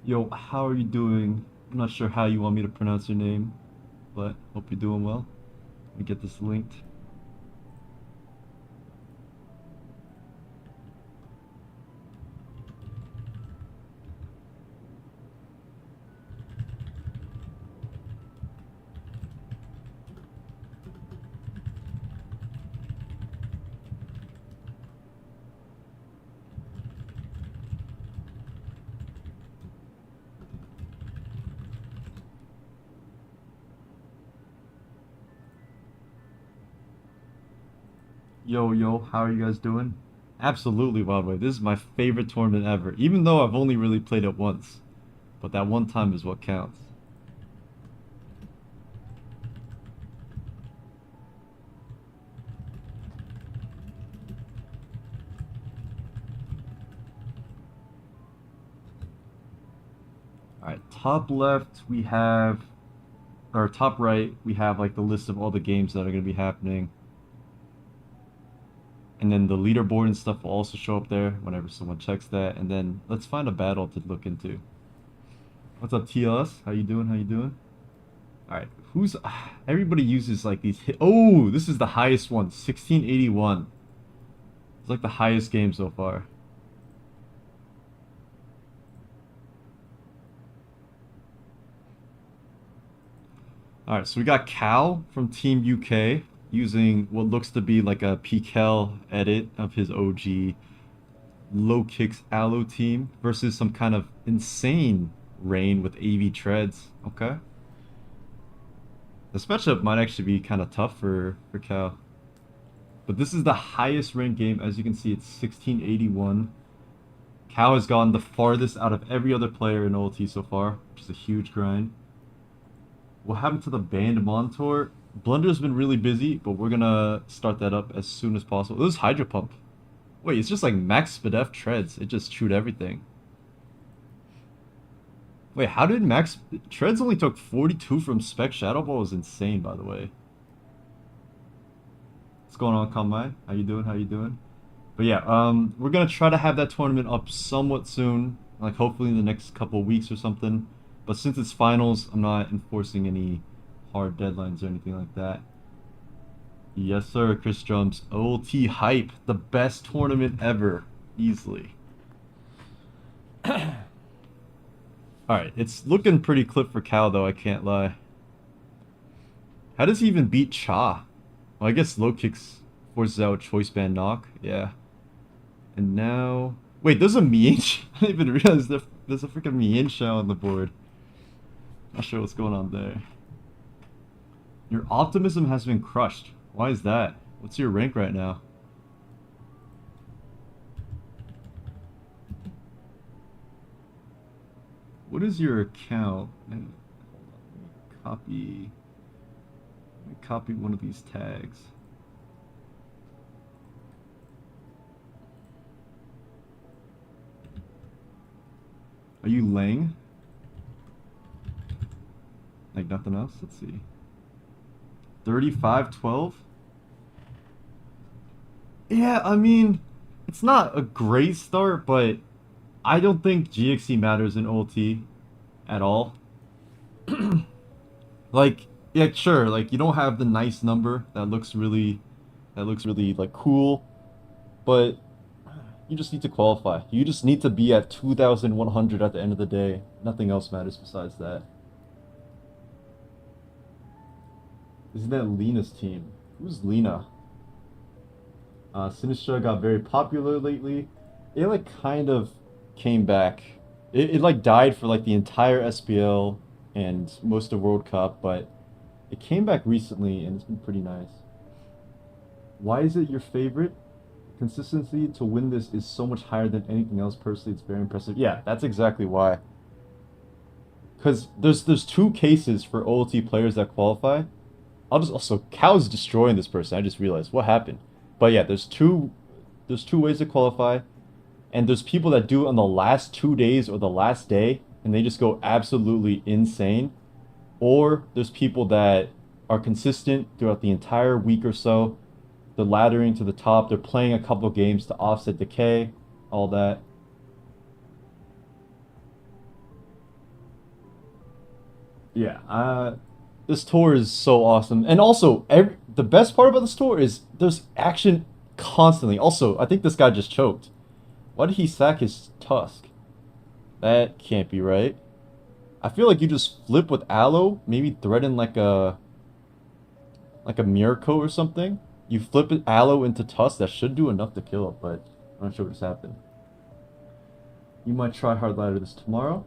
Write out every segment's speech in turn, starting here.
Yo, how are you doing? I'm not sure how you want me to pronounce your name, but hope you're doing well. Let me get this linked. Yo, how are you guys doing? Absolutely, by the way. This is my favorite tournament ever, even though I've only really played it once. But that one time is what counts. Alright, top left we have, or top right, we have like the list of all the games that are going to be happening. And then the leaderboard and stuff will also show up there whenever someone checks that. And then let's find a battle to look into. What's up, TLS? How you doing? How you doing? All right, who's everybody uses like these hit. Oh, this is the highest one, 1681. It's like the highest game so far. All right, so we got Cal from Team UK using what looks to be like a PKL edit of his OG low kicks allo team versus some kind of insane rain with AV treads. Okay. This matchup might actually be kind of tough for Cal. But this is the highest ranked game. As you can see, it's 1681. Cal has gone the farthest out of every other player in OLT so far, which is a huge grind. What happened to the banned Montour? Blunder's been really busy, but we're gonna start that up as soon as possible. This is Hydro Pump. Wait, it's just like Max Spadef treads. It just chewed everything. Wait, how did Max... Treads only took 42 from Spec Shadow Ball was insane, by the way. What's going on, Kamai? How you doing? How you doing? But yeah, we're gonna try to have that tournament up somewhat soon, like hopefully in the next couple weeks or something. But since it's finals, I'm not enforcing any hard deadlines or anything like that. Yes, sir, Chris Drums. OLT hype, the best tournament ever, easily. Alright, it's looking pretty clip for Cal though, I can't lie. How does he even beat Cha? Well, I guess low kicks forces out choice band knock, yeah. And now... Wait, there's a Mienshao? I didn't even realize there's a freaking Mienshao on the board. Not sure what's going on there. Your optimism has been crushed. Why is that? What's your rank right now? What is your account? Hold on. Copy. Let me copy one of these tags. Are you Lang? Like nothing else? Let's see. 3512? Yeah, I mean, it's not a great start, but I don't think GXC matters in OLT at all. Like, yeah, sure, like you don't have the nice number that looks really like cool, but you just need to qualify. You just need to be at 2100 at the end of the day. Nothing else matters besides that. Isn't that Lena's team? Who's Lena? Sinistra got very popular lately. It like kind of came back. It like died for like the entire SPL and most of World Cup, but it came back recently and it's been pretty nice. Why is it your favorite? Consistency to win this is so much higher than anything else. Personally, it's very impressive. Yeah, that's exactly why. Because there's two cases for OLT players that qualify. I'll just also Cal's destroying this person. I just realized what happened. But yeah, there's two ways to qualify, and there's people that do it on the last 2 days or the last day, and they just go absolutely insane. Or there's people that are consistent throughout the entire week or so. They're laddering to the top. They're playing a couple games to offset decay, all that. Yeah, this tour is so awesome, and also the best part about this tour is there's action constantly. Also, I think this guy just choked. Why did he sack his tusk? That can't be right. I feel like you just flip with aloe, maybe threaten like a Miracle or something. You flip it aloe into tusk, that should do enough to kill it, but I'm not sure what just happened. You might try hard ladder this tomorrow.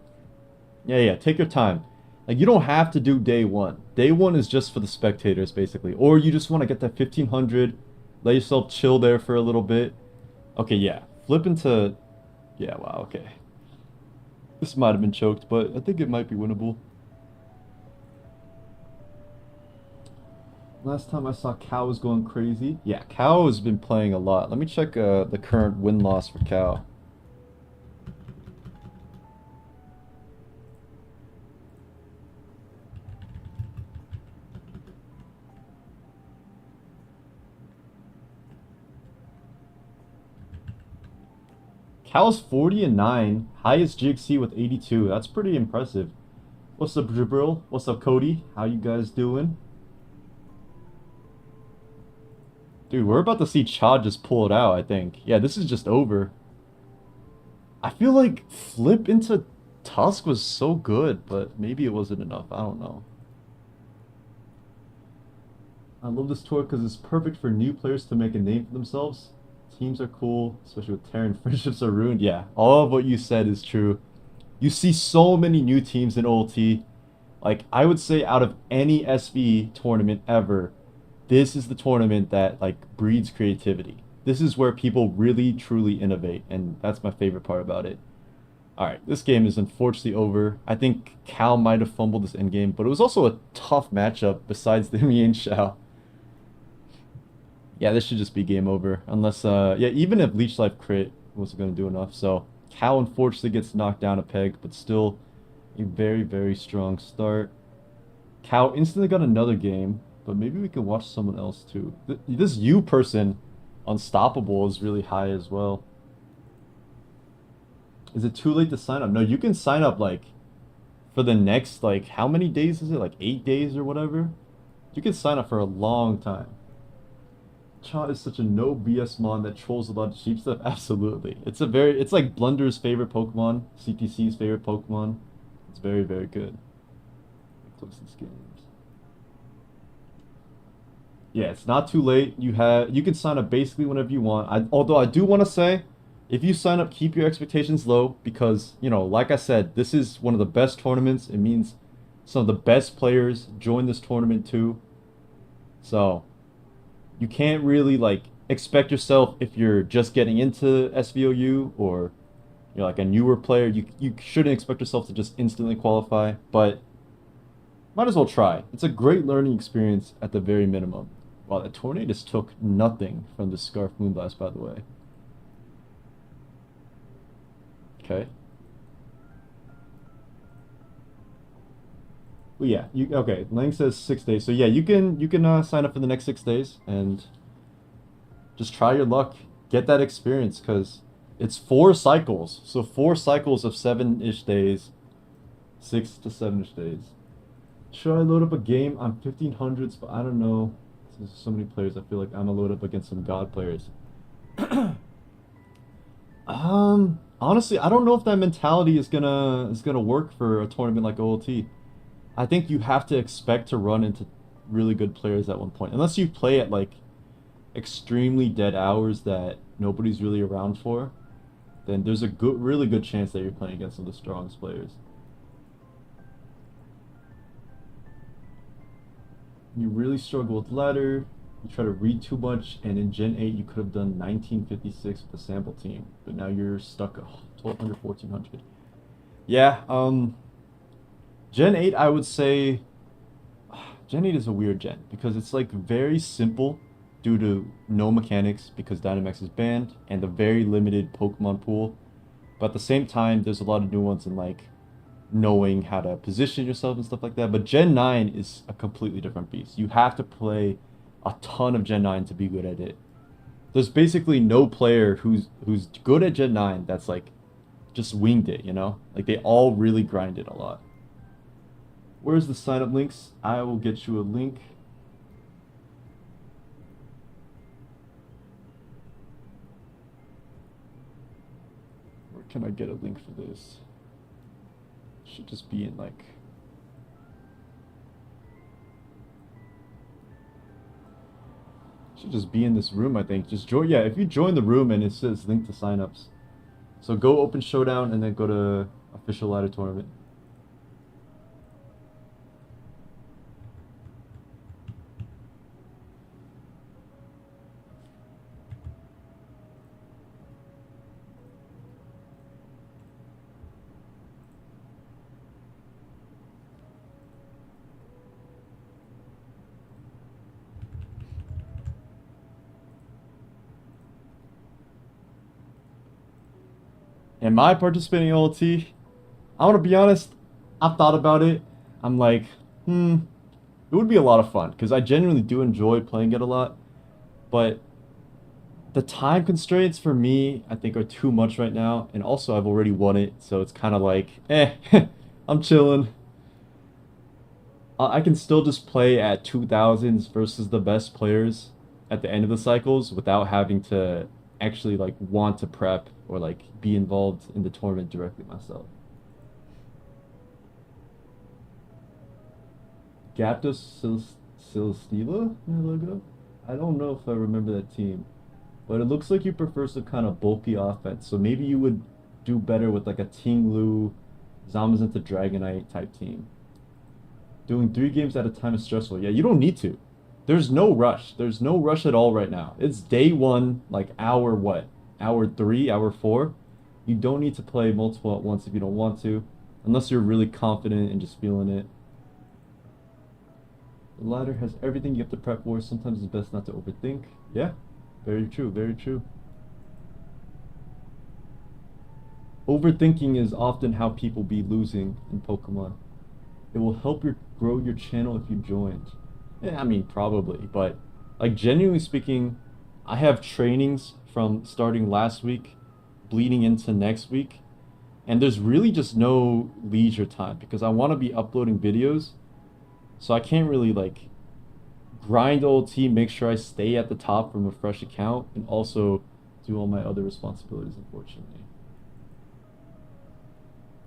Yeah, yeah, take your time. Like, you don't have to do day one. Day one is just for the spectators, basically. Or you just want to get that 1500, let yourself chill there for a little bit. Okay, yeah. Flip into... Yeah, wow, okay. This might have been choked, but I think it might be winnable. Last time I saw Cow was going crazy. Yeah, Cow has been playing a lot. Let me check the current win-loss for Cow. Cow's 40-9, highest GXC with 82. That's pretty impressive. What's up, Jabril? What's up, Cody? How you guys doing? Dude, we're about to see Cha just pull it out, I think. Yeah, this is just over. I feel like Flip into Tusk was so good, but maybe it wasn't enough. I don't know. I love this tour because it's perfect for new players to make a name for themselves. Teams are cool, especially with Terran. Friendships are ruined. Yeah, all of what you said is true. You see so many new teams in OLT. Like, I would say out of any SB tournament ever, this is the tournament that, like, breeds creativity. This is where people really, truly innovate, and that's my favorite part about it. All right, this game is unfortunately over. I think Cal might have fumbled this endgame, but it was also a tough matchup besides the Me and Shao. Yeah, this should just be game over. Unless, yeah, even if Leech Life crit wasn't going to do enough. So, Cal unfortunately gets knocked down a peg, but still a very, very strong start. Cal instantly got another game, but maybe we can watch someone else too. This you person, Unstoppable, is really high as well. Is it too late to sign up? No, you can sign up, like, for the next, like, how many days is it? Like, 8 days or whatever? You can sign up for a long time. Cha is such a no BS mon that trolls a lot of cheap stuff. Absolutely. It's like Blunder's favorite Pokemon, CTC's favorite Pokemon. It's very, very good. Close these games. Yeah, it's not too late. You can sign up basically whenever you want. Although I do want to say, if you sign up, keep your expectations low because, like I said, this is one of the best tournaments. It means some of the best players join this tournament too. So, you can't really like expect yourself if you're just getting into SVOU or you're like a newer player, you shouldn't expect yourself to just instantly qualify, but might as well try. It's a great learning experience at the very minimum. Wow, the Tornadus took nothing from the Scarf Moonblast, by the way. Okay. Well, yeah, okay. Lang says 6 days, so yeah, you can sign up for the next 6 days and just try your luck, get that experience, because it's 4 cycles, so 4 cycles of 7-ish days, 6 to 7-ish days. Should I load up a game on 1500s? But I don't know. There's so many players. I feel like I'm gonna load up against some god players. Honestly, I don't know if that mentality is gonna work for a tournament like OLT. I think you have to expect to run into really good players at one point, unless you play at like extremely dead hours that nobody's really around for. Then there's a really good chance that you're playing against some of the strongest players. You really struggle with ladder. You try to read too much, and in Gen 8 you could have done 1956 with the sample team, but now you're stuck at 1200, 1400. Yeah, Gen 8 I would say Gen 8 is a weird gen because it's like very simple due to no mechanics because Dynamax is banned and the very limited Pokemon pool. But at the same time, there's a lot of nuance in like knowing how to position yourself and stuff like that. But Gen 9 is a completely different beast. You have to play a ton of Gen 9 to be good at it. There's basically no player who's good at Gen 9 that's like just winged it, you know? Like they all really grind it a lot. Where's the sign up links? I will get you a link. Where can I get a link for this? Should just be in like. Should just be in this room, I think. Just join. Yeah, if you join the room and it says link to signups. So go open Showdown and then go to official ladder tournament. Am I participating in OLT? I want to be honest. I've thought about it. I'm like, it would be a lot of fun because I genuinely do enjoy playing it a lot. But the time constraints for me, I think, are too much right now. And also, I've already won it, so it's kind of like, I'm chilling. I can still just play at 2000s versus the best players at the end of the cycles without having to actually like want to prep or like be involved in the tournament directly myself. Gapdos Silstila logo? I don't know if I remember that team, but it looks like you prefer some kind of bulky offense. So maybe you would do better with like a Tinglu, Zamazenta Dragonite type team. Doing 3 games at a time is stressful. Yeah, you don't need to. There's no rush. There's no rush at all right now. It's day one, like hour what? Hour 3, hour 4. You don't need to play multiple at once if you don't want to, unless you're really confident and just feeling it. The ladder has everything you have to prep for. Sometimes it's best not to overthink. Yeah, very true, very true. Overthinking is often how people be losing in Pokemon. It will help you grow your channel if you joined. Yeah, I mean, probably, but like genuinely speaking, I have trainings from starting last week, bleeding into next week, and there's really just no leisure time because I want to be uploading videos, so I can't really like grind OLT, make sure I stay at the top from a fresh account, and also do all my other responsibilities, unfortunately.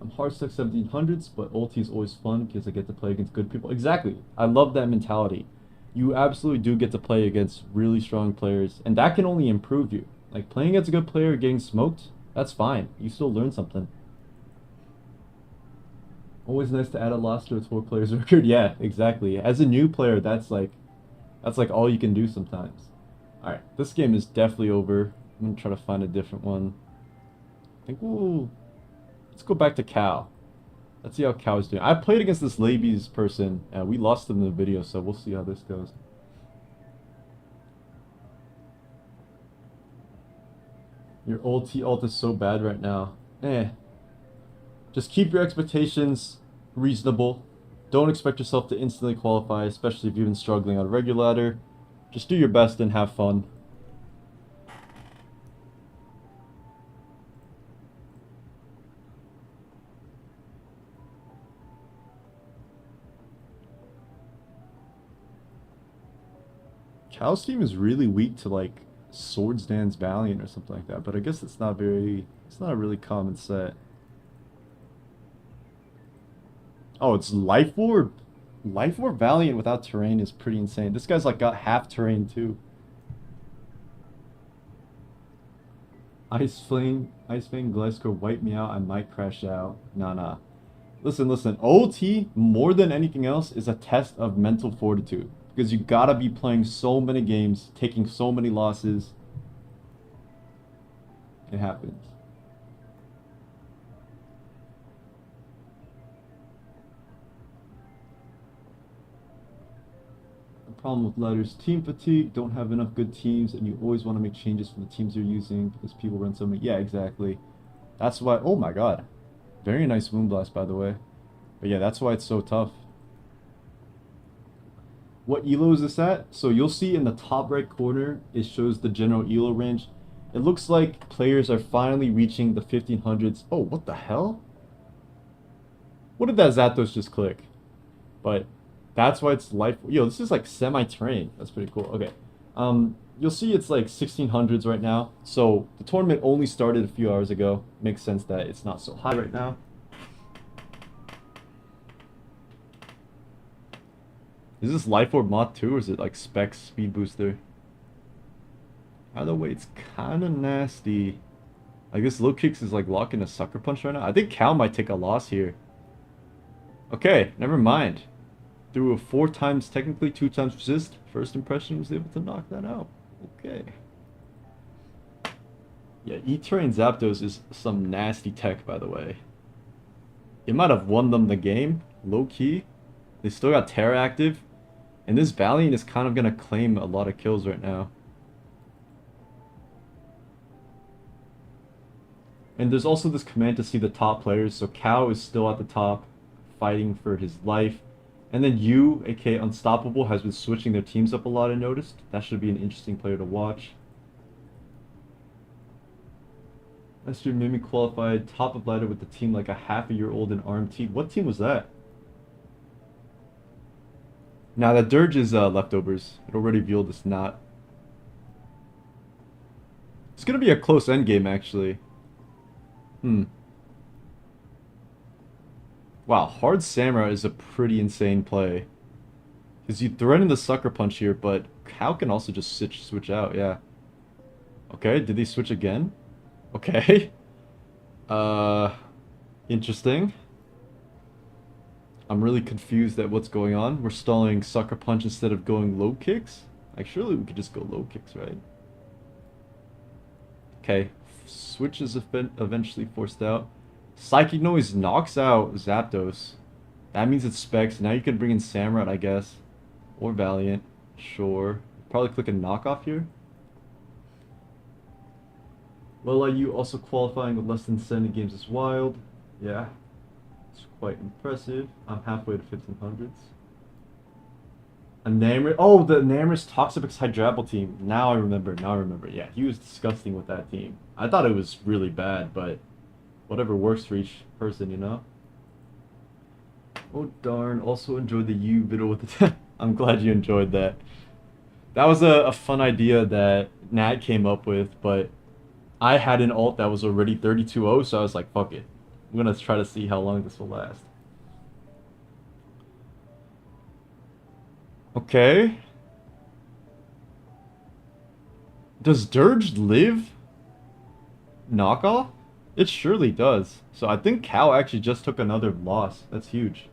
I'm hard stuck 1700s, but ulti is always fun because I get to play against good people. Exactly. I love that mentality. You absolutely do get to play against really strong players, and that can only improve you. Like playing against a good player getting smoked, that's fine. You still learn something. Always nice to add a loss to a tour player's record. Yeah, exactly. As a new player, that's like all you can do sometimes. Alright, this game is definitely over. I'm gonna try to find a different one. I think let's go back to Cal. Let's see how Cal's doing. I played against this Labies person, and we lost him in the video, so we'll see how this goes. Your ult is so bad right now. Just keep your expectations reasonable. Don't expect yourself to instantly qualify, especially if you've been struggling on a regular ladder. Just do your best and have fun. Cal's team is really weak to like Swords Dance Valiant or something like that, but I guess it's not a really common set. Oh, it's Life Orb. Life Orb Valiant without terrain is pretty insane. This guy's like got half terrain too. Ice Fang, Gliscor, wipe me out. I might crash out. Nah. Listen. OT, more than anything else, is a test of mental fortitude. Because you gotta be playing so many games, taking so many losses. It happens. The problem with ladders, team fatigue, don't have enough good teams, and you always want to make changes for the teams you're using because people run so many. Yeah, exactly. That's why. Oh my god. Very nice Moonblast, by the way. But yeah, that's why it's so tough. What elo is this at? So you'll see in the top right corner, it shows the general elo range. It looks like players are finally reaching the 1500s. Oh, what the hell? What did that Zathos just click? But that's why it's life. Yo, this is like semi-terrain. That's pretty cool. Okay. You'll see it's like 1600s right now. So the tournament only started a few hours ago. Makes sense that it's not so high right now. Is this Life Orb mod 2 or is it like Specs Speed Booster? Either way, it's kind of nasty. I guess low kicks is like locking a sucker punch right now. I think Cal might take a loss here. Okay, never mind. Through a 4 times, technically 2 times resist, first impression was able to knock that out. Okay. Yeah, E-Train Zapdos is some nasty tech, by the way. It might have won them the game, low-key. They still got Terra active. And this Valiant is kind of going to claim a lot of kills right now. And there's also this command to see the top players. So Cow is still at the top, fighting for his life. And then Yu, aka Unstoppable, has been switching their teams up a lot, I noticed. That should be an interesting player to watch. Last year, Mimi qualified top of ladder with the team like a half-a-year-old in RMT. What team was that? Now that Dirge is leftovers. It already revealed it's not. It's gonna be a close endgame, actually. Wow, Hard Samurai is a pretty insane play. Because you threaten the Sucker Punch here, but Cow can also just switch out, yeah. Okay, did they switch again? Okay. Interesting. I'm really confused at what's going on. We're stalling Sucker Punch instead of going low kicks? Like, surely we could just go low kicks, right? Okay. Switch is eventually forced out. Psychic Noise knocks out Zapdos. That means it's Specs. Now you can bring in Samurott, I guess. Or Valiant. Sure. Probably click a knockoff here. Well, you also qualifying with less than 70 games is wild. Yeah. It's quite impressive. I'm halfway to 1500s. A Namor. Oh, the Namor's Toxapex Hydrapple team. Now I remember. Yeah, he was disgusting with that team. I thought it was really bad, but whatever works for each person, you know? Oh, darn. Also enjoyed the U video with the... I'm glad you enjoyed that. That was a fun idea that Nat came up with, but I had an ult that was already 32-0, so I was like, fuck it. I'm gonna try to see how long this will last. Okay. Does Dirge live? Knockoff? It surely does. So I think Cal actually just took another loss. That's huge.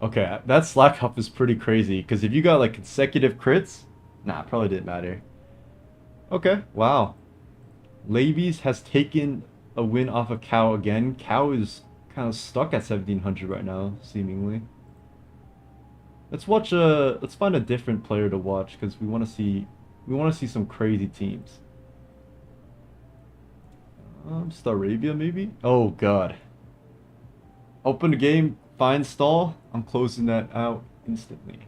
Okay, that slack up is pretty crazy, because if you got like consecutive crits, nah, probably didn't matter. Okay, wow. Labies has taken a win off of Cow again. Cow is kind of stuck at 1700 right now, seemingly. Let's find a different player to watch because we want to see some crazy teams. Staravia maybe? Oh god. Open the game, find stall. I'm closing that out instantly.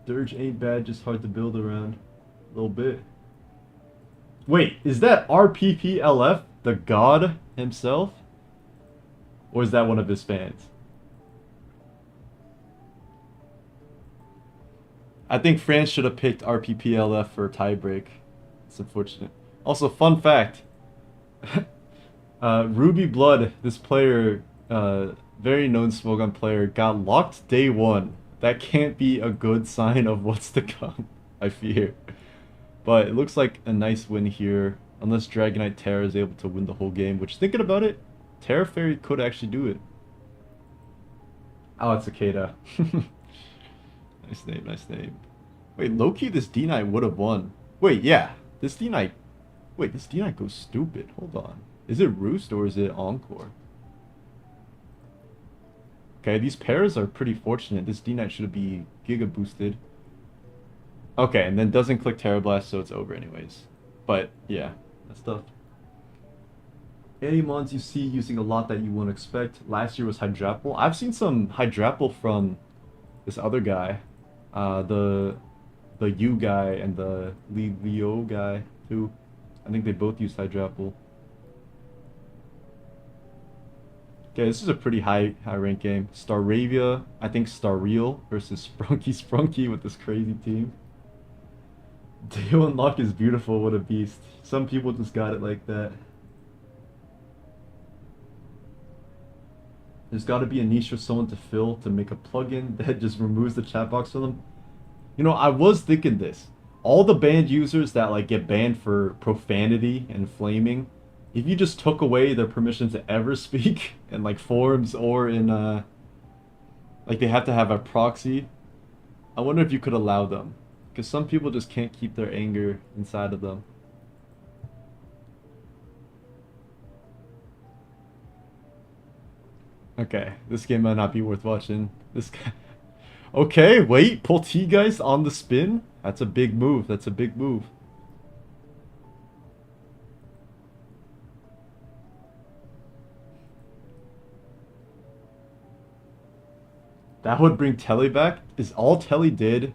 Dirge ain't bad, just hard to build around. A little bit. Wait, is that RPPLF, the god himself? Or is that one of his fans? I think France should have picked RPPLF for a tiebreak. It's unfortunate. Also, fun fact. Ruby Blood, this player, very known Smogon player, got locked day 1. That can't be a good sign of what's to come, I fear. But it looks like a nice win here. Unless Dragonite Terra is able to win the whole game, which, thinking about it, Terra Fairy could actually do it. Oh, it's Cicada. Nice name, nice name. Wait, low-key, this D-Knight would have won. Wait, yeah. This D-Knight... Wait, this D-Knight goes stupid. Hold on. Is it Roost or is it Encore? Okay, these pairs are pretty fortunate. This D-Knight should be Giga boosted. Okay, and then doesn't click Terra Blast, so it's over anyways. But, yeah. That's tough. Any mons you see using a lot that you won't expect. Last year was Hydrapple. I've seen some Hydrapple from this other guy. The the Yu guy and the Leo guy too. I think they both use Hydrapple. Okay, this is a pretty high rank game. Staravia, I think Starreal versus Sprunky with this crazy team. Dale Unlock is beautiful, what a beast. Some people just got it like that. There's got to be a niche for someone to fill to make a plugin that just removes the chat box for them. You know, I was thinking this. All the banned users that like get banned for profanity and flaming, if you just took away their permission to ever speak in like forums or in like they have to have a proxy, I wonder if you could allow them. Because some people just can't keep their anger inside of them. Okay, this game might not be worth watching. This guy. Okay, wait, Poltegeist on the spin? That's a big move. That's a big move. That would bring Telly back? Is all Telly did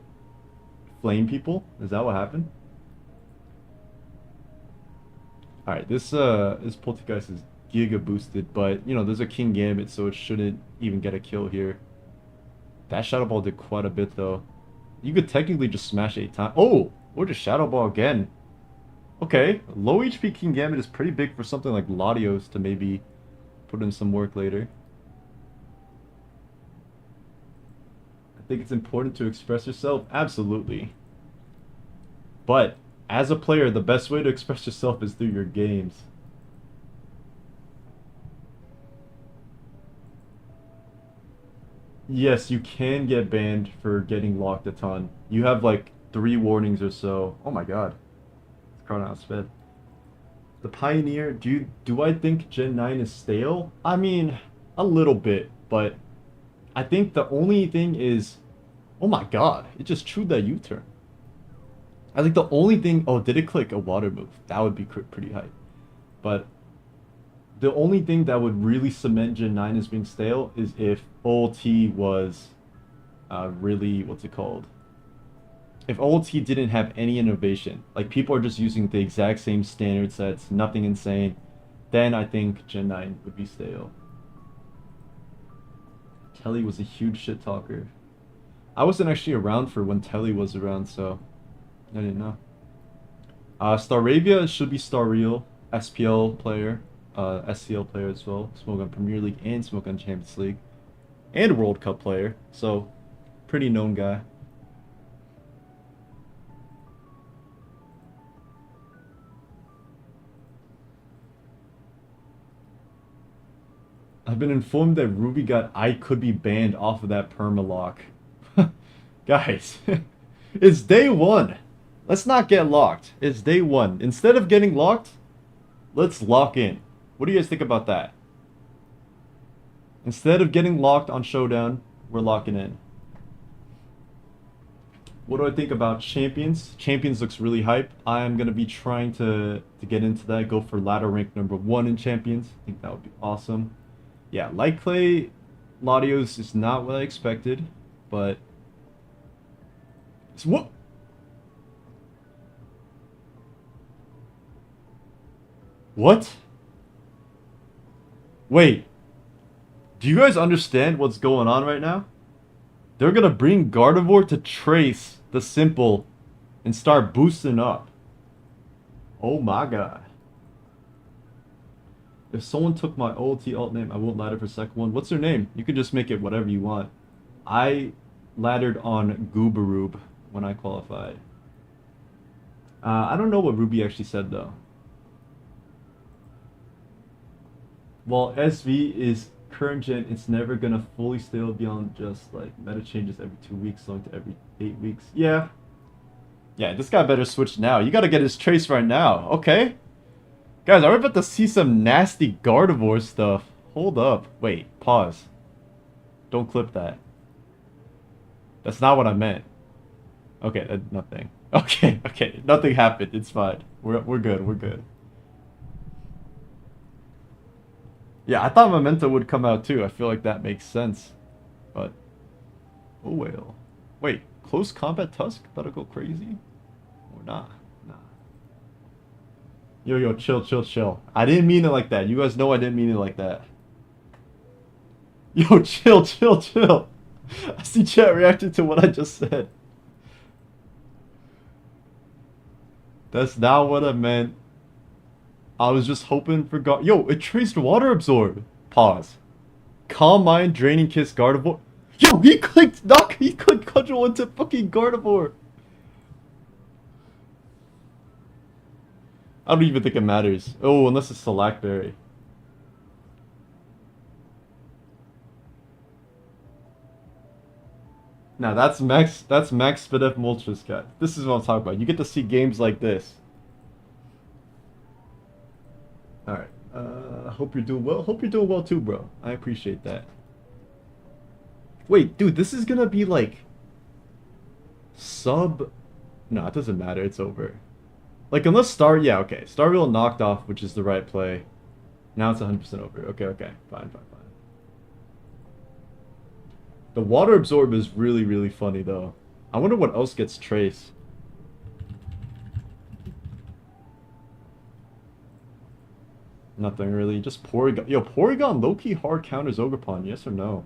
flame people? Is that what happened? Alright, this Poltegeist is giga boosted, but you know, there's a King Gambit, so it shouldn't even get a kill here. That Shadow Ball did quite a bit though. You could technically just smash 8 times. Oh! Or just Shadow Ball again. Okay, low HP King Gambit is pretty big for something like Latios to maybe put in some work later. I think it's important to express yourself. Absolutely. But, as a player, the best way to express yourself is through your games. Yes, you can get banned for getting locked a ton. You have like 3 warnings or so. Oh my god. It's card out sped. The Pioneer, do I think Gen 9 is stale? I mean, a little bit, but I think the only thing is, oh my god, it just chewed that U-turn. I think the only thing, oh, did it click a water move? That would be pretty hype. But the only thing that would really cement Gen 9 as being stale is if OLT was really, what's it called? If OLT didn't have any innovation, like people are just using the exact same standard sets, nothing insane, then I think Gen 9 would be stale. Telly was a huge shit talker. I wasn't actually around for when Telly was around, so I didn't know. Staravia should be Starreal, SPL player, SCL player as well. Smoke on Premier League and Smoke on Champions League. And World Cup player, so pretty known guy. I've been informed that Ruby got I could be banned off of that permalock. Guys, it's day 1. Let's not get locked. It's day 1. Instead of getting locked, let's lock in. What do you guys think about that? Instead of getting locked on Showdown, we're locking in. What do I think about Champions? Champions looks really hype. I'm going to be trying to get into that. Go for ladder rank number 1 in Champions. I think that would be awesome. Yeah, Light Clay Latios is not what I expected, but... What? What? Wait. Do you guys understand what's going on right now? They're gonna bring Gardevoir to Trace the Simple and start boosting up. Oh my god. If someone took my OLT alt name, I won't ladder for second one. What's their name? You can just make it whatever you want. I laddered on Goobaroob when I qualified. I don't know what Ruby actually said though. While SV is current gen, it's never gonna fully stale beyond just like meta changes every 2 weeks, going to every 8 weeks. Yeah. Yeah, this guy better switch now. You gotta get his trace right now. Okay. Guys, are we about to see some nasty Gardevoir stuff? Hold up. Wait, pause. Don't clip that. That's not what I meant. Okay, nothing. Okay, okay, nothing happened. It's fine. We're good. We're good. Yeah, I thought Memento would come out too. I feel like that makes sense. But oh well. Wait, Close combat Tusk? That'll go crazy? Or not? Nah. Yo, chill, chill, chill. I didn't mean it like that. You guys know I didn't mean it like that. Yo, chill, chill, chill. I see chat reacted to what I just said. That's not what I meant. I was just hoping for God. Yo, it traced water absorb. Pause. Calm mind, draining kiss, Gardevoir. Yo, he clicked knock. He clicked cudgel into fucking Gardevoir. I don't even think it matters. Oh, unless it's Selacberry. Now that's Max Spadef Moltres cat. This is what I'm talking about. You get to see games like this. Alright. Hope you're doing well. Hope you're doing well too, bro. I appreciate that. Wait, dude, this is gonna be like sub. No, it doesn't matter. It's over. Like, unless yeah, okay. Starville knocked off, which is the right play. Now it's 100% over. Okay, okay. Fine, fine, fine. The water absorb is really, really funny, though. I wonder what else gets trace. Nothing really. Just Porygon. Yo, Porygon low-key hard counters Ogerpon, yes or no?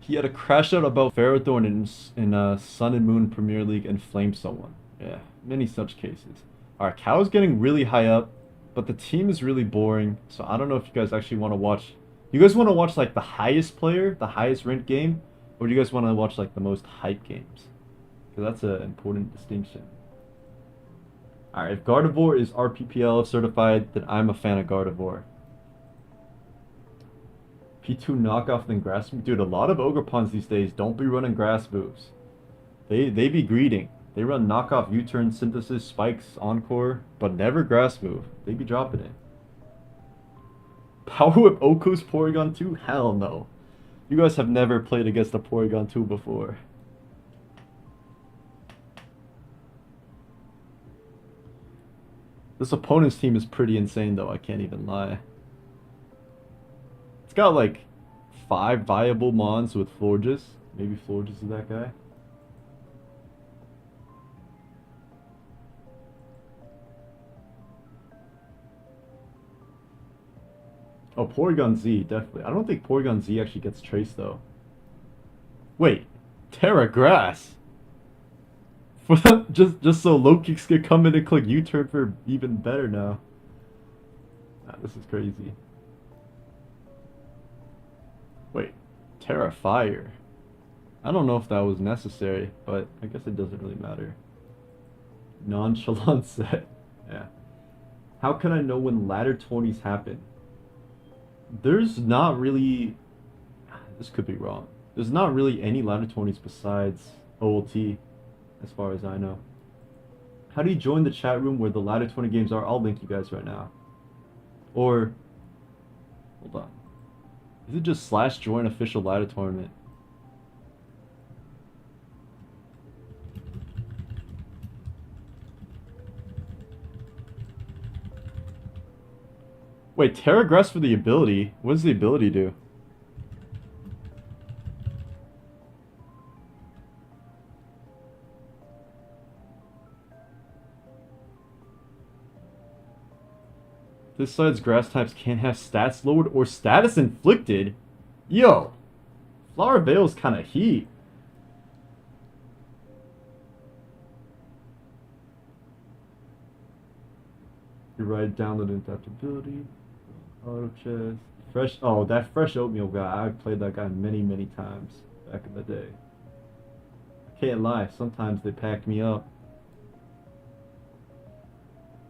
He had a crash out about Ferrothorn in Sun and Moon Premier League and flamed someone. Yeah, many such cases. Alright, Cow's getting really high up, but the team is really boring, so I don't know if you guys actually want to watch... You guys want to watch, like, the highest player, the highest ranked game, or do you guys want to watch, like, the most hype games? Because that's an important distinction. Alright, if Gardevoir is RPPL certified, then I'm a fan of Gardevoir. P2 knockoff than grass move. Dude, a lot of Ogerpons these days don't be running grass moves. They be greeting. They run knockoff U-turn, synthesis, spikes, encore, but never grass move. They be dropping it. Power Whip Oku's Porygon 2? Hell no. You guys have never played against a Porygon 2 before. This opponent's team is pretty insane though, I can't even lie. It's got like 5 viable Mons with Florges. Maybe Florges is that guy. Oh, Porygon Z, definitely. I don't think Porygon Z actually gets traced though. Wait, Terra Grass? For just so low kicks can come in and click U-turn for even better now. Nah, this is crazy. Wait, Terra Fire. I don't know if that was necessary, but I guess it doesn't really matter. Nonchalant set. Yeah. How can I know when ladder 20s happen? There's not really... This could be wrong. There's not really any ladder 20s besides OLT, as far as I know. How do you join the chat room where the ladder 20 games are? I'll link you guys right now. Or... Hold on. Is it just /join official ladder tournament? Wait, Terra Grass for the ability? What does the ability do? This side's grass types can't have stats lowered or status inflicted? Yo! Flower Veil's kinda heat. You write download adaptability. Auto chest. Fresh. Oh, that fresh oatmeal guy. I've played that guy many, many times back in the day. I can't lie. Sometimes they packed me up.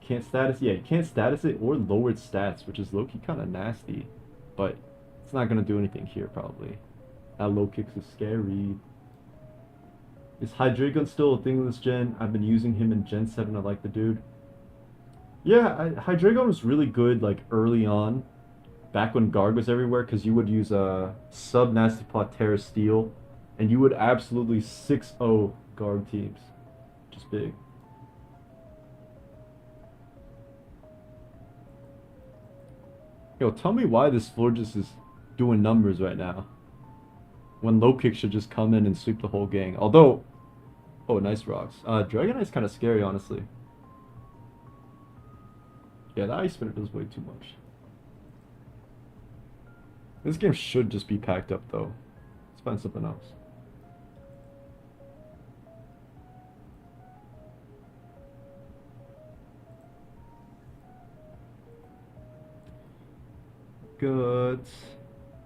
Can't status. Yeah, you can't status it or lowered stats, which is low-key kind of nasty. But it's not gonna do anything here probably. That low kicks is scary. Is Hydreigon still a thing in this gen? I've been using him in Gen 7. I like the dude. Yeah, Hydreigon was really good like early on, back when Guard was everywhere, because you would use a sub Nasty Plot Terra Steel, and you would absolutely 6-0 Guard teams, which is big. Yo, tell me why this Florges is doing numbers right now. When low kick should just come in and sweep the whole gang. Although, oh, nice rocks. Dragon Knight's kind of scary, honestly. Yeah, the Ice Spinner does way too much. This game should just be packed up, though. Let's find something else. Got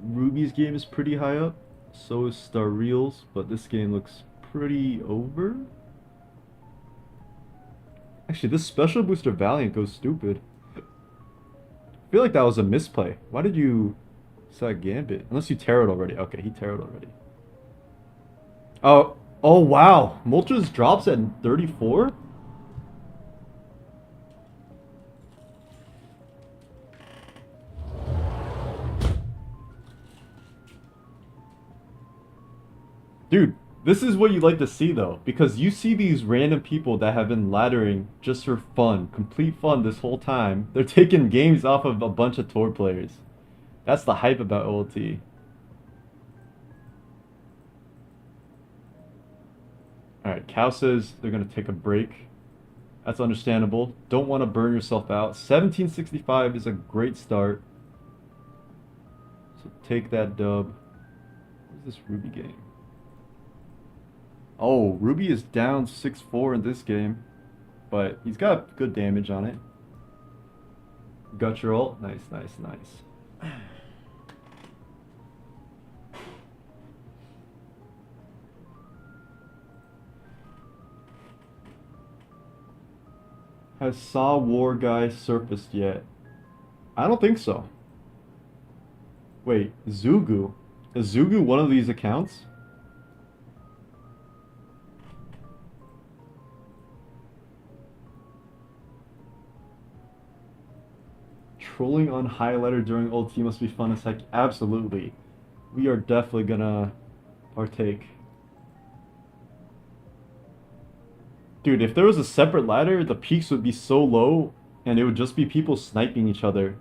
Ruby's game is pretty high up. So is Star Reels, but this game looks pretty over. Actually, this special booster Valiant goes stupid. I feel like that was a misplay. Why did you set Gambit? Unless you tarot already. Okay, he tarot already. Oh, oh wow. Moltres drops at 34? Dude, this is what you like to see though, because you see these random people that have been laddering just for fun, complete fun this whole time. They're taking games off of a bunch of tour players. That's the hype about OLT. Alright, Cow says they're gonna take a break. That's understandable. Don't want to burn yourself out. 1765 is a great start. So take that dub. What's this Ruby game? Oh, Ruby is down 6-4 in this game, but he's got good damage on it. Got your ult? Nice, nice, nice. Has Saw War Guy surfaced yet? I don't think so. Wait, Zugu? Is Zugu one of these accounts? Trolling on highlighter during ulti must be fun as heck. Absolutely. We are definitely gonna partake. Dude, if there was a separate ladder, the peaks would be so low, and it would just be people sniping each other.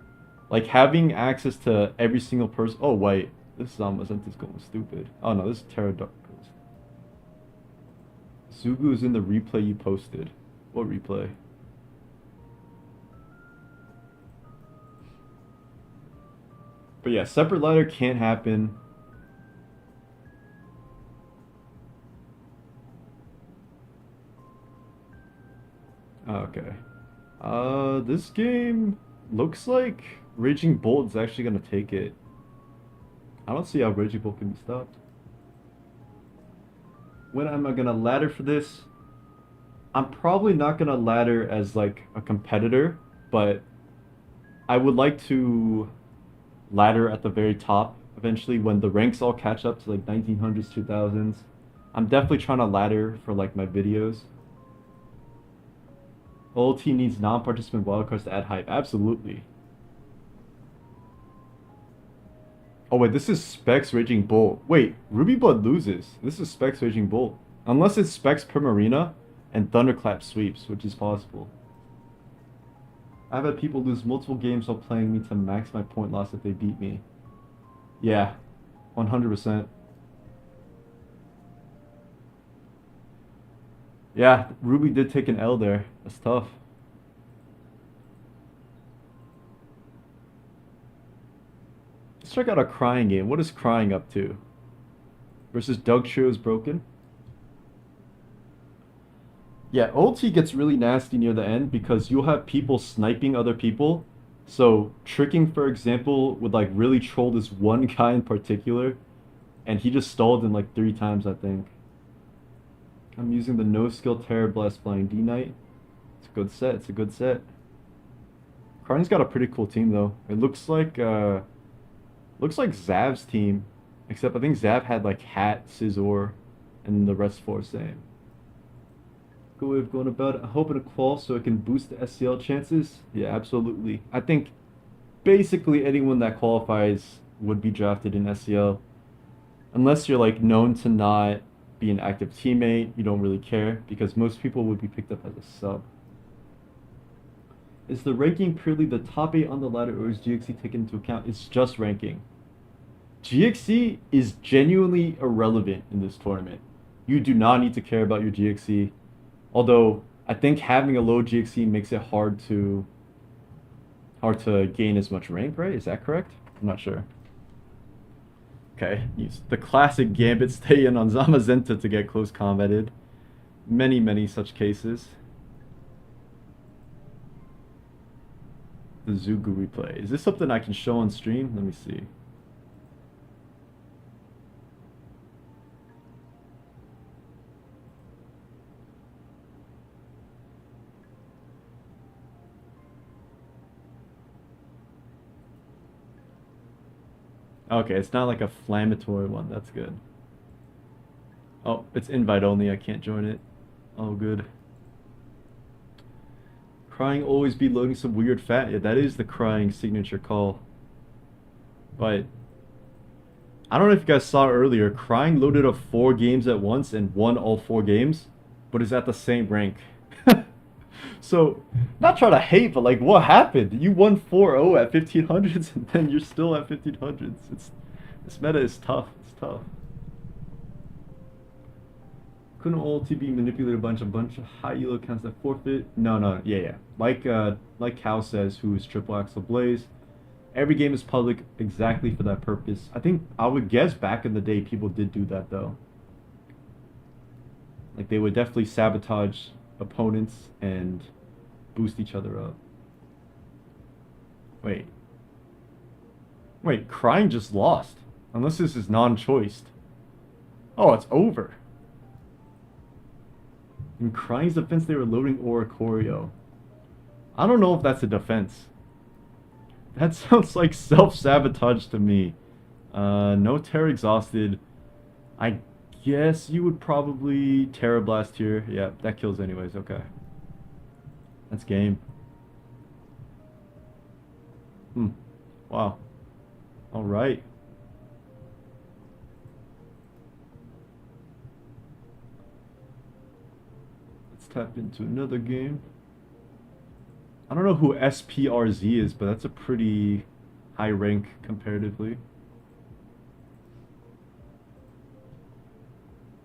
Like, having access to every single person... Oh, wait. This Zamazenta's going stupid. Oh, no, this is Terra Dark Ghost. Zugu is in the replay you posted. What replay? But yeah, separate ladder can't happen. Okay. This game looks like Raging Bolt is actually gonna take it. I don't see how Raging Bolt can be stopped. When am I gonna ladder for this? I'm probably not gonna ladder as like a competitor, but I would like to ladder at the very top eventually when the ranks all catch up to like 1900s, 2000s. I'm definitely trying to ladder for like my videos. OLT needs non-participant wildcards to add hype. Absolutely. Oh wait, this is Specs Raging Bolt. Wait, Ruby Blood loses. This is Specs Raging Bolt. Unless it's Specs Primarina and Thunderclap sweeps, which is possible. I've had people lose multiple games while playing me to max my point loss if they beat me. Yeah, 100%. Yeah, Ruby did take an L there. That's tough. Let's check out a Crying game. What is Crying up to? Versus Doug Show's Broken. Yeah, OLT gets really nasty near the end because you'll have people sniping other people. So Tricking, for example, would like really troll this one guy in particular, and he just stalled him like 3 times, I think. I'm using the no skill Terror Blast Flying D Knight. It's a good set. It's a good set. Carney's got a pretty cool team though. It looks like Zav's team, except I think Zav had like Hat, Scizor, and the rest 4 same. Good way of going about it. I'm hoping to qual so it can boost the SCL chances. Yeah, absolutely. I think basically anyone that qualifies would be drafted in SCL. Unless you're like known to not be an active teammate, you don't really care, because most people would be picked up as a sub. Is the ranking purely the top 8 on the ladder, or is GXC taken into account? It's just ranking. GXC is genuinely irrelevant in this tournament. You do not need to care about your GXC. Although I think having a low GXC makes it hard to gain as much rank, right? Is that correct? I'm not sure. Okay, use the classic Gambit stay in on Zamazenta to get close combated. Many, many such cases. The Zugu replay. Is this something I can show on stream? Let me see. Okay, it's not like a flammatory one. That's good. Oh, it's invite only. I can't join it. Oh, good. Crying always be loading some weird fat. Yeah, that is the crying signature call. But I don't know if you guys saw earlier. Crying loaded up 4 games at once and won all 4 games, but is at the same rank. So, not trying to hate, but like, what happened? You won 4-0 at 1500s, and then you're still at 1500s. This meta is tough. It's tough. Couldn't all TB manipulate a bunch of high elo accounts that forfeit? No, no, yeah, yeah. Like Cal says, who is Triple Axel Blaze. Every game is public exactly for that purpose. I think I would guess back in the day people did do that though. Like they would definitely sabotage opponents and boost each other up. Wait. Wait, Crying just lost. Unless this is non-choiced. Oh, it's over. In Crying's defense, they were loading Oricorio. I don't know if that's a defense. That sounds like self-sabotage to me. No Terra exhausted. I guess you would probably Terra Blast here. Yeah, that kills anyways. Okay. That's game. Wow. All right. Let's tap into another game. I don't know who SPRZ is, but that's a pretty high rank comparatively.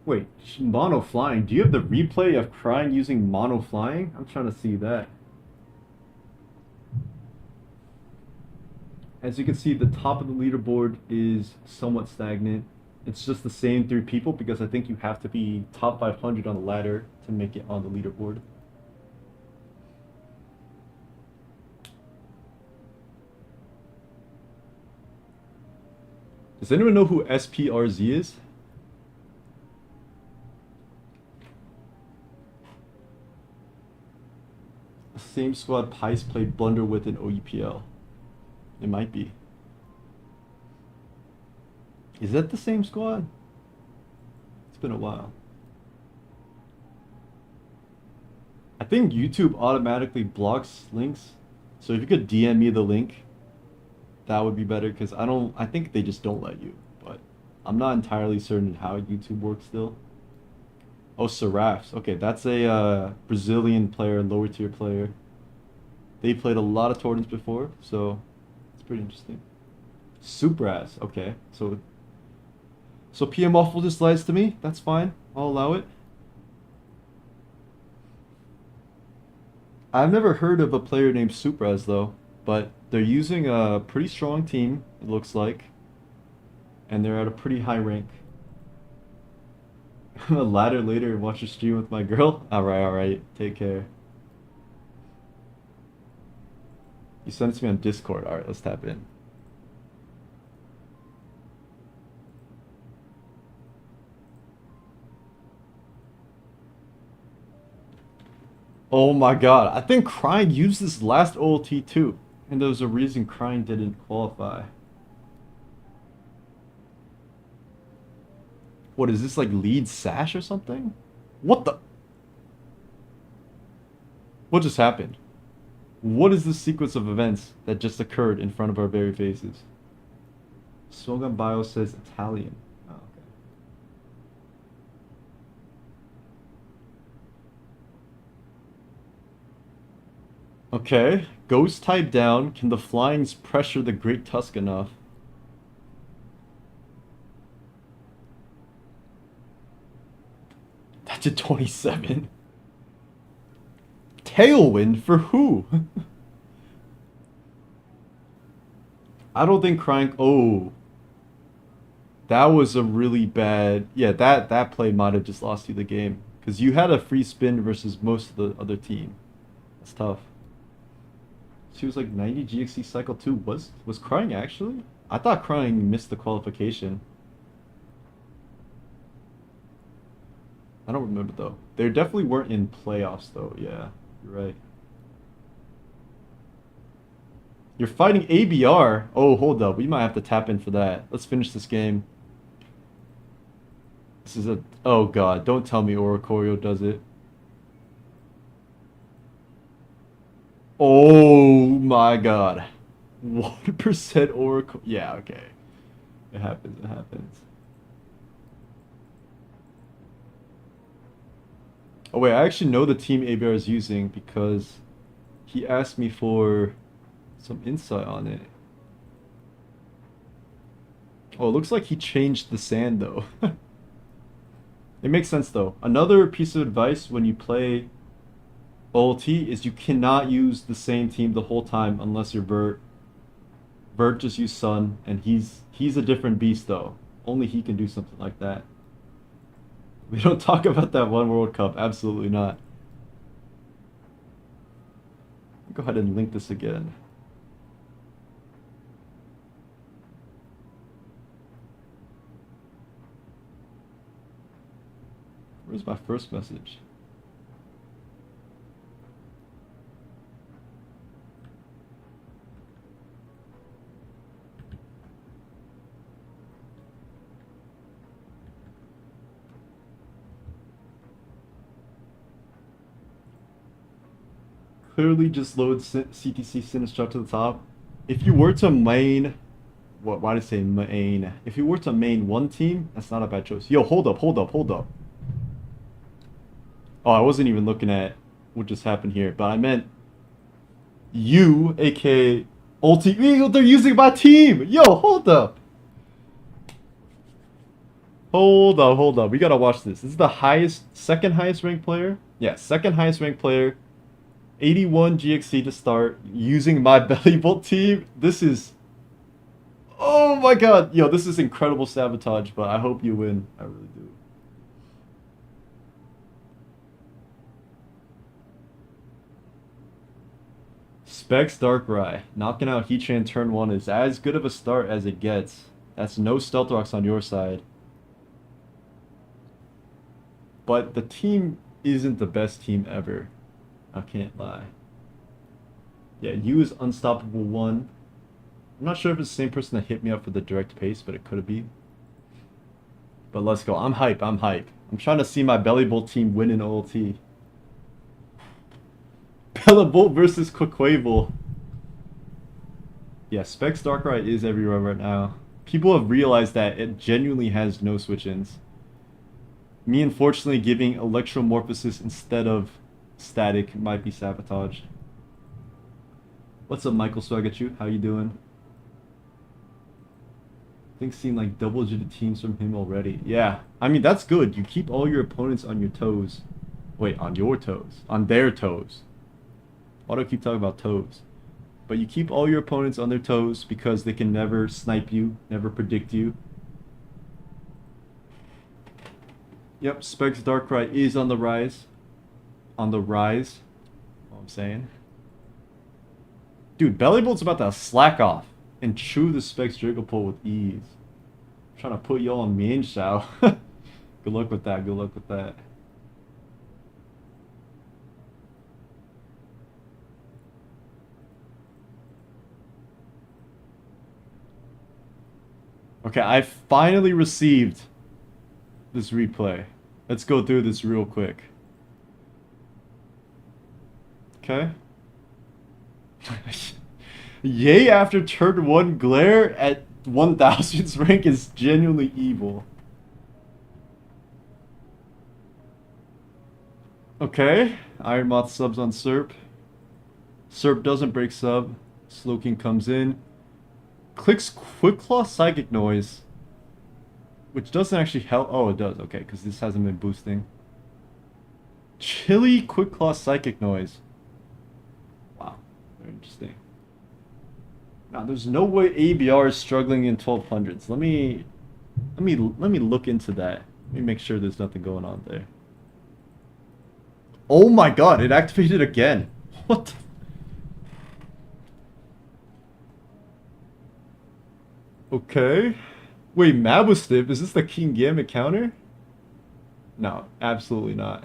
Wait, mono flying. Do you have the replay of Crying using mono flying? I'm trying to see that. As you can see, the top of the leaderboard is somewhat stagnant. It's just the same 3 people because I think you have to be top 500 on the ladder to make it on the leaderboard. Does anyone know who SPRZ is? The same squad Pice played Blunder with in OEPL. It might be. Is that the same squad? It's been a while. I think YouTube automatically blocks links. So if you could DM me the link, that would be better because I think they just don't let you. But I'm not entirely certain how YouTube works still. Oh, Seraphs. Okay, that's a Brazilian player, lower tier player. They played a lot of tournaments before, so it's pretty interesting. Super ass. Okay, so PM Waffle just lies to me. That's fine. I'll allow it. I've never heard of a player named Supras though, but they're using a pretty strong team, it looks like. And they're at a pretty high rank. A ladder later and watch your stream with my girl? Alright. Take care. You sent it to me on Discord. Alright, let's tap in. Oh my god, I think Crying used this last OLT too. And there was a reason Crying didn't qualify. What is this, like lead sash or something? What the? What just happened? What is this sequence of events that just occurred in front of our very faces? Sogan Bio says Italian. Oh, okay. Okay, Ghost type down. Can the flyings pressure the Great Tusk enough? to 27. Tailwind for who? I don't think crying. Oh, that was a really bad. Yeah, that play might have just lost you the game because you had a free spin versus most of the other team. That's tough. She was like 90 GXC cycle 2. Was crying actually? I thought crying missed the qualification. I don't remember though. They definitely weren't in playoffs though. Yeah, you're right. You're fighting ABR. Oh, hold up. We might have to tap in for that. Let's finish this game. This is a... Oh, God. Don't tell me Oricorio does it. Oh, my God. 1% Oracle... Yeah, okay. It happens. It happens. Oh, wait. I actually know the team ABR is using because he asked me for some insight on it. Oh, it looks like he changed the sand, though. It makes sense though. Another piece of advice when you play OLT is you cannot use the same team the whole time unless you're Vert. Vert just used Sun, and he's a different beast though. Only he can do something like that. We don't talk about that one World Cup. Absolutely not. Go ahead and link this again. Where's my first message? Clearly just load CTC Sinistrar to the top. If you were to main... What? Why did I say main? If you were to main one team, that's not a bad choice. Yo, hold up, hold up, hold up. Oh, I wasn't even looking at what just happened here, but I meant you, aka Ulti. They're using my team. Yo, hold up. Hold up, hold up. We gotta watch this. This is the highest, second highest ranked player. Yeah, second highest ranked player. 81 GXC to start using my belly bolt team. This is... Oh my god. Yo, this is incredible sabotage, but I hope you win. I really do. Specs Darkrai. Knocking out Heatran turn 1 is as good of a start as it gets. That's no Stealth Rocks on your side. But the team isn't the best team ever. I can't lie. Yeah, you is Unstoppable 1. I'm not sure if it's the same person that hit me up for the direct pace, but it could have been. But let's go. I'm hype. I'm hype. I'm trying to see my Belly Bolt team win in OLT. Belly Bolt versus Quaquavel. Yeah, Specs Darkrai is everywhere right now. People have realized that it genuinely has no switch-ins. Me, unfortunately, giving Electromorphosis instead of Static might be sabotaged. What's up, Michael Swagachu? How you doing? I think seen like double-digit teams from him already. Yeah, I mean, that's good. You keep all your opponents on your toes. Wait, on your toes. On their toes. Why do I keep talking about toes? But you keep all your opponents on their toes because they can never snipe you, never predict you. Yep, Specs Darkrai is on the rise. On the rise. What I'm saying. Dude, Bellybolt's about to slack off and chew the Specs Jigglypuff with ease. I'm trying to put y'all on main Shao. Good luck with that, good luck with that. Okay, I finally received this replay. Let's go through this real quick. Okay. Yay after turn 1 glare at 1000's rank is genuinely evil. Okay. Ironmoth subs on Serp. Serp doesn't break sub. Slowking comes in. Clicks Quick Claw Psychic Noise. Which doesn't actually help. Oh, it does. Okay, because this hasn't been boosting. Chilly quick claw psychic noise. Wow, very interesting. Now, there's no way ABR is struggling in 1200s. Let me look into that. Let me make sure there's nothing going on there. Oh my god, it activated again. What the... Okay. Wait, Mabustip, is this the King Gambit counter? No, absolutely not.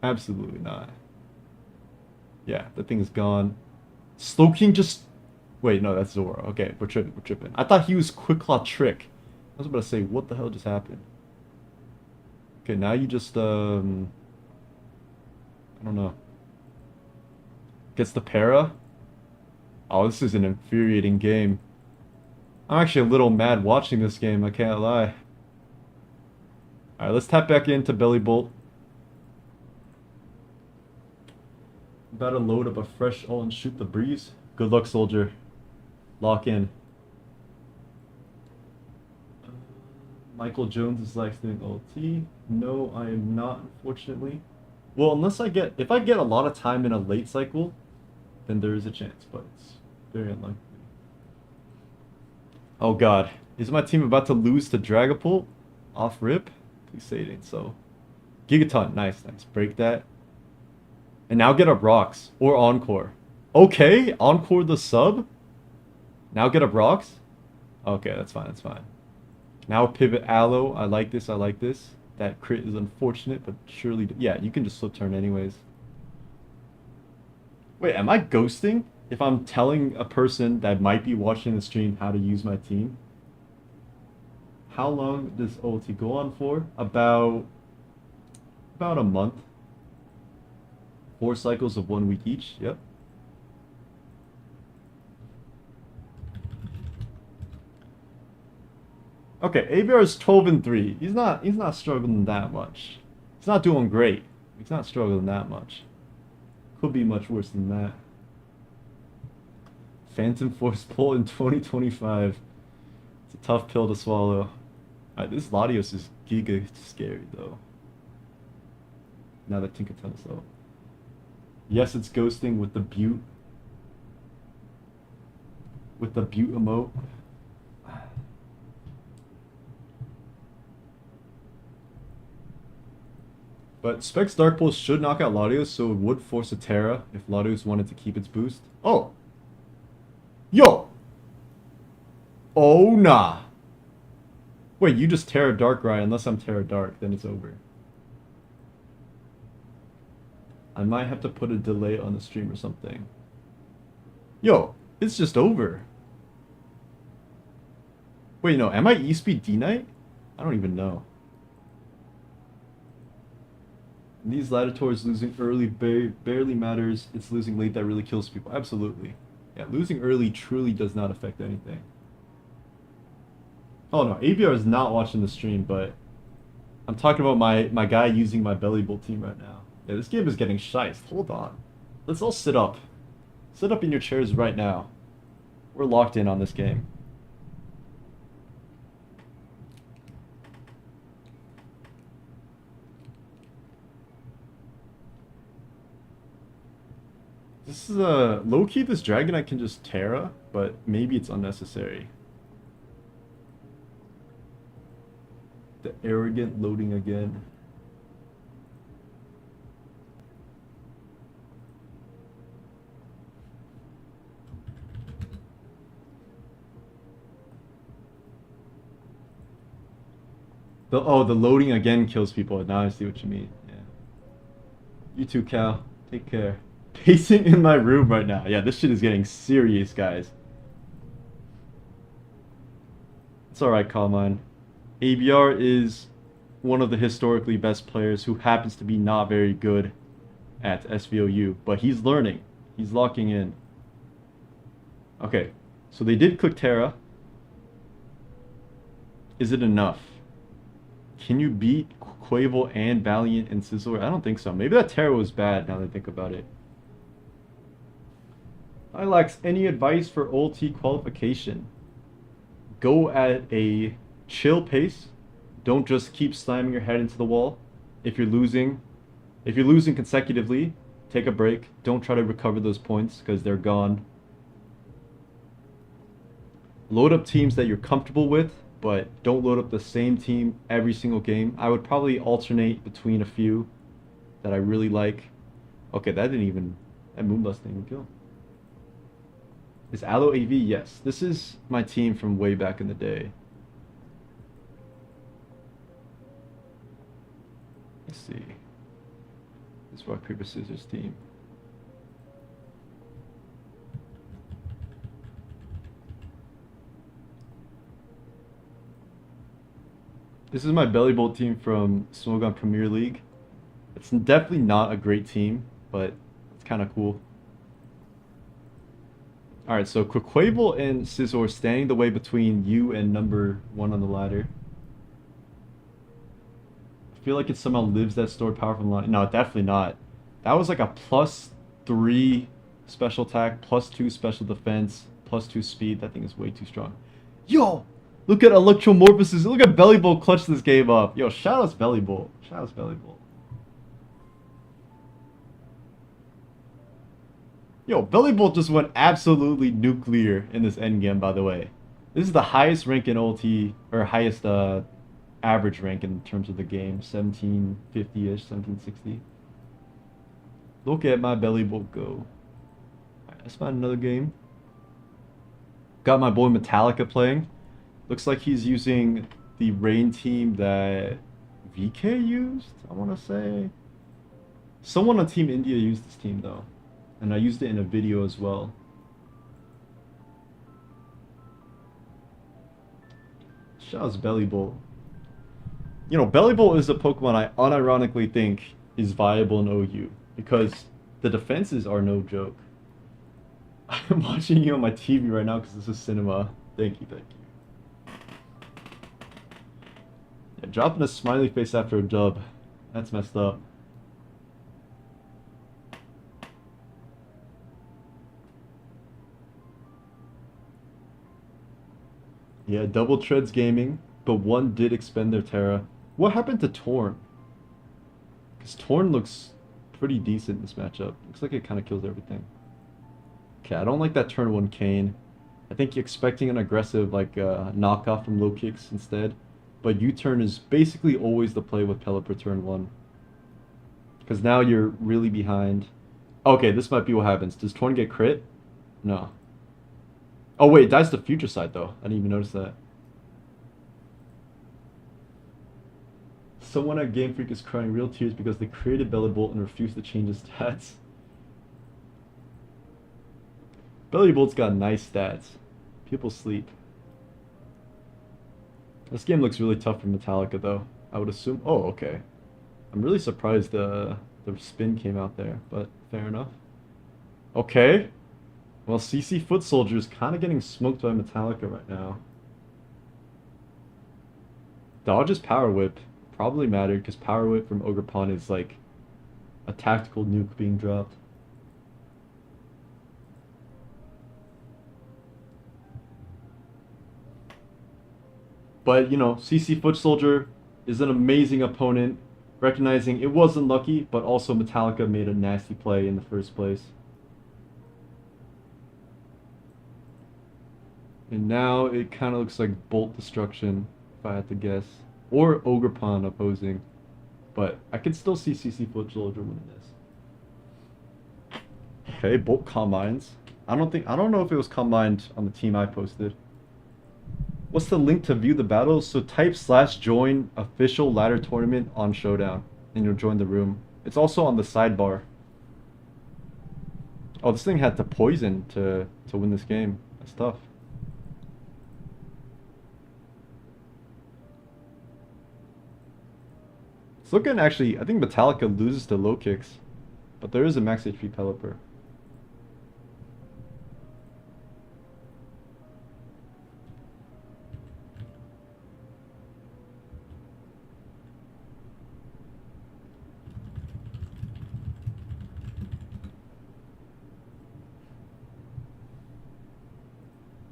Absolutely not. Yeah, that thing is gone. Slowking just... Wait, no, that's Zora. Okay, we're tripping, we're tripping. I thought he was Quick Claw Trick. I was about to say, what the hell just happened? Okay, now you just, I don't know. Gets the para? Oh, this is an infuriating game. I'm actually a little mad watching this game, I can't lie. Alright, let's tap back into Belly Bolt. About to load up a fresh ult and shoot the breeze. Good luck, soldier. Lock in. Michael Jones is like doing ulti. No, I am not, unfortunately. Well, unless if I get a lot of time in a late cycle, then there is a chance, but it's very unlikely. Oh god, is my team about to lose to Dragapult? Off rip? Please say it ain't so. Gigaton, nice, nice. Break that. And now get up rocks. Or Encore. Okay, Encore the sub? Now get up rocks? Okay, that's fine, that's fine. Now pivot Aloe. I like this, I like this. That crit is unfortunate, but surely... Yeah, you can just flip turn anyways. Wait, am I ghosting if I'm telling a person that might be watching the stream how to use my team? How long does ulti go on for? About a month. 4 cycles of 1 week each. Yep. Okay, ABR is 12 and 3. He's not struggling that much. He's not doing great. He's not struggling that much. Could be much worse than that. Phantom Force pull in 2025. It's a tough pill to swallow. Alright, this Latios is giga scary though. Now that Tinkaton's low. Yes, it's ghosting with the butte. With the butte emote. But Specs Dark Pulse should knock out Latios, so it would force a Terra if Latios wanted to keep its boost. Oh! Yo! Oh, nah. Wait, you just Terra Dark, right? Unless I'm Terra Dark, then it's over. I might have to put a delay on the stream or something. Yo, it's just over. Wait, no, am I E-Speed D-Knight? I don't even know. And these Latitours losing early barely matters. It's losing late that really kills people. Absolutely. Yeah, losing early truly does not affect anything. Oh no, ABR is not watching the stream, but I'm talking about my guy using my Belly Bolt team right now. Yeah, this game is getting shiced. Hold on. Let's all sit up. Sit up in your chairs right now. We're locked in on this game. This is a low-key, this Dragonite can just Terra, but maybe it's unnecessary. The arrogant loading again. The loading again kills people. Now I see what you mean. Yeah. You too, Cal. Take care. Pacing in my room right now. Yeah, this shit is getting serious, guys. It's alright, Carmine. ABR is one of the historically best players who happens to be not very good at SVOU, but he's learning. He's locking in. Okay, so they did cook Terra. Is it enough? Can you beat Quavo and Valiant and Sizzler? I don't think so. Maybe that Terra was bad now that I think about it. Ilax, any advice for ulti qualification? Go at a chill pace. Don't just keep slamming your head into the wall. If you're losing, If you're losing consecutively, take a break. Don't try to recover those points because they're gone. Load up teams that you're comfortable with, but don't load up the same team every single game. I would probably alternate between a few that I really like. Okay, that Moonblast didn't even kill. Is Aloe AV? Yes. This is my team from way back in the day. Let's see. This is rock, paper, scissors team. This is my Belly Bolt team from Smogon Premier League. It's definitely not a great team, but it's kind of cool. Alright, so Quaquavel and Scizor standing the way between you and number 1 on the ladder. I feel like it somehow lives that stored power from the line. No, definitely not. That was like a +3 special attack, +2 special defense, +2 speed. That thing is way too strong. Yo! Look at Electromorphosis. Look at Belly Bolt clutch this game up. Yo, shout outs Belly Bolt. Shout outs Belly Bolt. Yo, Belly Bolt just went absolutely nuclear in this endgame, by the way. This is the highest rank in OT, or highest average rank in terms of the game. 1750-ish, 1760. Look at my Belly Bolt go. Alright, let's find another game. Got my boy Metallica playing. Looks like he's using the rain team that VK used, I want to say. Someone on Team India used this team, though. And I used it in a video as well. Shouts Belly Bolt. You know, Belly Bolt is a Pokemon I unironically think is viable in OU. Because the defenses are no joke. I'm watching you on my TV right now because this is cinema. Thank you, thank you. Yeah, dropping a smiley face after a dub. That's messed up. Yeah, double treads gaming, but one did expend their Terra. What happened to Torn? Because Torn looks pretty decent in this matchup. Looks like it kind of kills everything. Okay, I don't like that turn 1 Kane. I think you're expecting an aggressive like knockoff from low kicks instead. But U-turn is basically always the play with Pelipper turn 1. Because now you're really behind. Okay, this might be what happens. Does Torn get crit? No. Oh wait, it dies to future side though. I didn't even notice that. Someone at Game Freak is crying real tears because they created Belly Bolt and refused to change his stats. Belly Bolt's got nice stats. People sleep. This game looks really tough for Metallica though. I would assume. Oh, okay. I'm really surprised the spin came out there, but fair enough. Okay. Well, CC Foot Soldier is kind of getting smoked by Metallica right now. Dodge's Power Whip probably mattered because Power Whip from Ogerpon is like a tactical nuke being dropped. But, you know, CC Foot Soldier is an amazing opponent, recognizing it wasn't lucky, but also Metallica made a nasty play in the first place. And now it kind of looks like Bolt Destruction, if I had to guess. Or Ogerpon opposing. But I could still see CC Foot Soldier winning this. Okay, Bolt Combines. I don't know if it was combined on the team I posted. What's the link to view the battles? So type /join official ladder tournament on Showdown. And you'll join the room. It's also on the sidebar. Oh, this thing had to poison to win this game. That's tough. It's looking actually, I think Metallica loses to low kicks, but there is a max HP Pelipper.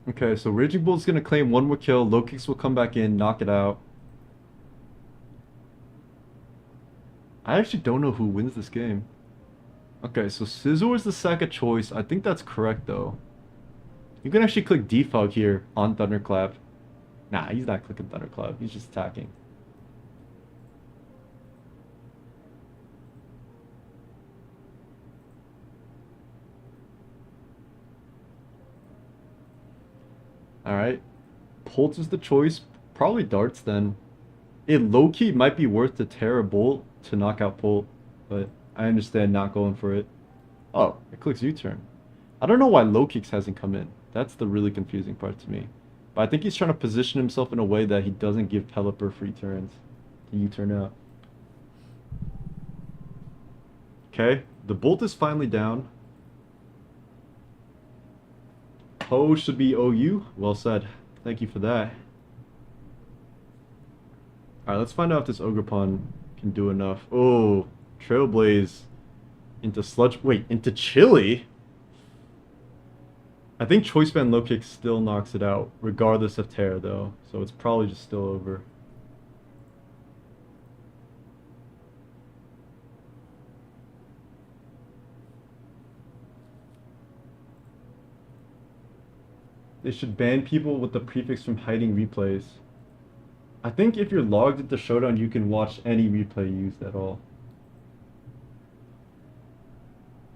Okay, so Raging Bull's gonna claim one more kill, low kicks will come back in, knock it out. I actually don't know who wins this game. Okay, so Scizor is the second choice. I think that's correct, though. You can actually click Defog here on Thunderclap. Nah, he's not clicking Thunderclap. He's just attacking. Alright. Pulse is the choice. Probably Darts, then. It low-key might be worth to tear a Bolt to knock out Bolt, but I understand not going for it. Oh, it clicks U-turn. I don't know why low kicks hasn't come in. That's the really confusing part to me. But I think he's trying to position himself in a way that he doesn't give Pelipper free turns to U-turn out. Okay, the Bolt is finally down. Ho should be OU. Well said. Thank you for that. Alright, let's find out if this Ogerpon can do enough. Oh, Trailblaze into Sludge. Wait, into Chili? I think Choice Band low kick still knocks it out, regardless of tear, though. So it's probably just still over. They should ban people with the prefix from hiding replays. I think if you're logged into Showdown, you can watch any replay used at all.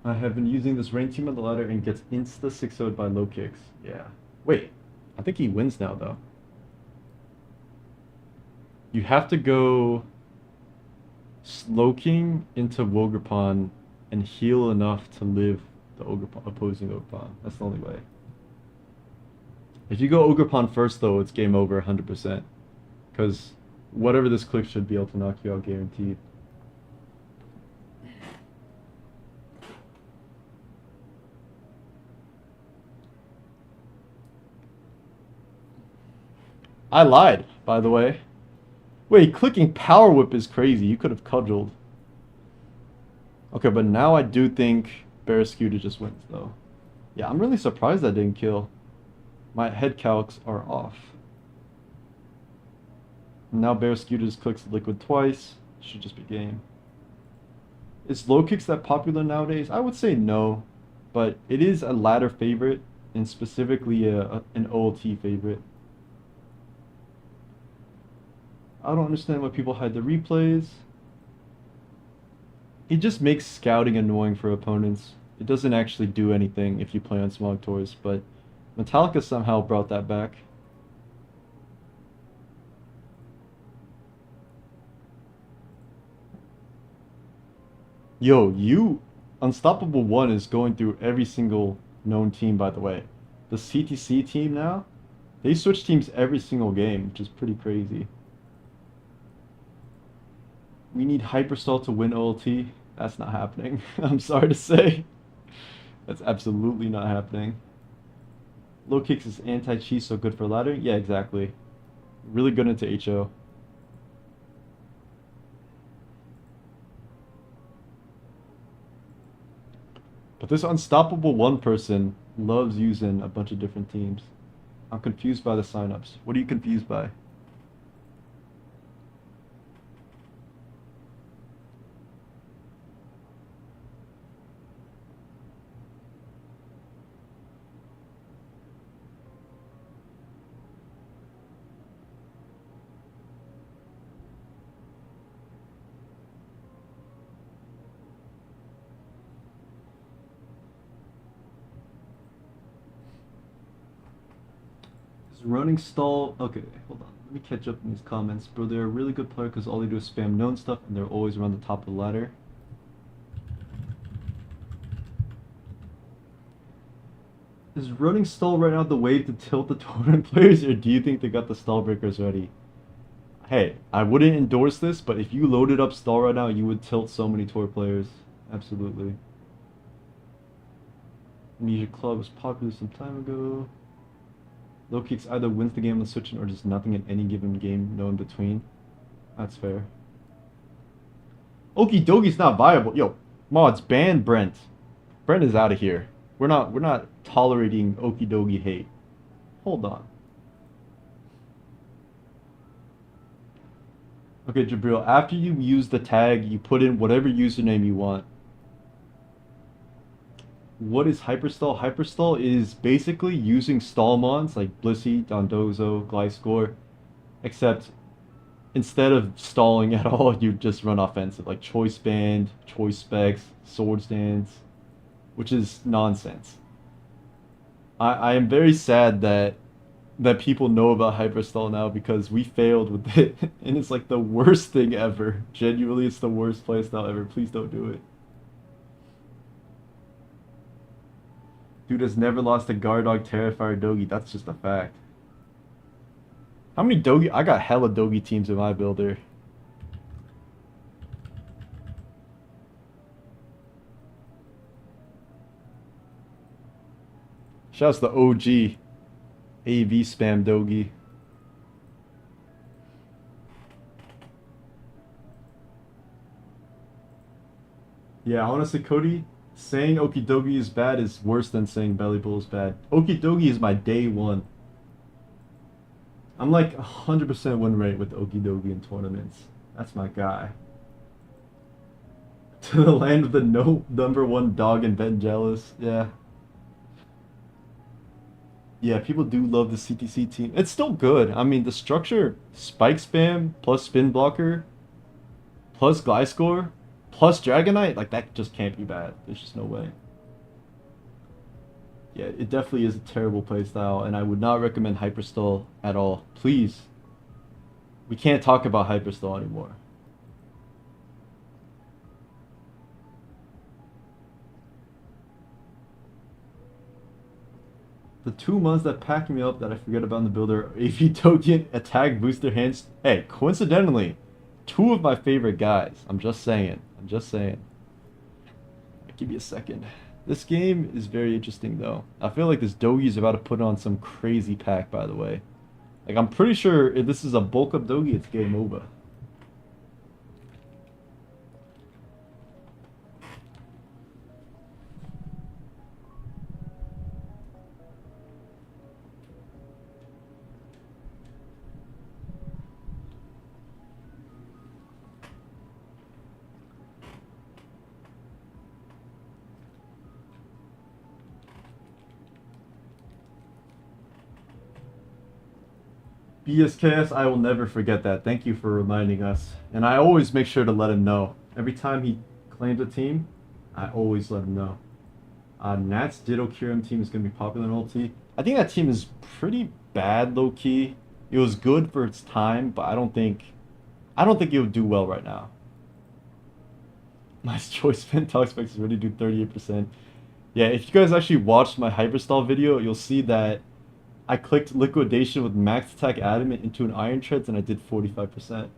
I have been using this rain team on the ladder and gets insta 6-0'd by low kicks. Yeah. Wait, I think he wins now, though. You have to go Slowking into Wogerpon and heal enough to live the opposing Ogerpon. That's the only way. If you go Ogerpon first, though, it's game over 100%. Because whatever this click should be able to knock you out guaranteed. I lied, by the way. Wait, clicking Power Whip is crazy. You could have cudgeled. Okay, but now I do think Barraskewda just wins, though. Yeah, I'm really surprised that didn't kill. My head calcs are off. Now Barraskewda just clicks Liquid twice. Should just be game. Is low kicks that popular nowadays? I would say no, but it is a ladder favorite, and specifically an OLT favorite. I don't understand why people hide the replays. It just makes scouting annoying for opponents. It doesn't actually do anything if you play on Smog Tours, but Metallica somehow brought that back. Yo, Unstoppable 1 is going through every single known team, by the way. The CTC team now, they switch teams every single game, which is pretty crazy. We need Hyperstall to win OLT. That's not happening. I'm sorry to say. That's absolutely not happening. Low kicks is anti-cheese, so good for ladder? Yeah, exactly. Really good into HO. But this Unstoppable 1 person loves using a bunch of different teams. I'm confused by the signups. What are you confused by? Running stall. Okay, hold on. Let me catch up in these comments. Bro, they're a really good player because all they do is spam known stuff and they're always around the top of the ladder. Is running stall right now the way to tilt the tournament players, or do you think they got the stall breakers ready? Hey, I wouldn't endorse this, but if you loaded up stall right now, you would tilt so many tour players. Absolutely. Amnesia Club was popular some time ago. Low kicks either wins the game on the switching or just nothing in any given game, no in between. That's fair. Okie dokie not viable. Yo, mods, ban Brent. Brent is out of here. We're not tolerating okie dokie hate. Hold on. Okay, Jabril, after you use the tag, you put in whatever username you want. What is hyperstall? Hyperstall is basically using stall mons like Blissey, Dondozo, Gliscor, except instead of stalling at all, you just run offensive, like Choice Band, Choice Specs, Sword Stance, which is nonsense. I am very sad that people know about hyperstall now because we failed with it, and it's like the worst thing ever. Genuinely, it's the worst playstyle ever. Please don't do it. Dude has never lost a guard dog terrifier dogi. That's just a fact. How many dogi? I got hella dogi teams in my builder. Shouts to OG AV spam dogi. Yeah, honestly, Cody, saying Okidogi is bad is worse than saying Belly Bull is bad. Okidogi is my day one. I'm like 100% win rate with Okidogi in tournaments. That's my guy. To the land of the no number one dog and Ben jealous. Yeah. Yeah, people do love the CTC team. It's still good. I mean, the structure, spike spam plus spin blocker plus Gliscor plus Dragonite, like that just can't be bad. There's just no way. Yeah, it definitely is a terrible playstyle, and I would not recommend Hyperstall at all. Please, we can't talk about Hyperstall anymore. The 2 months that packed me up that I forget about in the builder are AV Token, Attack Booster Hands. Hey, coincidentally, two of my favorite guys. I'm just saying. I'm just saying. Give me a second. This game is very interesting though. I feel like this Dogi is about to put on some crazy pack, by the way. Like, I'm pretty sure if this is a bulk up Dogi, it's game over. BSKS, I will never forget that. Thank you for reminding us. And I always make sure to let him know. Every time he claims a team, I always let him know. Nat's Ditto Kyurem team is going to be popular in OT. I think that team is pretty bad, low key. It was good for its time, but I don't think it would do well right now. Nice choice, Finn. Talkspecs is ready to do 38%. Yeah, if you guys actually watched my Hyperstall video, you'll see that I clicked liquidation with max attack adamant into an iron treads and I did 45%.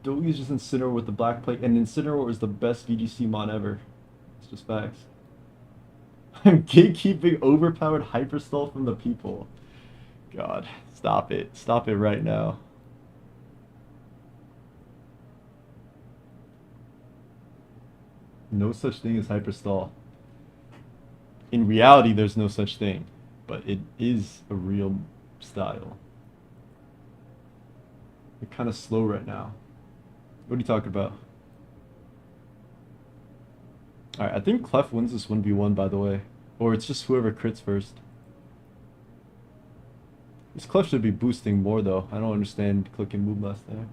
Don't use just Incineroar with the black plate, and Incineroar is the best VGC mon ever. It's just facts. I'm gatekeeping overpowered hyperstall from the people. God, stop it. Stop it right now. No such thing as hyperstall. In reality, there's no such thing, but it is a real style. You're kind of slow right now. What are you talking about? Alright, I think Clef wins this 1v1, by the way. Or it's just whoever crits first. This Clef should be boosting more, though. I don't understand clicking move last there.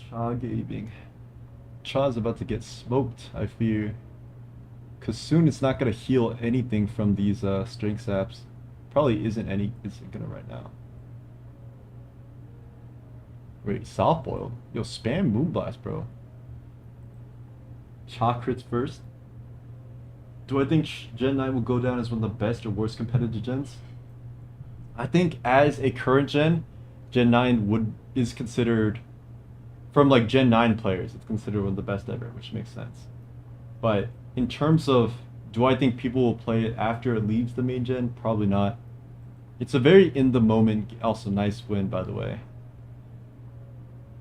Cha gaming. Cha's about to get smoked, I fear. Cause soon it's not gonna heal anything from these strength saps. Probably isn't gonna right now. Wait, soft boiled? Yo, spam Moonblast, bro. Chocolates first. Do I think Gen 9 will go down as one of the best or worst competitive gens? I think as a current gen, Gen 9 would is considered from like Gen 9 players, it's considered one of the best ever, which makes sense. But in terms of do I think people will play it after it leaves the main gen? Probably not. It's a very in the moment, also nice win by the way.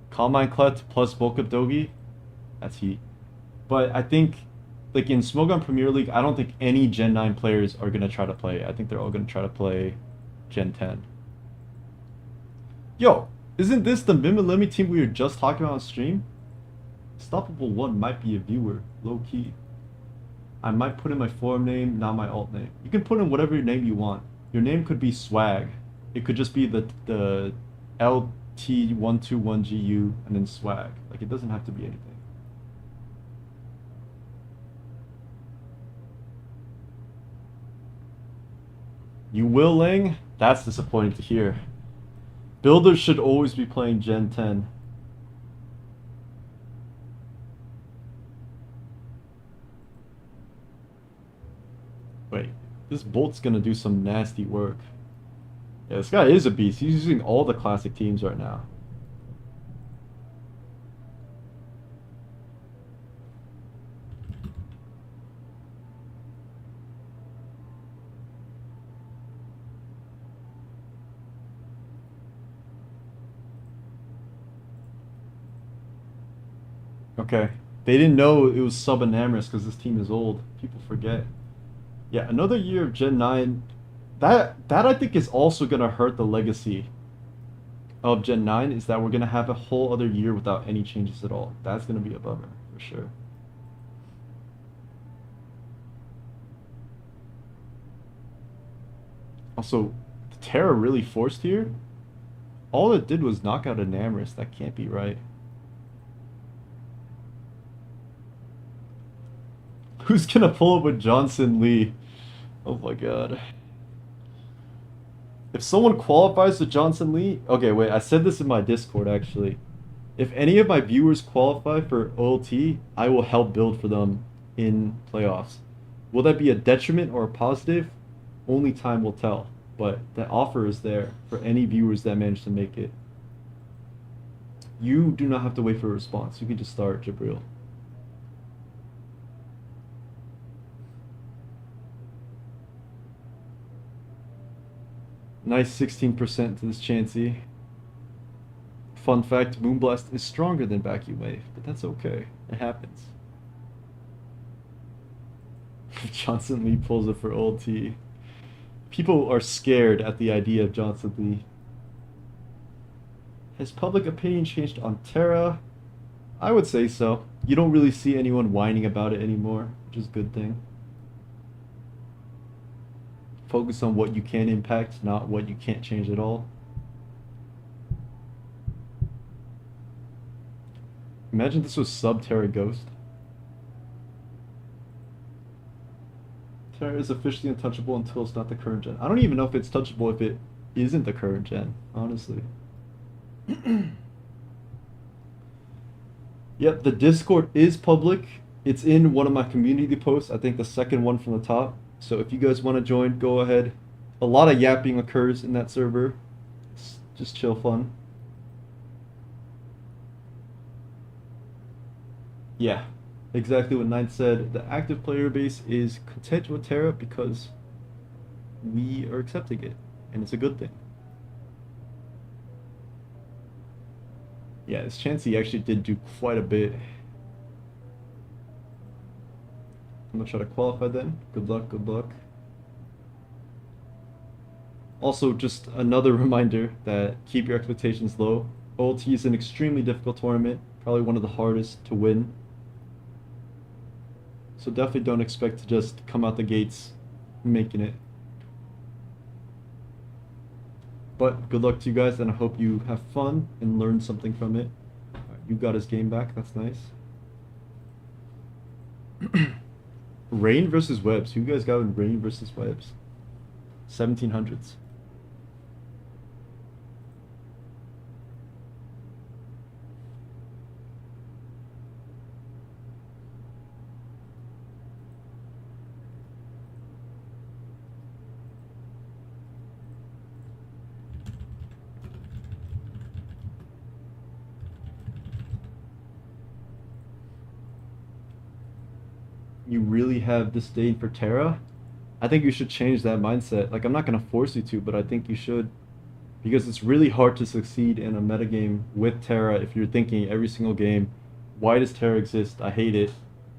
Calm Mind Cleft plus Bulk Up Dogi, that's heat. But I think like in Smogon Premier League, I don't think any Gen 9 players are gonna try to play it. I think they're all gonna try to play Gen 10. Yo, isn't this the Mimilemi team we were just talking about on stream? Stoppable 1 might be a viewer, low key. I might put in my forum name, not my alt name. You can put in whatever name you want. Your name could be Swag. It could just be the LT121GU and then Swag. Like it doesn't have to be anything. You willing? That's disappointing to hear. Builders should always be playing Gen 10. Wait, this Bolt's gonna do some nasty work. Yeah, this guy is a beast. He's using all the classic teams right now. Okay. They didn't know it was sub-anamorous because this team is old. People forget. Yeah, another year of Gen 9. That I think is also gonna hurt the legacy of Gen 9 is that we're gonna have a whole other year without any changes at all. That's gonna be a bummer for sure. Also, the Terra really forced here? All it did was knock out Enamorous. That can't be right. Who's gonna pull up with Johnson Lee? Oh my god. If someone qualifies with Johnson Lee, okay, wait, I said this in my Discord actually. If any of my viewers qualify for OLT, I will help build for them in playoffs. Will that be a detriment or a positive? Only time will tell. But that offer is there for any viewers that manage to make it. You do not have to wait for a response. You can just start, Jabril. Nice 16% to this Chansey. Fun fact, Moonblast is stronger than Vacuum Wave, but that's okay. It happens. Johnson Lee pulls it for ulti. People are scared at the idea of Johnson Lee. Has public opinion changed on Terra? I would say so. You don't really see anyone whining about it anymore, which is a good thing. Focus on what you can impact, not what you can't change at all. Imagine this was sub-Terra Ghost. Terra is officially untouchable until it's not the current gen. I don't even know if it's touchable if it isn't the current gen, honestly. Yep, the Discord is public. It's in one of my community posts, I think the second one from the top. So if you guys want to join, go ahead. A lot of yapping occurs in that server. It's just chill fun. Yeah, exactly what Knight said. The active player base is content with Terra because we are accepting it, and it's a good thing. Yeah, this Chansey actually did do quite a bit. I'm gonna try to qualify then. Good luck, good luck. Also, just another reminder that keep your expectations low. OLT is an extremely difficult tournament, probably one of the hardest to win. So definitely don't expect to just come out the gates making it. But good luck to you guys, and I hope you have fun and learn something from it. You got his game back, that's nice. Rain versus Webs. Who you guys got in Rain versus Webs? 1700s. you really have disdain for Terra, I think you should change that mindset. Like, I'm not gonna force you to, but I think you should. Because it's really hard to succeed in a metagame with Terra if you're thinking every single game, why does Terra exist? I hate it.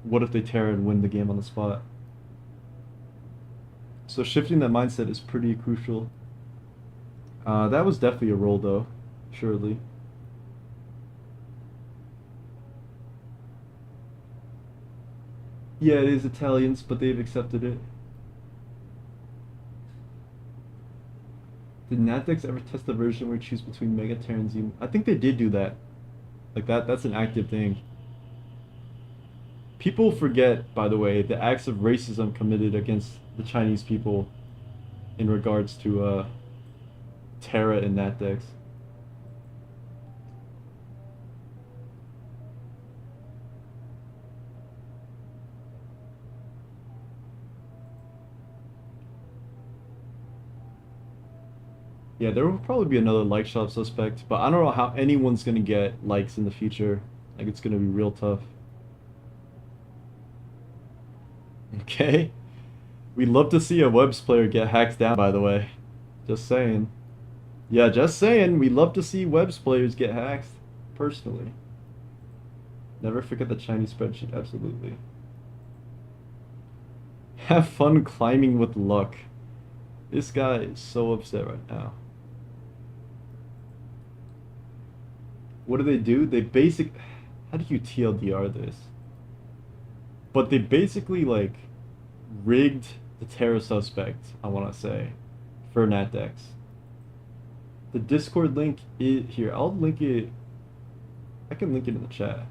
What if they Terra and win the game on the spot? So shifting that mindset is pretty crucial. That was definitely a role, though, surely. Yeah, it is Italians, but they've accepted it. Did Natdex ever test the version where you choose between Mega Terra and Z? I think they did do that. Like that's an active thing. People forget, by the way, the acts of racism committed against the Chinese people in regards to Terra and Natdex. Yeah, there will probably be another like shop suspect, but I don't know how anyone's gonna get likes in the future. Like it's gonna be real tough. Okay. We'd love to see a webs player get hacked down, by the way. Just saying. Yeah, just saying. We'd love to see webs players get hacked, personally. Never forget the Chinese spreadsheet, absolutely. Have fun climbing with luck. This guy is so upset right now. What do? They basic. How do you TLDR this? But they basically like rigged the terror suspect, I want to say, for NatDex. The Discord link is here. I'll link it. I can link it in the chat.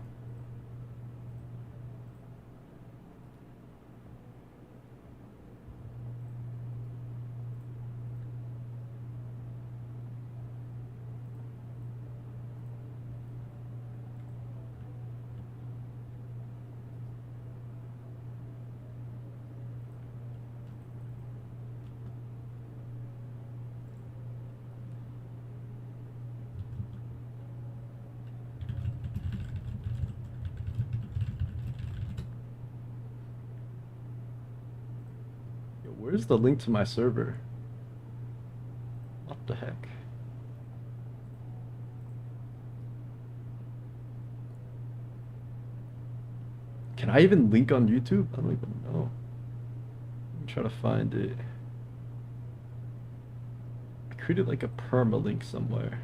Yo, where's the link to my server? What the heck? Can I even link on YouTube? I don't even know. I'm trying to find it. I created like a permalink somewhere.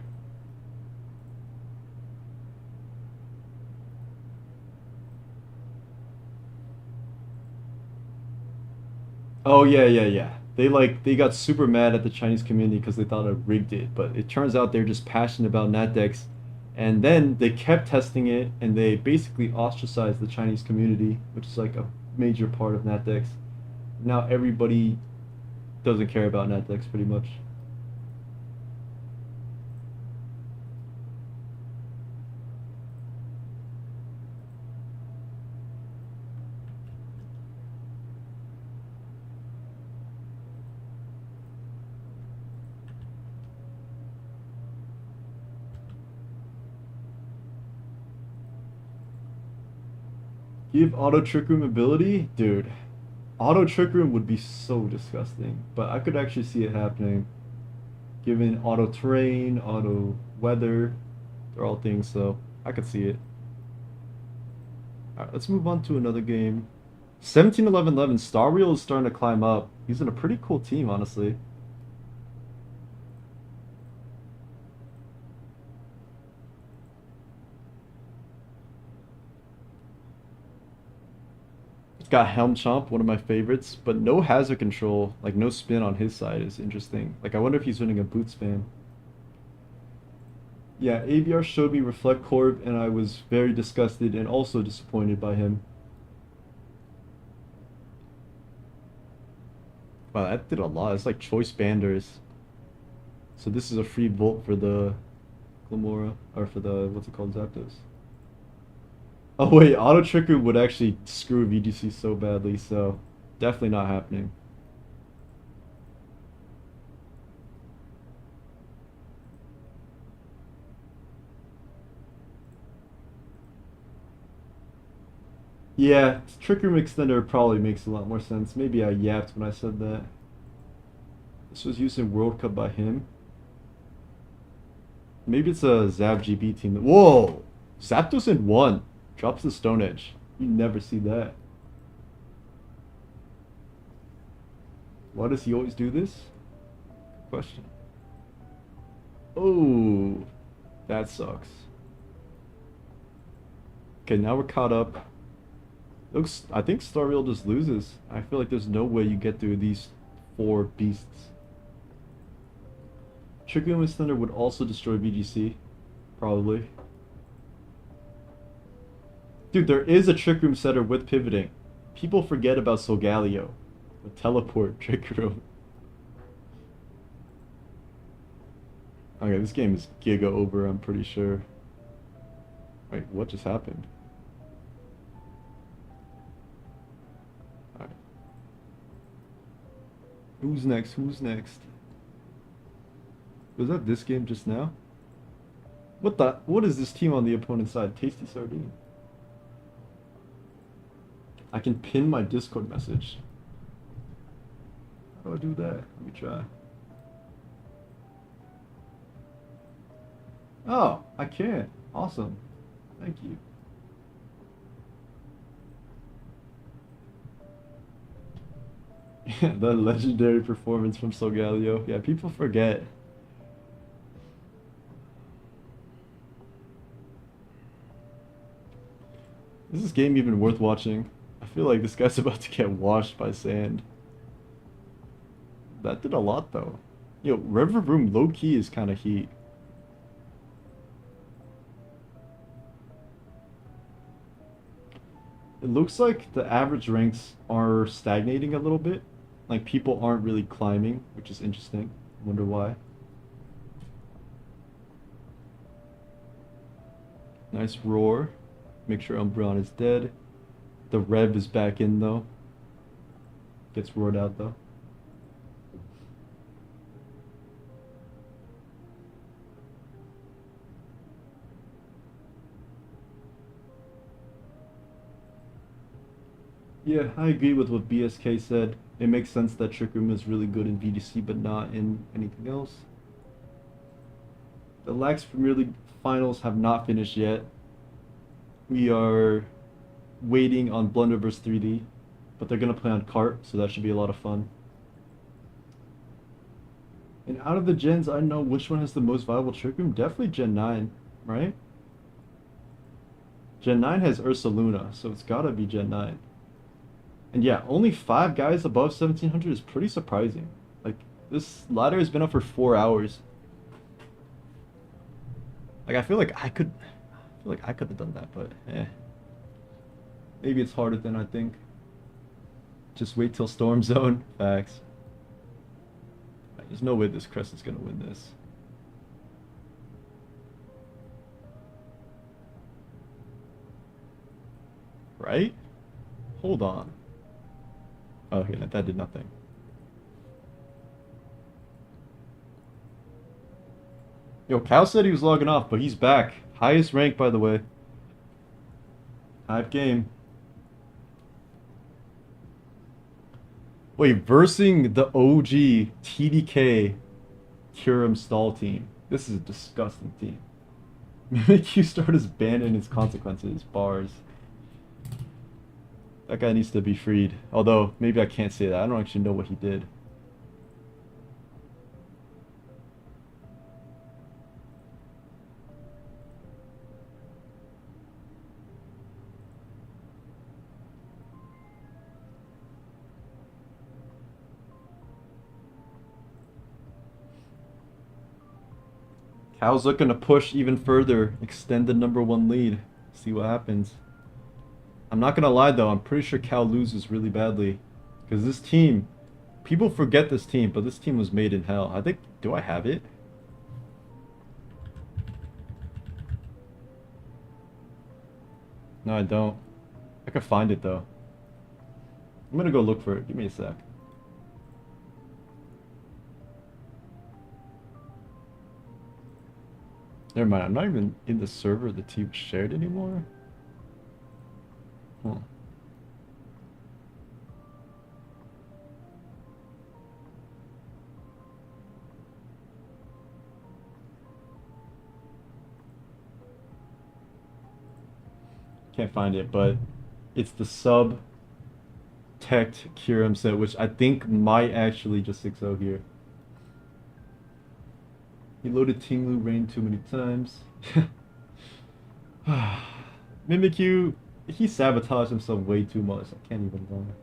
Oh yeah. They got super mad at the Chinese community because they thought I rigged it, but it turns out they're just passionate about NatDex, and then they kept testing it, and they basically ostracized the Chinese community, which is like a major part of NatDex. Now everybody doesn't care about NatDex pretty much. Give auto trick room ability, dude. Auto trick room would be so disgusting, but I could actually see it happening. Given auto terrain, auto weather, they're all things, so I could see it. Alright, let's move on to another game. 17-11-11, Star Wheel is starting to climb up. He's in a pretty cool team, honestly. He's got Helm Chomp, one of my favorites, but no hazard control, like no spin on his side is interesting. Like I wonder if he's running a boot spam. Yeah, ABR showed me Reflect Corp, and I was very disgusted and also disappointed by him. Wow, that did a lot. It's like choice banders. So this is a free volt for the Glamora, or for the, what's it called, Zapdos. Oh wait, Auto Tricker would actually screw VGC so badly, so definitely not happening. Yeah, Trick Room Extender probably makes a lot more sense. Maybe I yapped when I said that. This was used in World Cup by him. Maybe it's a ZapGB team. Whoa! Zapdos in one. Drops the Stone Edge. You never see that. Why does he always do this? Question. Oh, that sucks. Okay, now we're caught up. Looks, I think Star Rail just loses. I feel like there's no way you get through these four beasts. Trick Room Thunder would also destroy VGC, probably. Dude, there is a Trick Room setter with pivoting. People forget about Solgaleo. The teleport Trick Room. Okay, this game is giga over, I'm pretty sure. Wait, what just happened? Alright. Who's next? Who's next? Was that this game just now? What the? What is this team on the opponent's side? Tasty Sardine. I can pin my Discord message. How do I do that? Let me try. Oh, I can. Awesome. Thank you. Yeah, the legendary performance from Solgaleo. Yeah, people forget. Is this game even worth watching? I feel like this guy's about to get washed by sand. That did a lot though. Yo, River Room low key is kind of heat. It looks like the average ranks are stagnating a little bit. Like people aren't really climbing, which is interesting. Wonder why. Nice roar. Make sure Umbreon is dead. The Rev is back in though. Gets roared out though. Yeah, I agree with what BSK said. It makes sense that Trick Room is really good in VGC, but not in anything else. The Lax Premier League finals have not finished yet. We are waiting on Blunderverse 3D, but they're gonna play on Cart, so that should be a lot of fun. And out of the gens, I know which one has the most viable Trick Room. Definitely Gen 9, right? Gen 9 has Ursaluna, so it's gotta be Gen 9. And yeah, only 5 guys above 1700 is pretty surprising. Like, this ladder has been up for 4 hours. Like, I feel like I could have done that, but eh. Maybe it's harder than I think. Just wait till Storm Zone. Facts. There's no way this Crest is gonna win this. Right? Hold on. Oh, okay, that did nothing. Yo, Cal said he was logging off, but he's back. Highest rank, by the way. Hype game. Wait, versing the OG TDK Kyurem stall team. This is a disgusting team. Make you start as banned and its consequences. Bars. That guy needs to be freed. Although, maybe I can't say that. I don't actually know what he did. Cal's looking to push even further, extend the #1 lead. See what happens. I'm not gonna lie though, I'm pretty sure Cal loses really badly. Because this team, people forget this team, but this team was made in hell. I think, do I have it? No, I don't. I could find it though. I'm gonna go look for it. Give me a sec. Never mind, I'm not even in the server the team shared anymore. Huh. Can't find it, but it's the sub tech Kyurem set, which I think might actually just 6-0 here. He loaded Tinglu Rain too many times. Mimikyu, he sabotaged himself way too much. I can't even lie.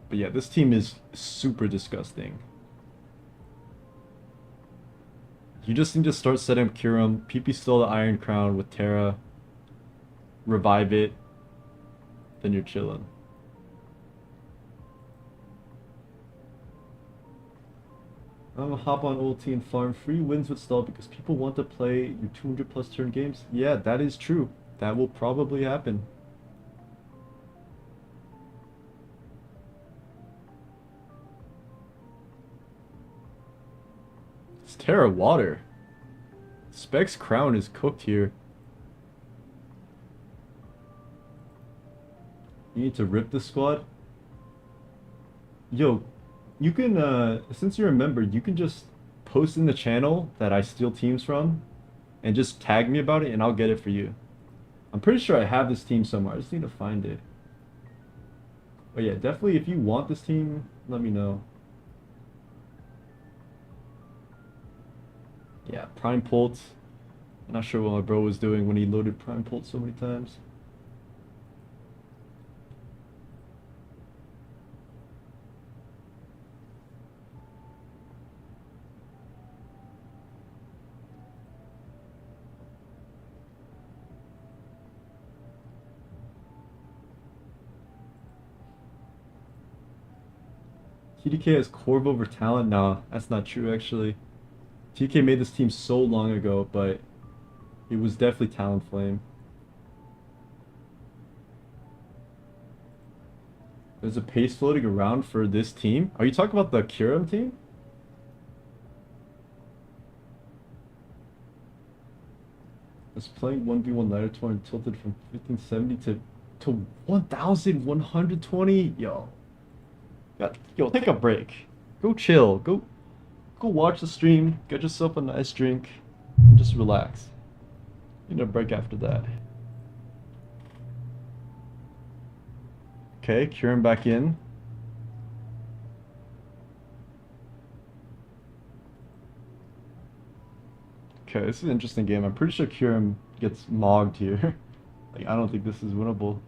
But yeah, this team is super disgusting. You just need to start setting up Kyurem, PP still the Iron Crown with Terra, revive it, then you're chilling. I'm gonna hop on ulti and farm free wins with stall because people want to play your 200 plus turn games. Yeah, that is true. That will probably happen. It's Terra water. Spec's crown is cooked here. You need to rip the squad. Yo, you can, since you're a member, you can just post in the channel that I steal teams from and just tag me about it and I'll get it for you. I'm pretty sure I have this team somewhere. I just need to find it. But yeah, definitely if you want this team, let me know. Yeah, Prime Pult. I'm not sure what my bro was doing when he loaded Prime Pult so many times. TDK has Corv over talent? Nah, that's not true actually. TDK made this team so long ago, but it was definitely Talonflame. There's a pace floating around for this team. Are you talking about the Kyurem team? I was playing 1v1 ladder tour and tilted from 1570 to 1120. Yo, take a break. Go chill. Go watch the stream. Get yourself a nice drink and just relax. You need a break after that. Okay, Kyurem back in. Okay, this is an interesting game. I'm pretty sure Kyurem gets mogged here. Like, I don't think this is winnable.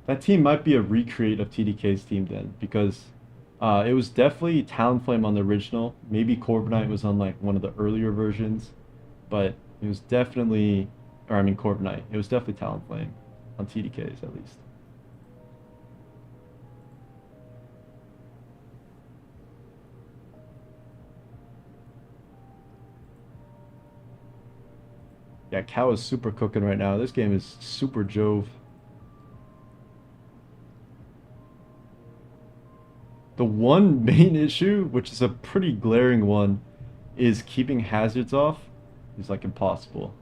That team might be a recreate of TDK's team then, because it was definitely Talonflame on the original. Maybe Corviknight was on like one of the earlier versions, but it was definitely, or I mean Corviknight. It was definitely Talonflame on TDK's at least. Yeah, Cow is super cooking right now. This game is super Jove. The one main issue, which is a pretty glaring one, is keeping hazards off is like impossible.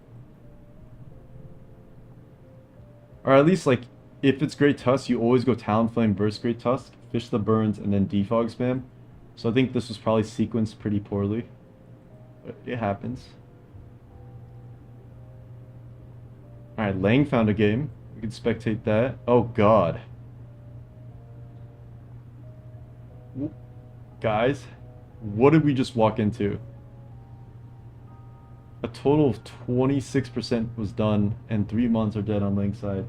Or at least like if it's Great Tusk, you always go Talonflame burst Great Tusk, fish the burns, and then defog spam. So I think this was probably sequenced pretty poorly. But it happens. Alright, Lang found a game. We can spectate that. Oh god. Guys, what did we just walk into? A total of 26% was done, and 3 months are dead on Lang's side.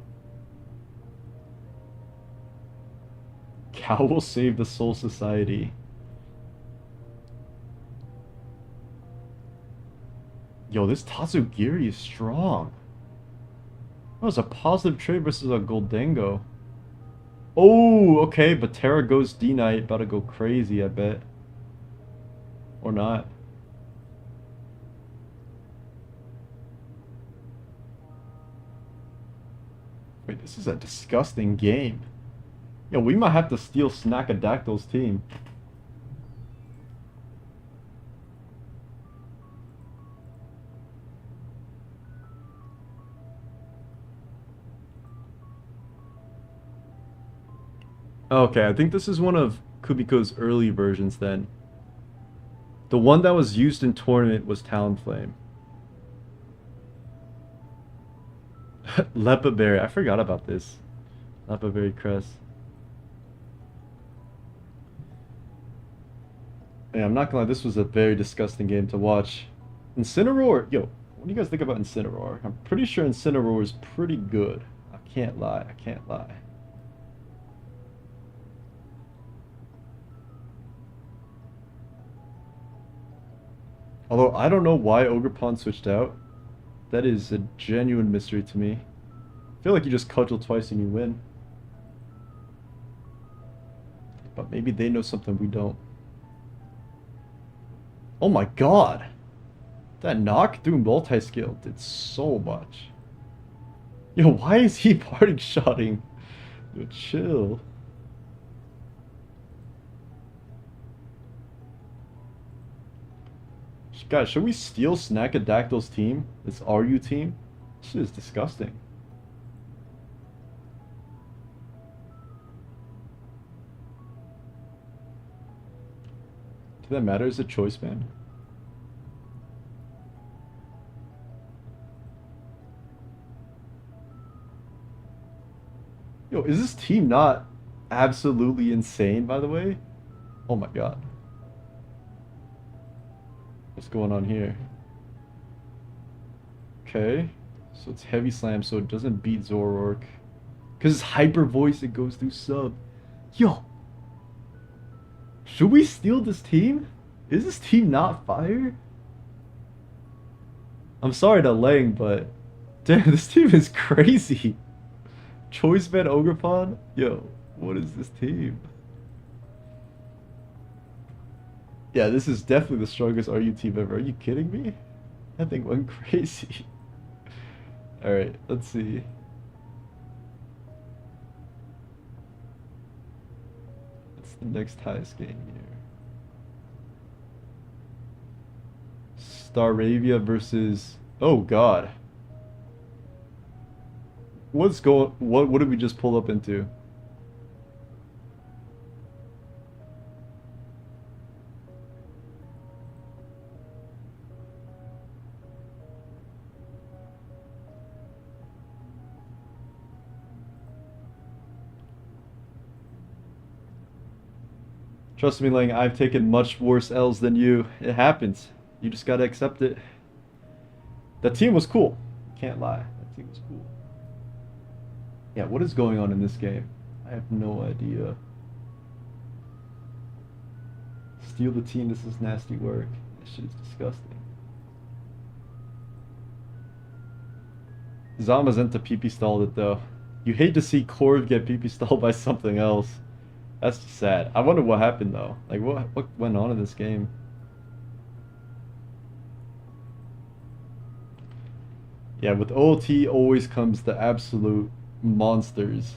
Cow will save the Soul Society. Yo, this Tazugiri is strong. That was a positive trade versus a Goldango. Oh, okay, but Terra goes D-Knight, about to go crazy, I bet. Or not. Wait, this is a disgusting game. Yo, we might have to steal Snackadactyl's team. Okay, I think this is one of Kubiko's early versions then. The one that was used in tournament was Talonflame. Lepa Berry, I forgot about this. Lepa Berry Crest. Yeah, I'm not gonna lie, this was a very disgusting game to watch. Incineroar, yo, what do you guys think about Incineroar? I'm pretty sure Incineroar is pretty good. I can't lie, I can't lie. Although I don't know why Ogerpon switched out. That is a genuine mystery to me. I feel like you just cudgel twice and you win. But maybe they know something we don't. Oh my god! That knock through multi-skill did so much. Yo, why is he parting shotting? Yo, chill. Guys, should we steal Snackadactyl's team? This RU team? This shit is disgusting. Does that matter as a choice, man? Yo, is this team not absolutely insane, by the way? Oh my god. What's going on here? Okay. So it's Heavy Slam, so it doesn't beat Zoroark. Because it's Hyper Voice, it goes through sub. Yo! Should we steal this team? Is this team not fire? I'm sorry to Lang, but... Damn, this team is crazy. Choice Band Ogerpon? Yo, what is this team? Yeah, this is definitely the strongest RU team ever. Are you kidding me? That thing went crazy. Alright, let's see. What's the next highest game here? Staravia versus... Oh god. What did we just pull up into? Trust me, Lang, I've taken much worse L's than you. It happens. You just gotta accept it. That team was cool. Can't lie. That team was cool. Yeah, what is going on in this game? I have no idea. Steal the team, this is nasty work. This shit is disgusting. Zamazenta PP stalled it though. You hate to see Korv get PP stalled by something else. That's sad. I wonder what happened though. Like what went on in this game? Yeah, with OLT always comes the absolute monsters.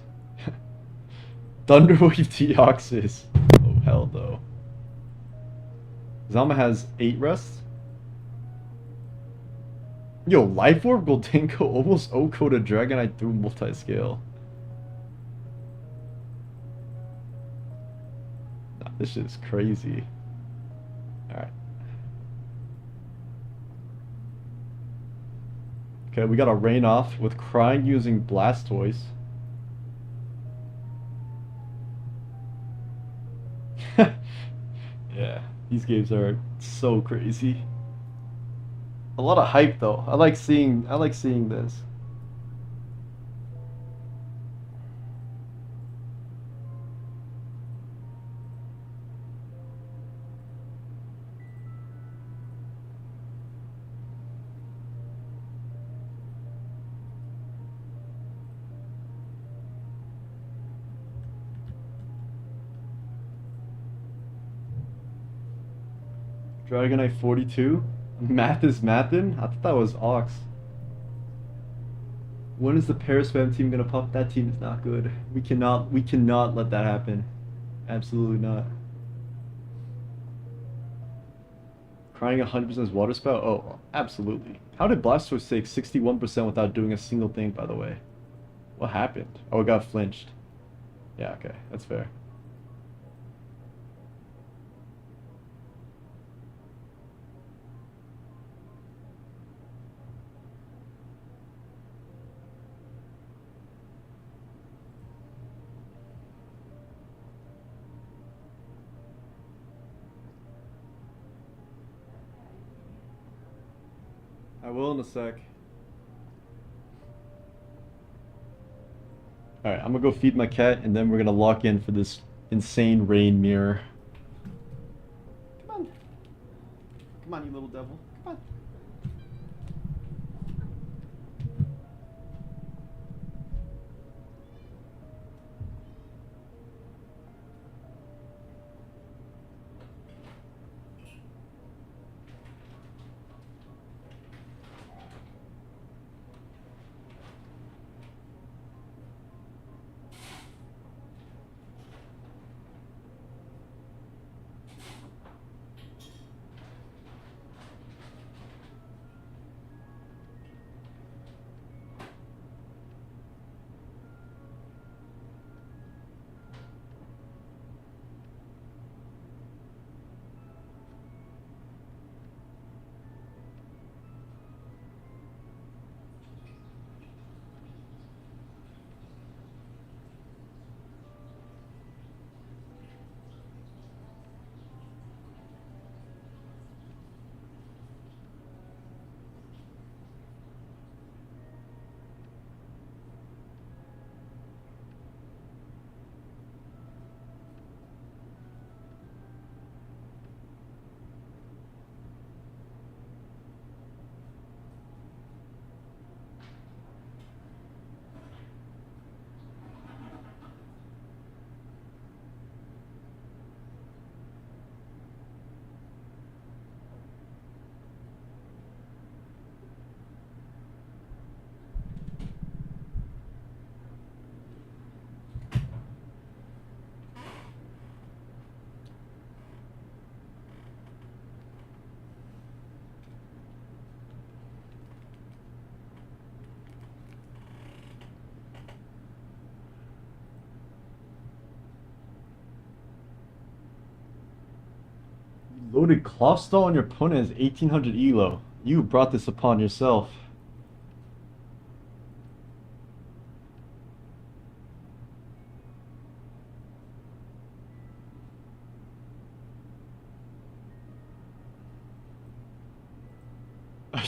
Thunderwave Deoxys. Oh hell no. Zama has 8 rests. Yo, Life Orb Goldenko almost OHKO'd a Dragonite through multi-scale. Nah, this shit is crazy. Alright. Okay, we got a Rain Off with Crying using Blastoise. Yeah, these games are so crazy. A lot of hype though. I like seeing this. Dragonite 42? Math is mathin'? I thought that was Ox. When is the Paraspam team gonna pop? That team is not good. We cannot let that happen. Absolutely not. Crying 100% is water spout? Oh, absolutely. How did Blastoise take 61% without doing a single thing, by the way? What happened? Oh, it got flinched. Yeah, okay, that's fair. I will in a sec. All right, I'm gonna go feed my cat, and then we're gonna lock in for this insane rain mirror. Come on, come on, you little devil. Come on. Loaded cloth stall on your opponent has 1800 elo. You brought this upon yourself.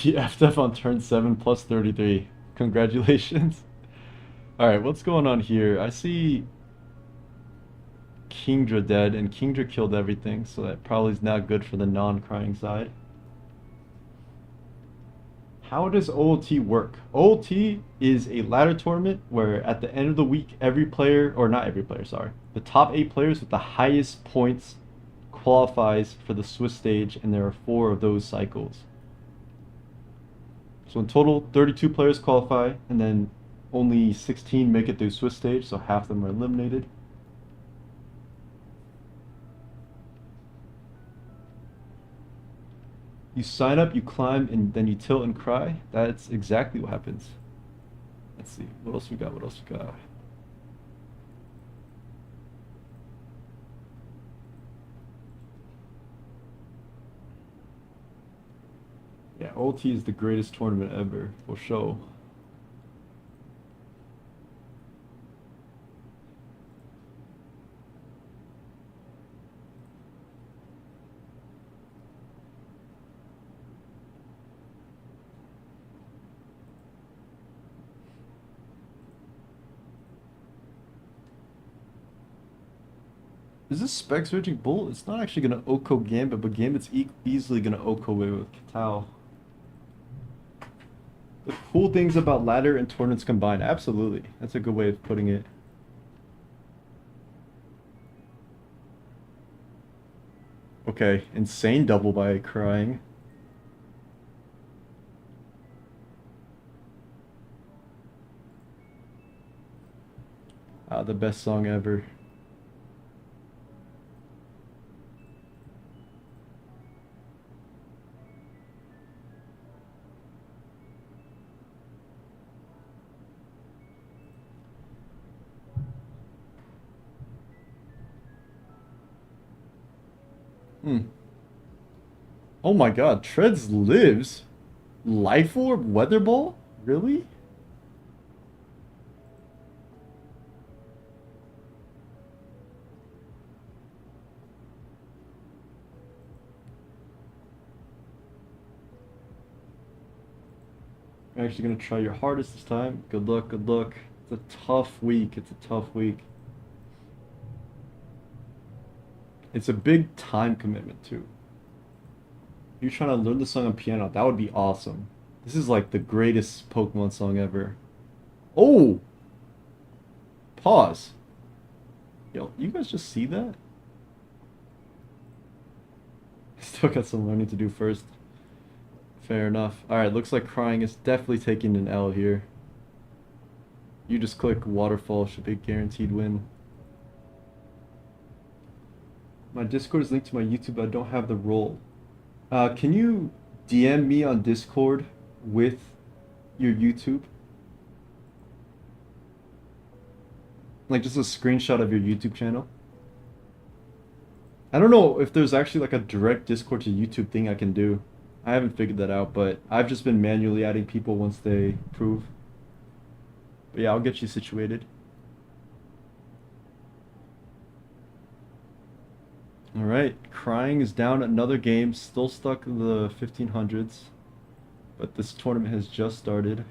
You FF on turn 7 plus 33. Congratulations. Alright, what's going on here? I see Kingdra dead, and Kingdra killed everything, so that probably is not good for the non-crying side. How does OLT work? OLT is a ladder tournament where at the end of the week, every player, or not every player, sorry, the top 8 players with the highest points qualifies for the Swiss stage, and there are 4 of those cycles. So in total, 32 players qualify, and then only 16 make it through Swiss stage, so half of them are eliminated. You sign up, you climb, and then you tilt and cry. That's exactly what happens. Let's see. What else we got? What else we got? Yeah, OLT is the greatest tournament ever, for sure. Is this spec switching bull? It's not actually gonna Oko Gambit, but Gambit's easily gonna Oko away with Katao. The cool things about ladder and tournaments combined. Absolutely. That's a good way of putting it. Okay, insane double by crying. Ah, the best song ever. Hmm. Oh my god, Treads lives? Life Orb Weather Ball? Really? You're actually gonna try your hardest this time. Good luck, good luck. It's a tough week. It's a tough week. It's a big time commitment too. You're trying to learn the song on piano. That would be awesome. This is like the greatest Pokemon song ever. Oh! Pause. Yo, you guys just see that? Still got some learning to do first. Fair enough. Alright, looks like crying is definitely taking an L here. You just click waterfall, should be a guaranteed win. My Discord is linked to my YouTube, but I don't have the role. Can you DM me on Discord with your YouTube? Like just a screenshot of your YouTube channel? I don't know if there's actually like a direct Discord to YouTube thing I can do. I haven't figured that out, but I've just been manually adding people once they approve. But yeah, I'll get you situated. All right, crying is down another game, still stuck in the 1500s, but this tournament has just started.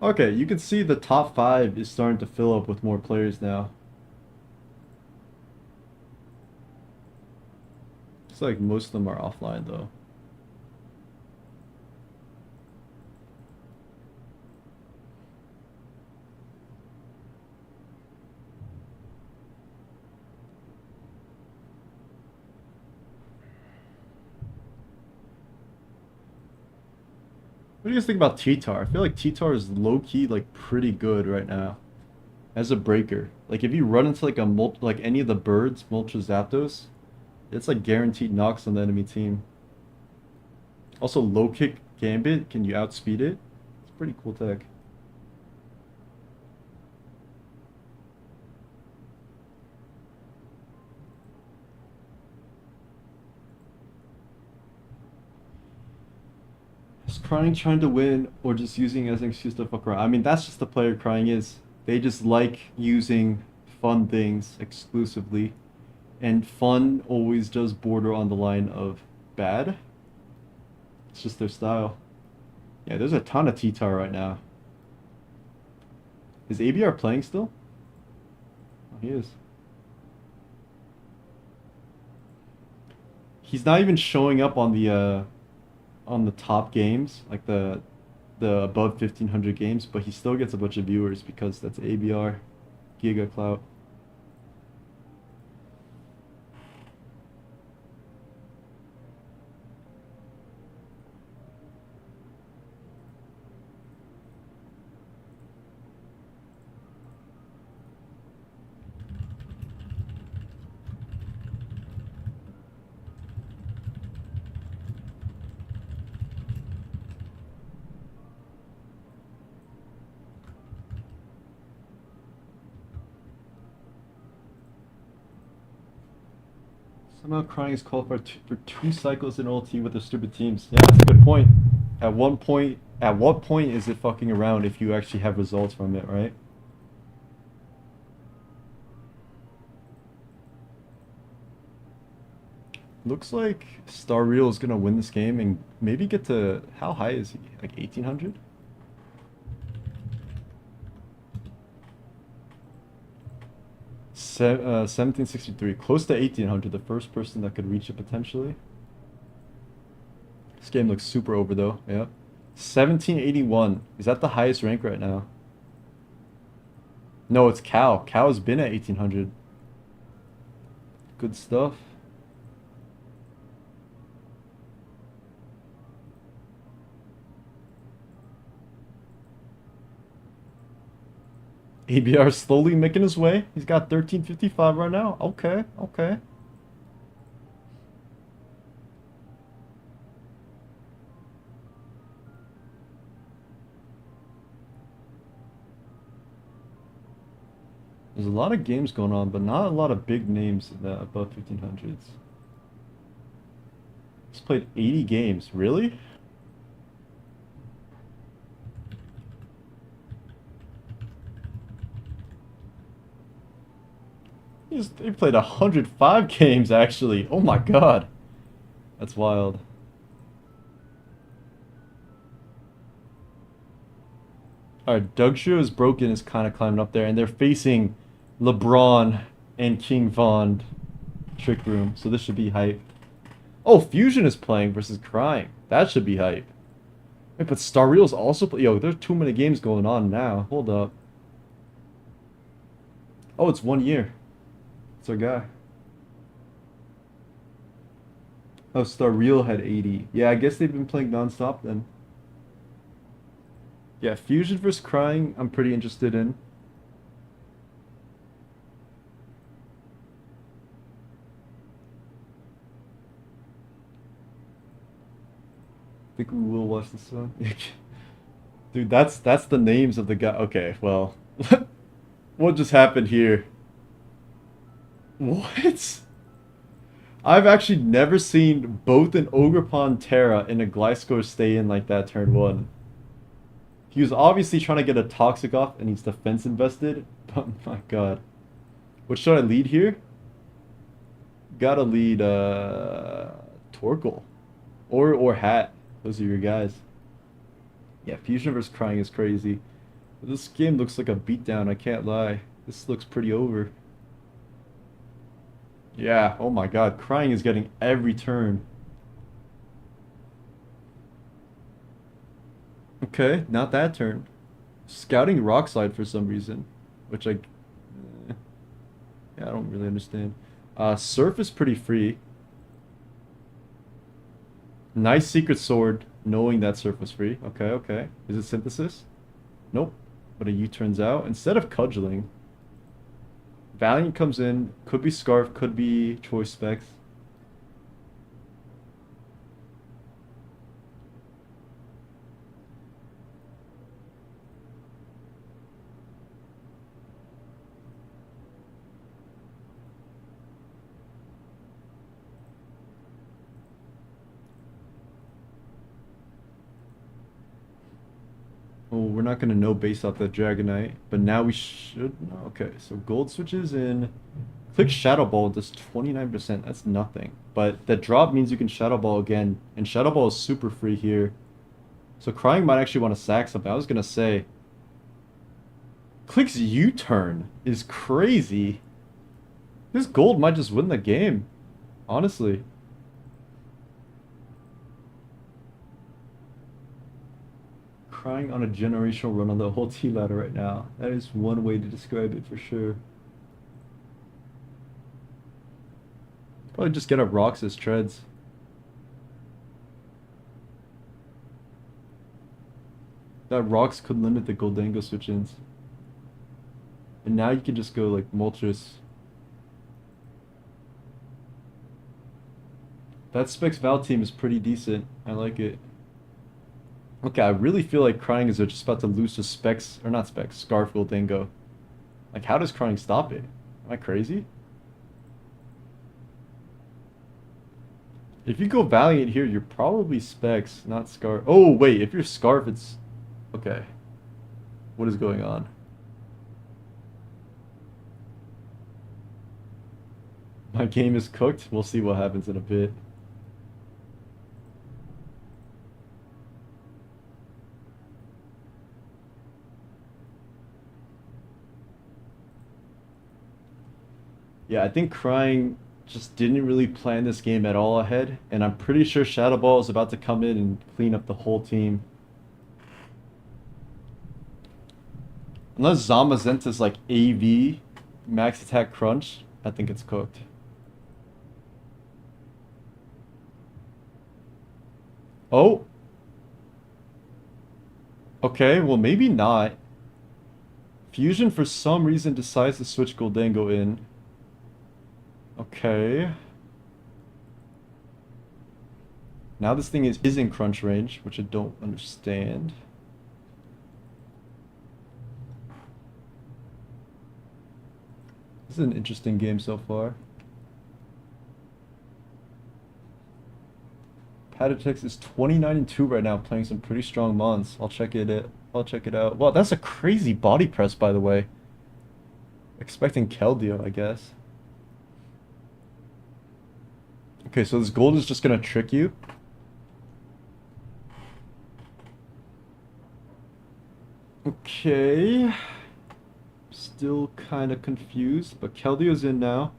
Okay, you can see the top five is starting to fill up with more players now. It's like most of them are offline though. What do you guys think about T-Tar? I feel like T-Tar is low-key like pretty good right now as a breaker. Like if you run into like a like any of the birds, Moltres Zapdos, it's like guaranteed knocks on the enemy team. Also low kick Gambit, can you outspeed it? It's pretty cool tech. Is crying trying to win or just using it as an excuse to fuck around? I mean, that's just the player crying is. They just like using fun things exclusively. And fun always does border on the line of bad. It's just their style. Yeah, there's a ton of T-Tar right now. Is ABR playing still? Oh, he is. He's not even showing up on the top games, like the above 1500 games, but he still gets a bunch of viewers because that's ABR, Giga Clout. Somehow crying is qualified for two cycles in OLT with the stupid teams. Yeah, that's a good point. At what point is it fucking around if you actually have results from it, right? Looks like Star Real is gonna win this game and maybe get to, how high is he? Like 1800? 1763, close to 1800, the first person that could reach it potentially. This game looks super over though, yeah. 1781, is that the highest rank right now? No, it's Cal. Cal's been at 1800. Good stuff. ABR slowly making his way. He's got 1355 right now. Okay, okay. There's a lot of games going on, but not a lot of big names in the above 1500s. He's played 80 games. Really? He played 105 games, actually. Oh my god. That's wild. Alright, Doug Show is broken, is kind of climbing up there, and they're facing LeBron and King Von Trick Room, so this should be hype. Oh, Fusion is playing versus Crying. That should be hype. Wait, but Star Real's also play. Yo, there's too many games going on now. Hold up. Oh, it's 1 year. It's our guy. Oh, Star Real had 80. Yeah, I guess they've been playing nonstop then. Yeah, Fusion versus Crying, I'm pretty interested in. I think we will watch this one. Dude, that's the names of the guy. Okay, well, what just happened here? What? I've actually never seen both an Ogerpon Terra and a Gliscor stay in like that turn one. He was obviously trying to get a Toxic off and he's defense invested, but my god. What should I lead here? Gotta lead Torkoal. Or Hat. Those are your guys. Yeah, Fusion vs Crying is crazy. But this game looks like a beatdown, I can't lie. This looks pretty over. Yeah, oh my god, Crying is getting every turn. Okay, not that turn. Scouting Rockslide for some reason, which yeah, I don't really understand. Surf is pretty free. Nice Secret Sword, knowing that Surf was free. Okay, okay. Is it Synthesis? Nope. But a U turns out. Instead of Cudgeling, Valiant comes in. Could be Scarf, could be Choice Specs. Oh, we're not gonna know based off that Dragonite, but now we should know. Okay, so gold switches in. Click Shadow Ball does 29%. That's nothing. But that drop means you can Shadow Ball again, and Shadow Ball is super free here. So Crying might actually want to sack something. I was gonna say, Click's U-turn is crazy. This gold might just win the game, honestly. Crying on a generational run on the whole T ladder right now. That is one way to describe it for sure. Probably just get up rocks as treads. That rocks could limit the Goldango switch-ins. And now you can just go like Moltres. That Specs Val team is pretty decent. I like it. Okay, I really feel like Crying is just about to lose to Specs, or not Specs, Scarf Goldango. Like, how does Crying stop it? Am I crazy? If you go Valiant here, you're probably Specs, not Scarf. Oh, wait, if you're Scarf, it's... Okay. What is going on? My game is cooked. We'll see what happens in a bit. Yeah, I think Crying just didn't really plan this game at all ahead, and I'm pretty sure Shadow Ball is about to come in and clean up the whole team. Unless Zamazenta's like AV, max attack crunch, I think it's cooked. Oh! Okay, well maybe not. Fusion for some reason decides to switch Goldango in. Okay. Now this thing is in crunch range, which I don't understand. This is an interesting game so far. Patatex is 29-2 right now, playing some pretty strong mons. I'll check it out. Wow, that's a crazy body press, by the way. Expecting Keldeo, I guess. Okay, so this gold is just gonna trick you. Okay. Still kind of confused, but Keldeo's in now.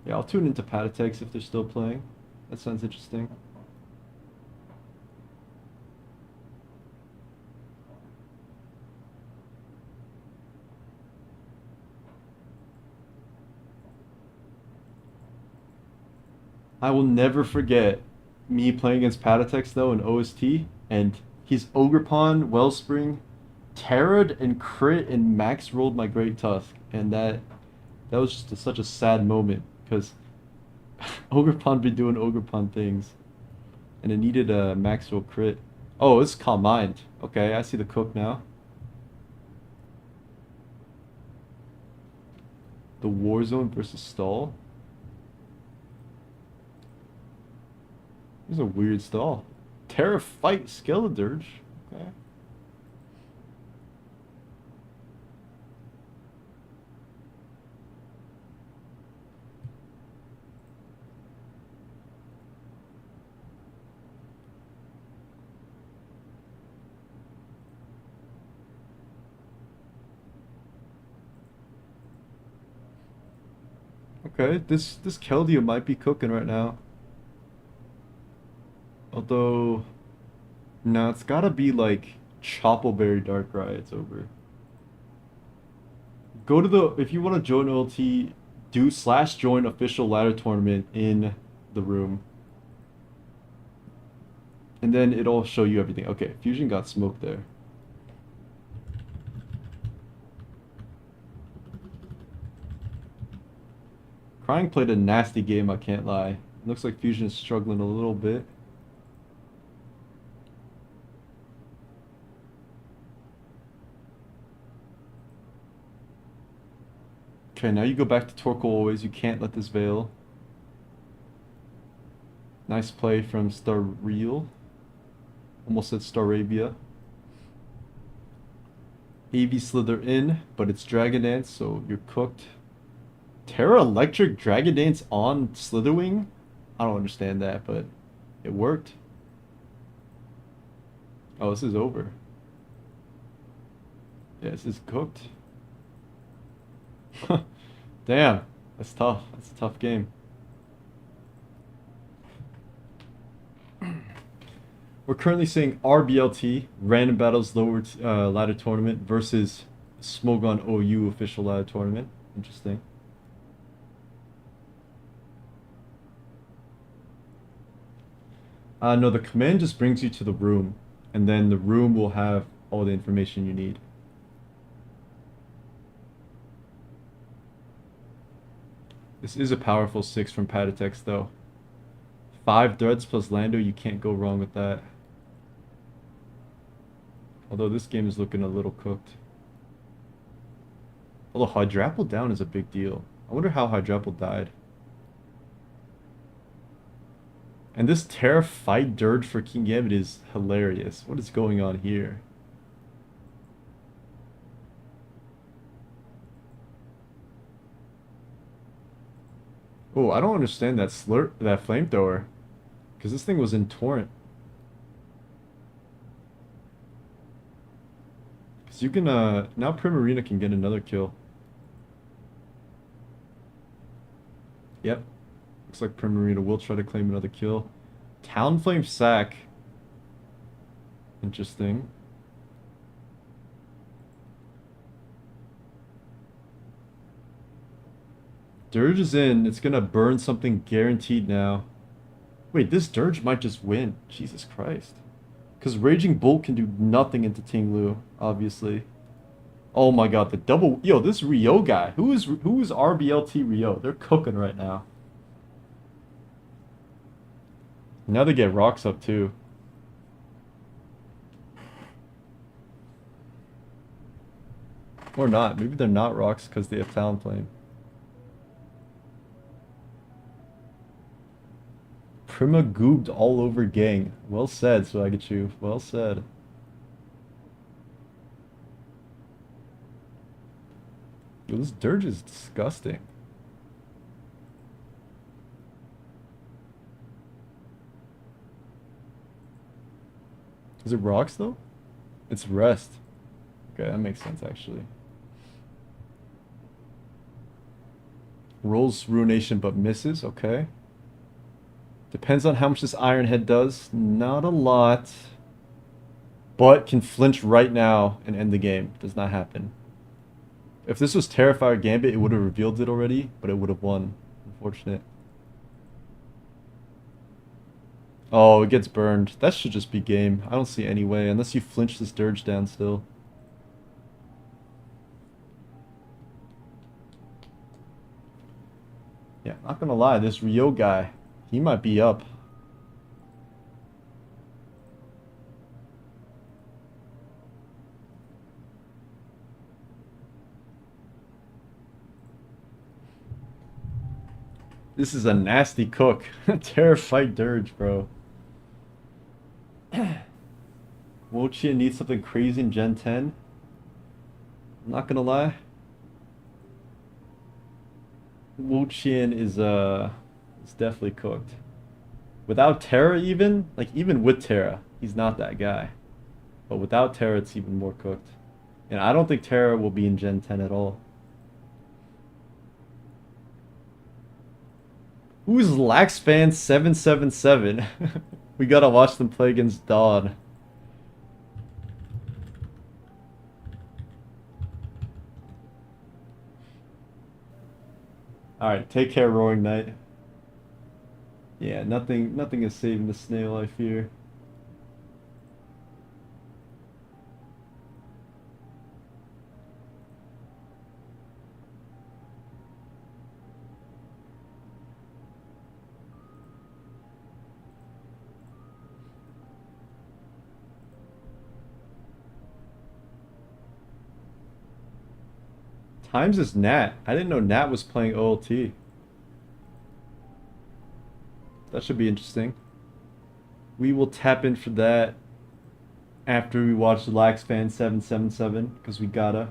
Yeah, I'll tune into Patatex if they're still playing. That sounds interesting. I will never forget me playing against Patatex though in OST, and he's Ogerpon, Wellspring, Terra'd and crit and max rolled my Great Tusk, and that was just such a sad moment because Ogerpon be doing Ogerpon things, and it needed a max roll crit. Oh, it's Calm Mind. Okay, I see the cook now. The Warzone versus Stall. This is a weird stall. Terra fight Skeledirge. Okay. Okay, this Keldeo might be cooking right now. Although, no, it's gotta be like Choppleberry Darkrai. It's over. Go to the if you want to join OLT, do slash join official ladder tournament in the room, and then it'll show you everything. Okay, Fusion got smoked there. Crying played a nasty game, I can't lie. Looks like Fusion is struggling a little bit. Okay, now you go back to Torkoal always. You can't let this veil. Nice play from Starreal. Almost said Staravia. AV Slither in, but it's Dragon Dance, so you're cooked. Terra Electric Dragon Dance on Slitherwing? I don't understand that, but it worked. Oh, this is over. Yeah, this is cooked. Damn, that's tough. That's a tough game. We're currently seeing RBLT, Random Battles Lower Ladder Tournament, versus Smogon OU Official Ladder Tournament. Interesting. No, the command just brings you to the room, and then the room will have all the information you need. This is a powerful 6 from Patatex, though. 5 Threads plus Lando, you can't go wrong with that. Although this game is looking a little cooked. Although Hydrapple down is a big deal. I wonder how Hydrapple died. And this Terra fight Dirge for King Gambit is hilarious. What is going on here? Oh, I don't understand that that flamethrower. Because this thing was in Torrent. Because you can, now Primarina can get another kill. Yep. Looks like Primarina will try to claim another kill. Talonflame sack. Interesting. Dirge is in. It's gonna burn something guaranteed now. Wait, this Dirge might just win. Jesus Christ. Because Raging Bolt can do nothing into Tinglu, obviously. Oh my god, the double... Yo, this Rio guy. Who is RBLT Rio? They're cooking right now. Now they get rocks up too. Or not. Maybe they're not rocks because they have Talonflame. Prima goobed all over gang. Well said, Swagachu. Well said. Yo, this dirge is disgusting. Is it rocks though? It's rest. Okay, that makes sense actually. Rolls Ruination but misses, okay. Depends on how much this Iron Head does. Not a lot. But can flinch right now and end the game. Does not happen. If this was Terrifier Gambit, it would have revealed it already, but it would have won. Unfortunate. Oh, it gets burned. That should just be game. I don't see any way, unless you flinch this Dirge down still. Yeah, not gonna lie, this Rio guy, he might be up. This is a nasty cook. Terrified Dirge, bro. Wochia needs something crazy in Gen 10. I'm not gonna lie. Wuqian is definitely cooked. Without Terra even, like even with Terra, he's not that guy. But without Terra, it's even more cooked. And I don't think Terra will be in Gen 10 at all. Who's LaxFan777? We gotta watch them play against Dawn. Alright, take care, Roaring Knight. Yeah, nothing is saving the snail, I fear. Times is Nat. I didn't know Nat was playing OLT. That should be interesting. We will tap in for that after we watch the LaxFan777, because we gotta.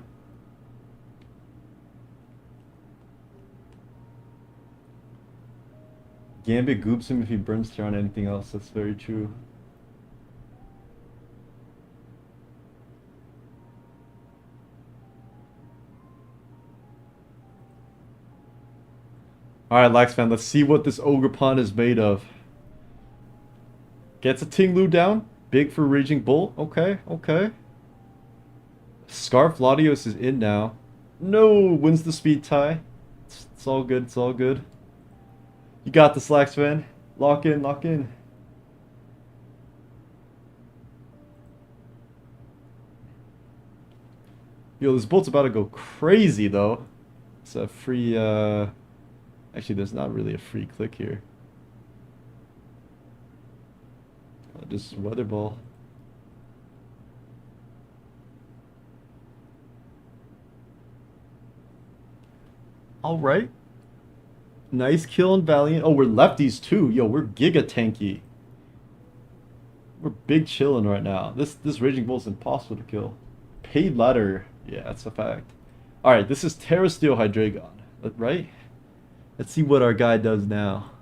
Gambit goops him if he burns Terra on anything else. That's very true. Alright, LaxFan, let's see what this Ogre Pond is made of. Gets a Tinglu down. Big for Raging Bull. Okay, okay. Scarf Latios is in now. No, wins the speed tie. It's all good, it's all good. You got this, LaxFan. Lock in, lock in. Yo, this bolt's about to go crazy, though. It's a free, Actually, there's not really a free click here. Just Weather Ball. Alright. Nice kill on Valiant. Oh, we're lefties too. Yo, we're giga tanky. We're big chilling right now. This Raging Bull's impossible to kill. Paid ladder. Yeah, that's a fact. Alright, this is Terra Steel Hydreigon, right? Let's see what our guy does now.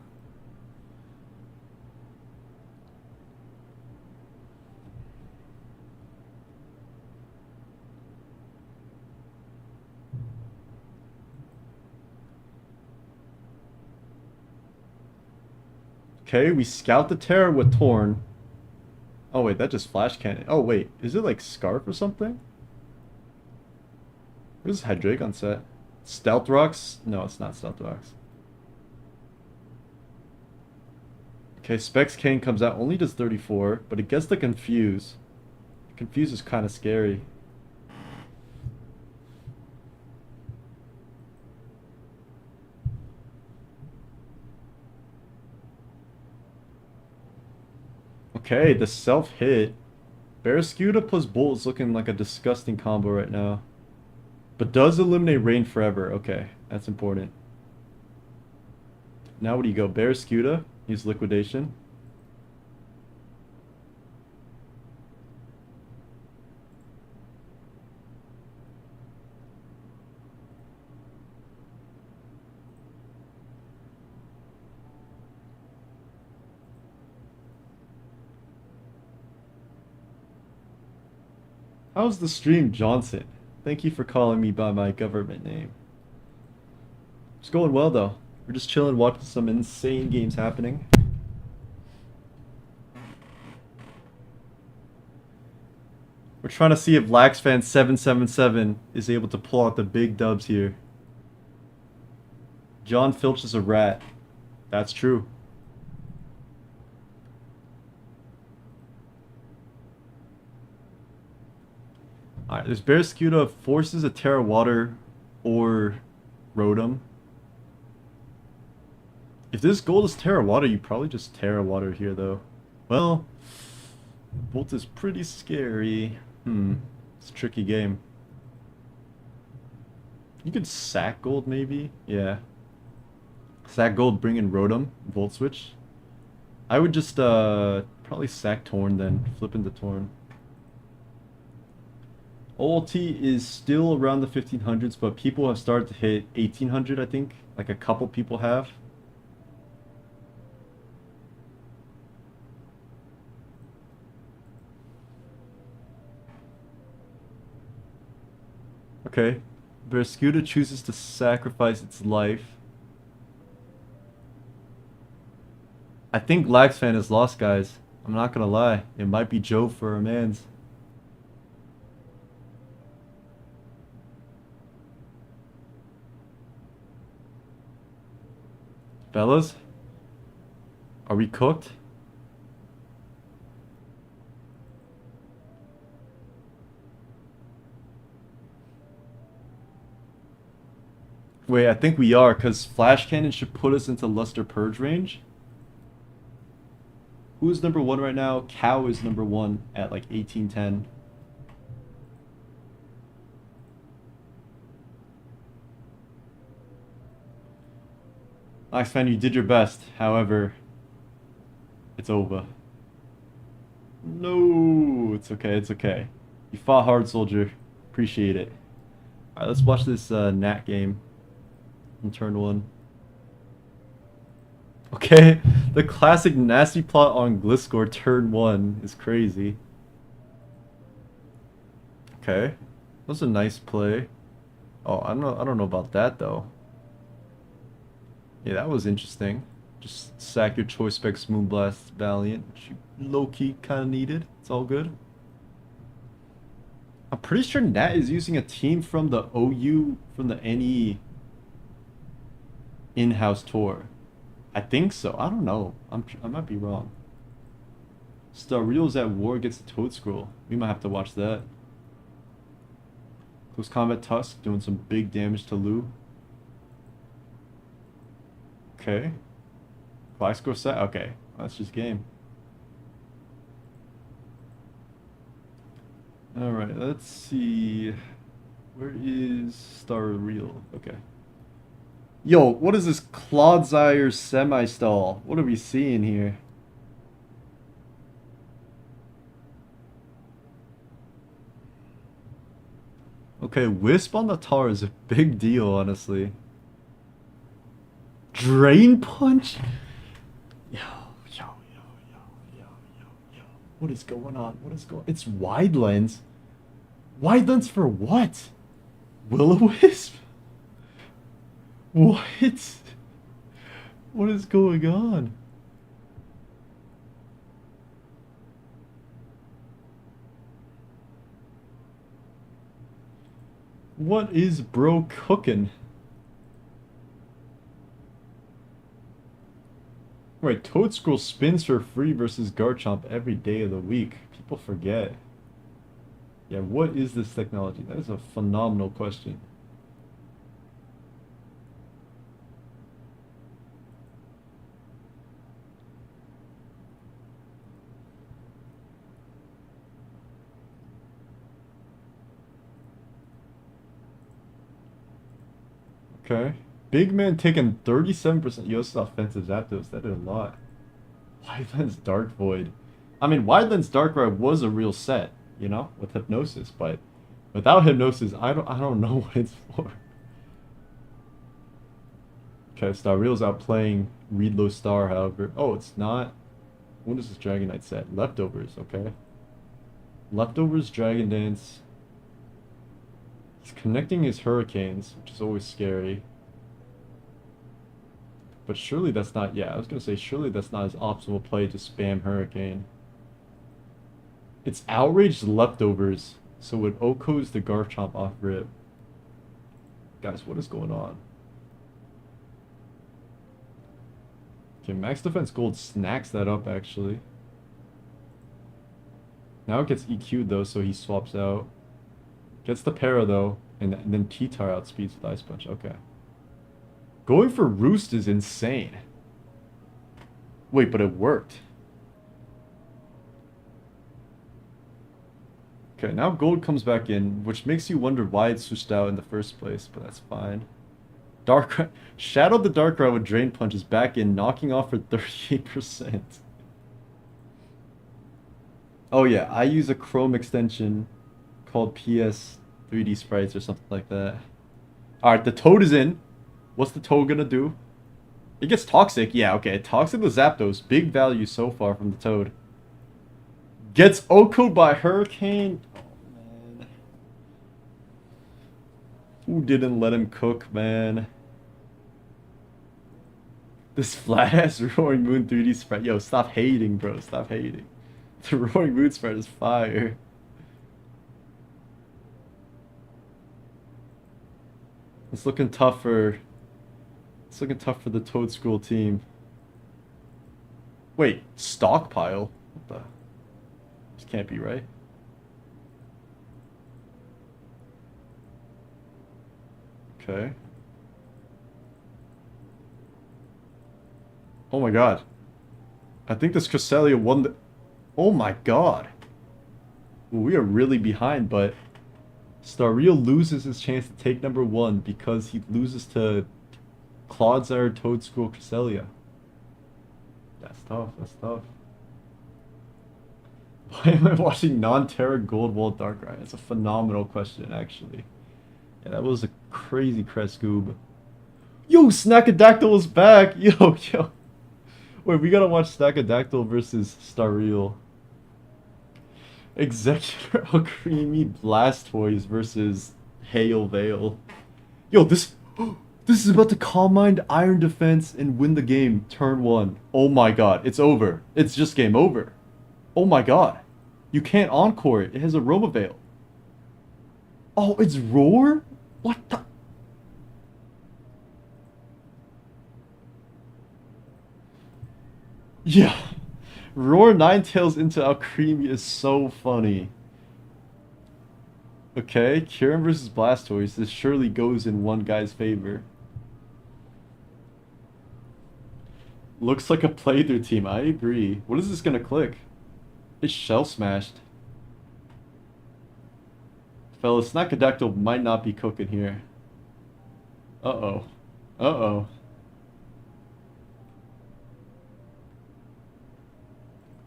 Okay, we scout the Terra with Torn. Oh wait, that just flash cannon. Oh wait, is it like Scarf or something? Where's Hydreigon set? Stealth Rocks? No, it's not Stealth Rocks. Okay, Specs Kane comes out, only does 34, but it gets the Confuse. Confuse is kind of scary. Okay, the self-hit. Barraskewda plus Bolt is looking like a disgusting combo right now. But does eliminate rain forever. Okay, that's important. Now what do you go? Barraskewda. Use liquidation. How's the stream, Johnson? Thank you for calling me by my government name. It's going well though. We're just chilling, watching some insane games happening. We're trying to see if LaxFan777 is able to pull out the big dubs here. John Filch is a rat. That's true. Alright, there's Barraskewda forces a Terra Water or Rotom. If this gold is Terra Water, you probably just Terra Water here though. Well, Bolt is pretty scary. It's a tricky game. You could sack gold maybe? Yeah. Sack gold, bring in Rotom, Volt Switch. I would just probably sack Torn then, flip into Torn. OLT is still around the 1500s, but people have started to hit 1800, I think. Like a couple people have. Okay. Barraskewda chooses to sacrifice its life. I think Laxfan is lost, guys. I'm not gonna lie. It might be Joe for a man's. Fellas? Are we cooked? Wait, I think we are, because Flash Cannon should put us into Luster Purge range. Who is number one right now? Cow is number one at like 1810. Laxfan, you did your best. However, it's over. No, it's okay, it's okay. You fought hard, soldier. Appreciate it. Alright, let's watch this Nat game in turn one. Okay, the classic nasty plot on Gliscor turn one is crazy. Okay, that was a nice play. Oh, I don't know about that though. Yeah, that was interesting. Just sack your Choice Specs Moonblast Valiant, which you low-key kind of needed. It's all good. I'm pretty sure Nat is using a team from the OU, from the NE in-house tour. I think so. I don't know. I might be wrong. Starreel's at war against the Toad Scroll. We might have to watch that. Close Combat Tusk doing some big damage to Lou. Okay. Black Score set? Okay. That's just game. Alright, let's see. Where is Starreel? Okay. Yo, what is this Clodsire semi-stall? What are we seeing here? Okay, Wisp on the tower is a big deal, honestly. Drain Punch? Yo, yo, yo, yo, yo, yo, yo. What is going on? What is going? It's Wide Lens. Wide Lens for what? Will-O-Wisp? What? What is going on? What is bro cooking? Right, Toad Scroll spins for free versus Garchomp every day of the week. People forget. Yeah, what is this technology? That is a phenomenal question. Okay. Big man taking 37%. Yo, this is offensive Zapdos. That did a lot. Wide Lens Dark Void. I mean, Wide Lens Darkrai was a real set, you know, with Hypnosis, but without Hypnosis, I don't know what it's for. Okay, Starreal's outplaying Reedlow Star, however. Oh, it's not. What is this Dragonite set? Leftovers, okay. Leftovers Dragon Dance. He's connecting his Hurricanes, which is always scary. But surely that's not, yeah, I was gonna say, surely that's not his optimal play to spam Hurricane. It's Outraged Leftovers, so would Oko's the Garchomp off rip? Guys, what is going on? Okay, Max Defense Gold snacks that up, actually. Now it gets EQ'd, though, so he swaps out. Gets the Para, though, and then T-Tar outspeeds with Ice Punch. Okay. Going for Roost is insane. Wait, but it worked. Okay, now Gold comes back in, which makes you wonder why it switched out in the first place, but that's fine. Darkrai, Shadow the Darkrai with Drain Punch is back in, knocking off for 38%. Oh yeah, I use a Chrome extension called PS 3D Sprites or something like that. Alright, the Toad is in. What's the Toad gonna do? It gets Toxic. Yeah, okay. Toxic the Zapdos. Big value so far from the Toad. Gets Oko by Hurricane. Oh, man. Who didn't let him cook, man? This flat-ass Roaring Moon 3D Sprite. Yo, stop hating, bro. Stop hating. The Roaring Moon Sprite is fire. It's looking tough for... It's looking tough for the Toad School team. Wait, stockpile? What the... This can't be right. Okay. Oh my god. I think this Cresselia won the... Oh my god. We are really behind, but... Starreal loses his chance to take number 1 because he loses to Clodsire, Toad School, Cresselia. That's tough, that's tough. Why am I watching non-Terra Gold Wall Darkrai? That's a phenomenal question, actually. Yeah, that was a crazy Crescoob. Yo, Snackadactyl is back! Yo, yo. Wait, we gotta watch Snackadactyl versus Starreal. Executor Alcremie Blastoise versus Hail Veil. Yo, this is about to Calm Mind, Iron Defense, and win the game turn 1. Oh my god, it's over. It's just game over. Oh my god. You can't encore it. It has a Roma Veil. Oh, it's Roar? What the? Yeah. Roar Ninetales into Alcremie is so funny. Okay, Kieran versus Blastoise. This surely goes in one guy's favor. Looks like a playthrough team. I agree. What is this gonna click? It's Shell Smashed. Fellas, Snackadactyl might not be cooking here. Uh-oh. Uh-oh.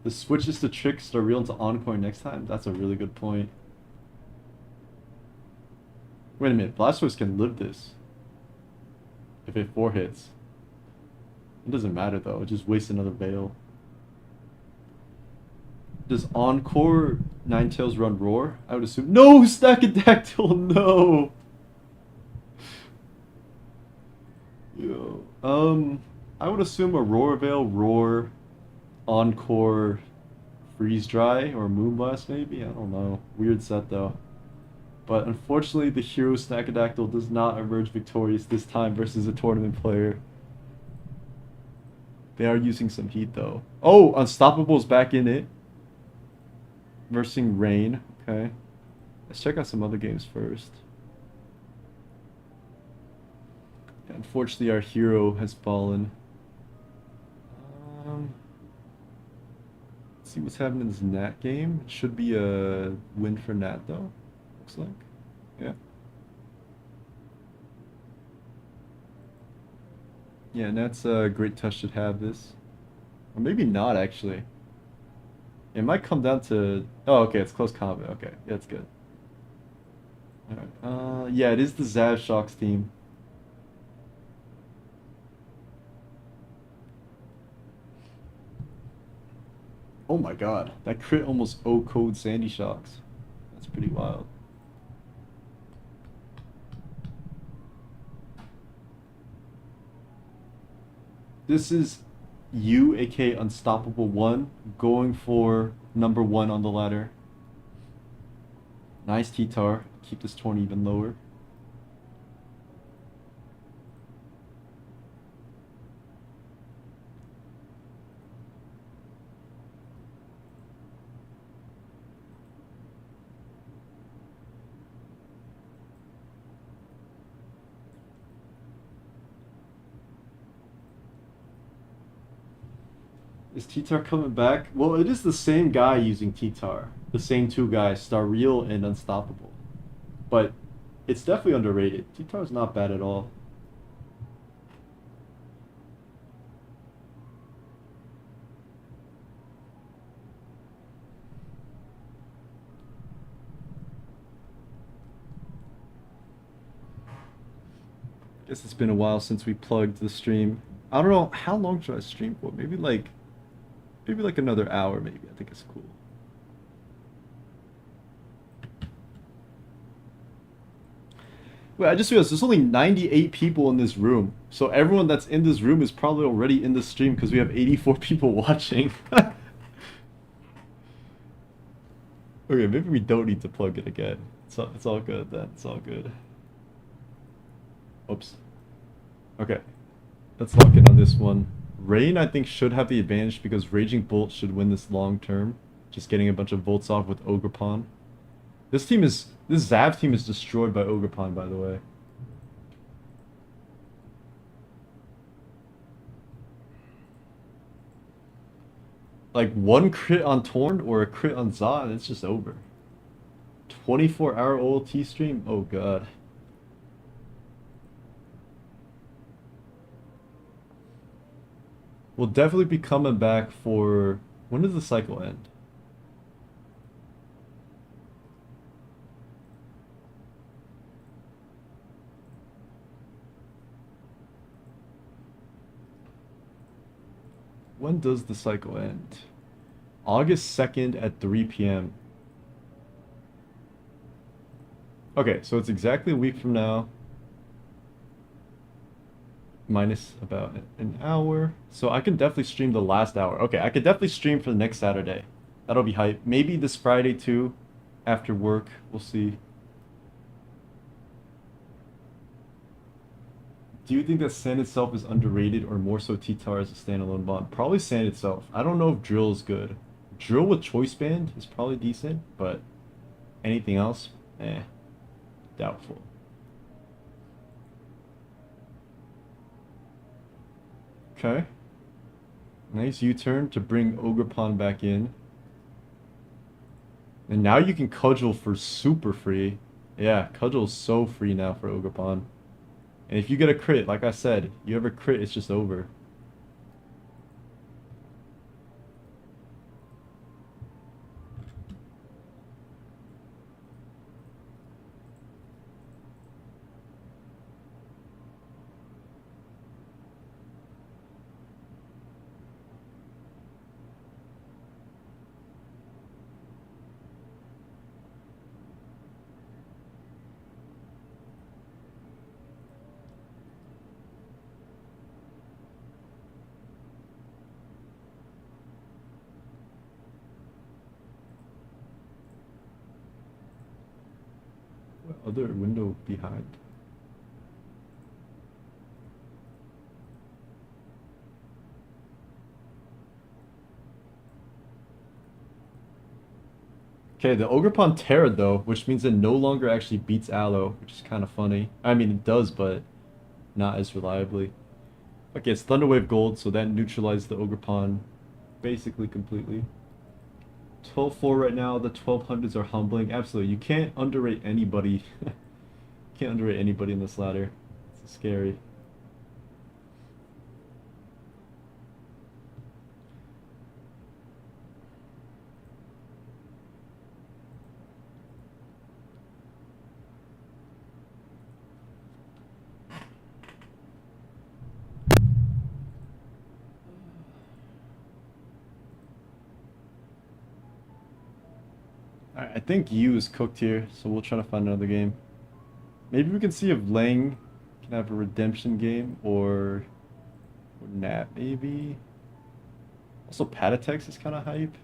The switch is to trick Starreal into Encore next time? That's a really good point. Wait a minute, Blastoise can live this. If it 4 hits. It doesn't matter though, it just wastes another Veil. Does Encore Ninetales run Roar? I would assume. No! Snackadactyl, no! Yo. I would assume a Roar Veil, Roar, Encore, Freeze Dry, or Moonblast maybe? I don't know. Weird set though. But unfortunately, the hero Snackadactyl does not emerge victorious this time versus a tournament player. They are using some heat though. Oh, Unstoppable's back in it. Versus Rain. Okay. Let's check out some other games first. Yeah, unfortunately, our hero has fallen. Let's see what's happening in this Nat game. It should be a win for Nat though. Looks like. Yeah. Yeah, and that's a great touch should have this. Or maybe not, actually. It might come down to... Oh, okay, it's close combat. Okay, yeah, that's good. Alright. Yeah, it is the Zav Shocks team. Oh my god, that crit almost O-code Sandy Shocks. That's pretty wild. This is you, aka Unstoppable 1, going for number 1 on the ladder. Nice T-Tar. Keep this 20 even lower. Is T-Tar coming back? Well, it is the same guy using T-Tar. The same two guys, Star Real and Unstoppable. But it's definitely underrated. T-Tar's not bad at all. Guess it's been a while since we plugged the stream. I don't know how long should I stream for? Maybe like another hour maybe. I think it's cool. Wait, I just realized there's only 98 people in this room. So everyone that's in this room is probably already in the stream because we have 84 people watching. Okay, maybe we don't need to plug it again. It's all good then. It's all good. Oops. Okay. Let's lock in on this one. Rain, I think, should have the advantage because Raging Bolt should win this long term. Just getting a bunch of volts off with Ogre Pawn. This Zav team is destroyed by Ogre Pawn, by the way. Like one crit on Torn or a crit on Za, and it's just over. 24-hour OLT stream? Oh god. We'll definitely be coming back for... When does the cycle end? When does the cycle end? August 2nd at 3 p.m. Okay, so it's exactly a week from now. Minus about an hour. So I can definitely stream the last hour. Okay, I could definitely stream for the next Saturday. That'll be hype. Maybe this Friday too, after work. We'll see. Do you think that Sand itself is underrated or more so T-Tar as a standalone bond? Probably Sand itself. I don't know if Drill is good. Drill with Choice Band is probably decent, but anything else? Doubtful. Okay. Nice U-turn to bring Ogre Pawn back in. And now you can cudgel for super free. Yeah, cudgel's so free now for Ogre Pawn. And if you get a crit, like I said, you ever crit, it's just over. Other window behind. Okay, the Ogre Pawn Terra though, which means it no longer actually beats Aloe, which is kind of funny. I mean, it does, but not as reliably. Okay, it's Thunderwave Gold, so that neutralized the Ogre Pawn basically completely. 12-4 right now, the 1200s are humbling. Absolutely, you can't underrate anybody. Can't underrate anybody in this ladder. It's scary. I think Yu is cooked here, so we'll try to find another game. Maybe we can see if Lang can have a redemption game or Nat maybe. Also Patatex is kind of hype.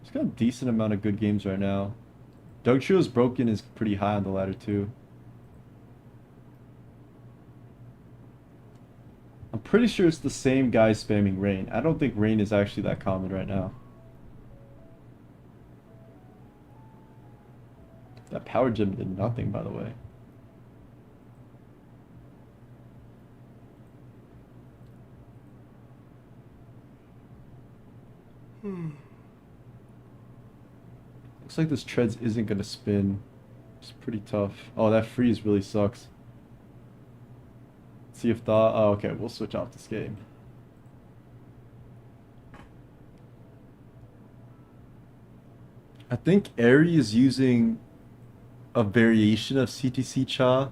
He's got a decent amount of good games right now. Doug Trio's Broken is pretty high on the ladder too. I'm pretty sure it's the same guy spamming Rain. I don't think Rain is actually that common right now. That power gem did nothing, by the way. Looks like this treads isn't gonna spin. It's pretty tough. Oh, that freeze really sucks. See if the... Oh, okay, we'll switch off this game. I think Airy is using a variation of CTC Cha,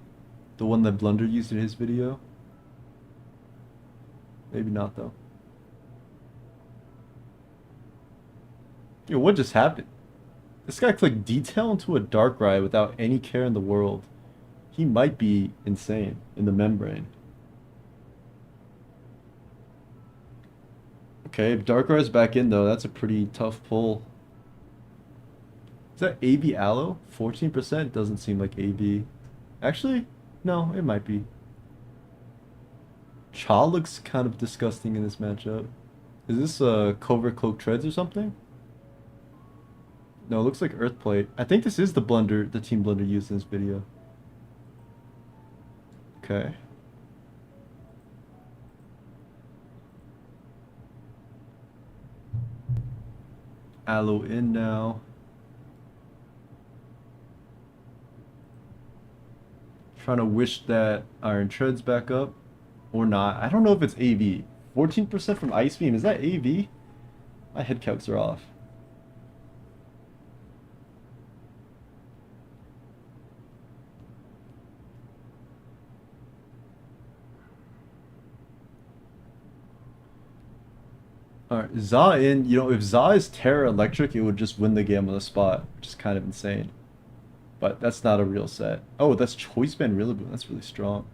the one that Blunder used in his video. Maybe not, though. Yo, what just happened? This guy clicked detail into a Darkrai without any care in the world. He might be insane in the membrane. Okay, if Darkrai's back in though, that's a pretty tough pull. Is that AB Aloe? 14% doesn't seem like AB. Actually, no, it might be. Cha looks kind of disgusting in this matchup. Is this a Covert Cloak Treads or something? No, it looks like Earthplate. I think this is the Blunder, the Team Blunder used in this video. Okay. Aloe in now. Trying to wish that Iron Treads back up. Or not. I don't know if it's AV. 14% from Ice Beam. Is that AV? My head calcs are off. Alright, Za in. You know, if Za is Terra Electric, it would just win the game on the spot, which is kind of insane. But that's not a real set. Oh, that's Choice Band Rillaboom. That's really strong.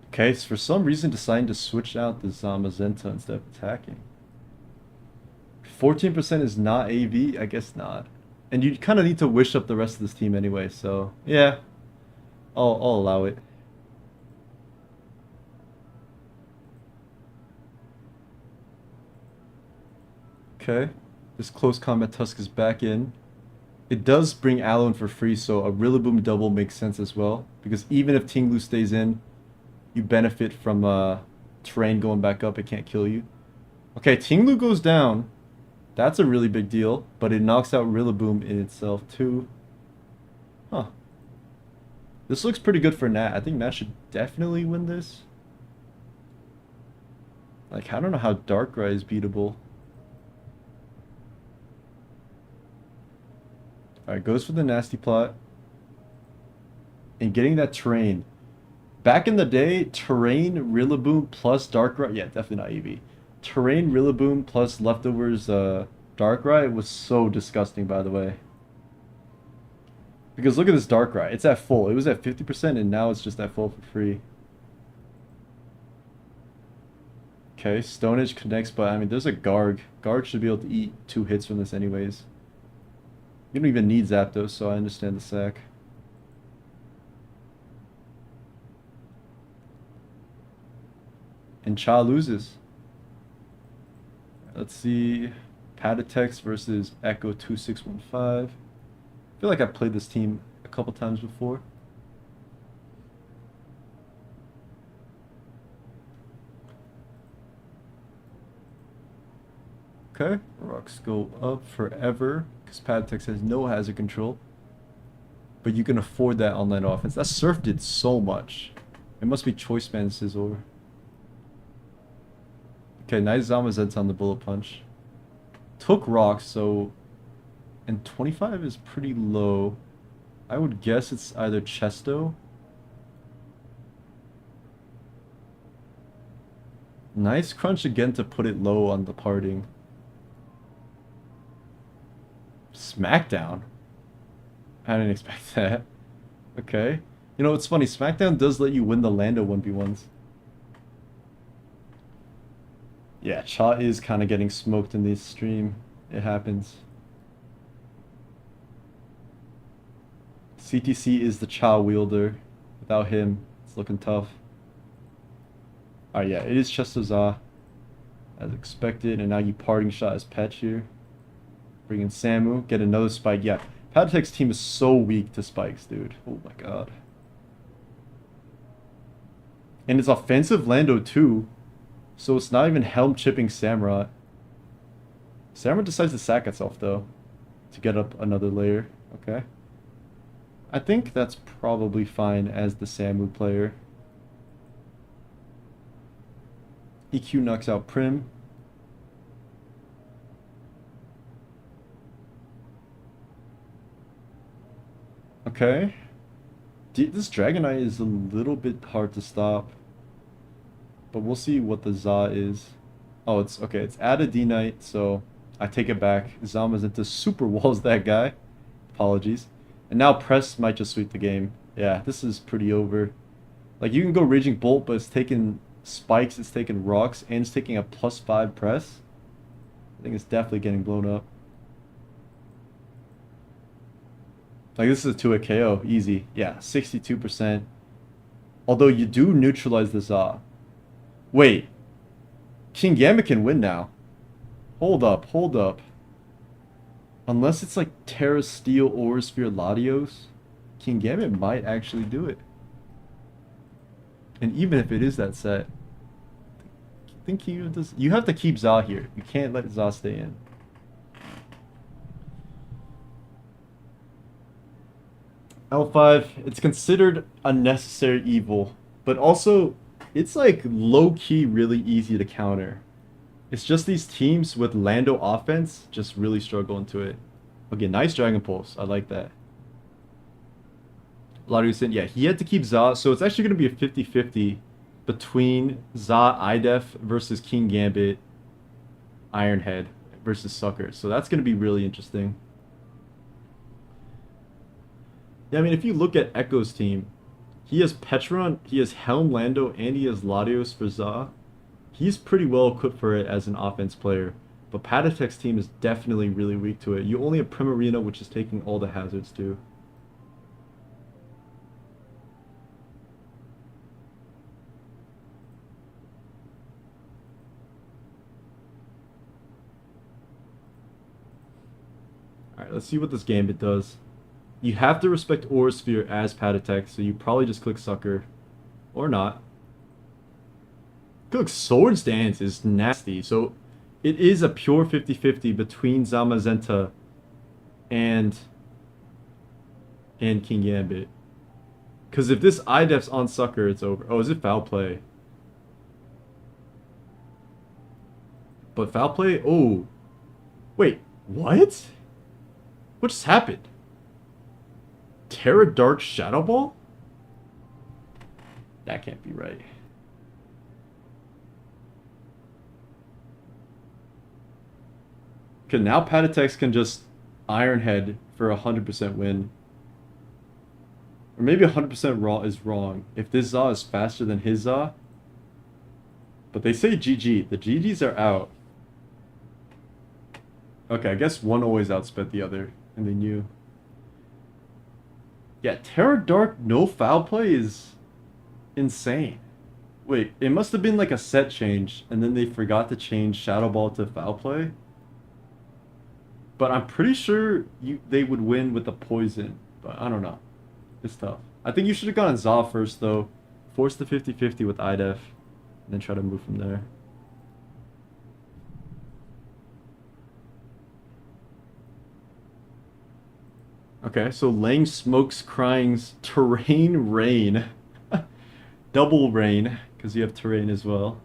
Okay, so for some reason deciding to switch out the Zamazenta instead of attacking. 14% is not AV? I guess not. And you kind of need to wish up the rest of this team anyway, so yeah. I'll allow it. Okay. This close combat Tusk is back in. It does bring Aloe in for free, so a Rillaboom double makes sense as well. Because even if Tinglu stays in, you benefit from terrain going back up. It can't kill you. Okay, Tinglu goes down. That's a really big deal, but it knocks out Rillaboom in itself too. Huh. This looks pretty good for Nat. I think Nat should definitely win this. Like, I don't know how Darkrai is beatable. Alright, goes for the nasty plot. And getting that terrain. Back in the day, terrain, Rillaboom plus Darkrai. Yeah, definitely not EV. Terrain, Rillaboom plus leftovers Darkrai was so disgusting, by the way. Because look at this Darkrai. It's at full. It was at 50% and now it's just at full for free. Okay, Stone Edge connects, but I mean, there's a Garg. Garg should be able to eat 2 hits from this anyways. You don't even need Zapdos, so I understand the sack. And Cha loses. Let's see. Patatex versus Echo 2615. I feel like I've played this team a couple times before. Okay, rocks go up forever because Patatex has no hazard control. But you can afford that online offense. That Surf did so much. It must be Choice Band Scizor. Okay, nice Zamazenta on the Bullet Punch. Took rocks, so... And 25 is pretty low. I would guess it's either Chesto. Nice crunch again to put it low on the parting. SmackDown? I didn't expect that. Okay. You know, it's funny. SmackDown does let you win the Lando 1v1s. Yeah, Cha is kind of getting smoked in this stream. It happens. CTC is the Cha wielder. Without him, it's looking tough. Alright, yeah, it is Chestoza, as expected, and now you parting shot as Patch here. Bring in Samu, get another spike. Yeah, Patek's team is so weak to spikes, dude. Oh my god. And it's offensive Lando too, so it's not even helm chipping Samurai. Samurai decides to sack itself though, to get up another layer. Okay. I think that's probably fine as the Samu player. EQ knocks out Prim. Okay. This Dragonite is a little bit hard to stop. But we'll see what the Za is. Oh, it's okay. It's add a D-Knight, so I take it back. Zama's into super walls that guy. Apologies. And now Press might just sweep the game. Yeah, this is pretty over. Like, you can go Raging Bolt, but it's taking spikes, it's taking rocks, and it's taking a +5 press. I think it's definitely getting blown up. Like, this is a 2-hit KO. Easy. Yeah, 62%. Although you do neutralize the Za. Wait. King Gambit can win now. Hold up, hold up. Unless it's like Terra Steel or Sphere Latios, King Gambit might actually do it. And even if it is that set, I think you have to keep Za here. You can't let Za stay in. L5, it's considered a necessary evil, but also it's like low-key really easy to counter. It's just these teams with Lando offense just really struggle into it. Okay, nice Dragon Pulse. I like that. Lariusin, yeah, he had to keep Za, so it's actually going to be a 50-50 between Za IDEF versus King Gambit Ironhead versus Sucker. So that's going to be really interesting. Yeah, I mean, if you look at Echo's team, he has Petron, he has Helm Lando, and he has Latios for Za. He's pretty well equipped for it as an offense player. But Patatek's team is definitely really weak to it. You only have Primarina, which is taking all the hazards too. Alright, let's see what this Gambit does. You have to respect Aura Sphere as Patatek, so you probably just click Sucker. Or not. Look, Swords Dance is nasty, so it is a pure 50-50 between Zamazenta and King Gambit. Because if this IDEF's on Sucker, it's over. Oh, is it Foul Play? But Foul Play? Oh. Wait, what? What just happened? Terra Dark Shadow Ball? That can't be right. Okay, now Patatex can just Ironhead for 100% win. Or maybe 100% raw is wrong. If this Za is faster than his Za. But they say GG. The GGs are out. Okay, I guess one always outsped the other. And they knew. Yeah, Terra Dark no foul play is insane. Wait, it must have been like a set change. And then they forgot to change Shadow Ball to foul play. But I'm pretty sure they would win with the poison. But I don't know. It's tough. I think you should have gone Za first, though. Force the 50-50 with IDEF. And then try to move from there. Okay, so Lang Smokes Crying's Terrain Rain. Double Rain, because you have Terrain as well.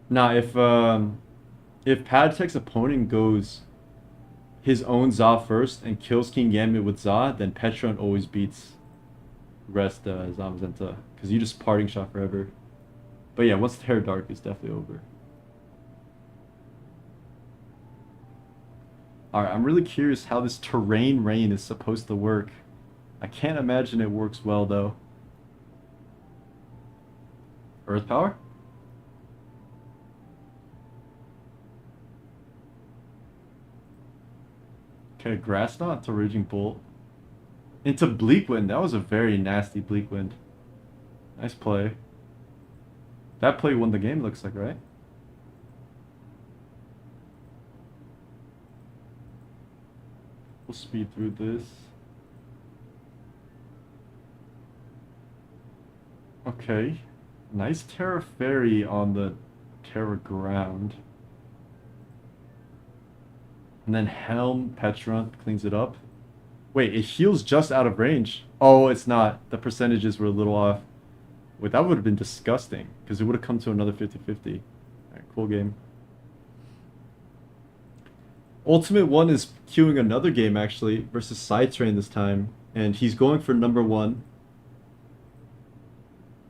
Now, if Padtek's opponent goes his own Za first and kills King Gambit with Za, then Petron always beats rest Zamazenta, because you just parting shot forever. But yeah, once Terra Dark is definitely over. Alright, I'm really curious how this terrain rain is supposed to work. I can't imagine it works well though. Earth power? Okay, grass knot to raging bolt. Into bleak wind. That was a very nasty bleak wind. Nice play. That play won the game, looks like, right? We'll speed through this. Okay. Nice Terra Fairy on the Terra ground. And then Helm Petron cleans it up. Wait, it heals just out of range. Oh, it's not. The percentages were a little off. Wait, that would have been disgusting. Because it would have come to another 50-50. Alright, cool game. Ultimate 1 is queuing another game, actually, versus Sidetrain this time. And he's going for number 1.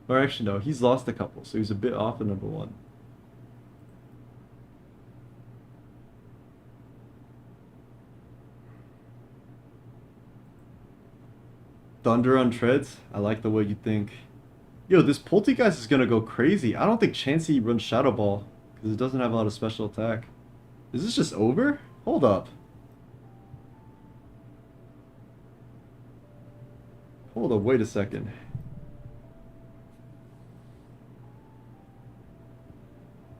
Or actually, no, he's lost a couple, so he's a bit off at number 1. Thunder on treads? I like the way you think. Yo, this Poltergeist is gonna go crazy. I don't think Chansey runs Shadow Ball, because it doesn't have a lot of special attack. Is this just over? Hold up. Hold up, wait a second.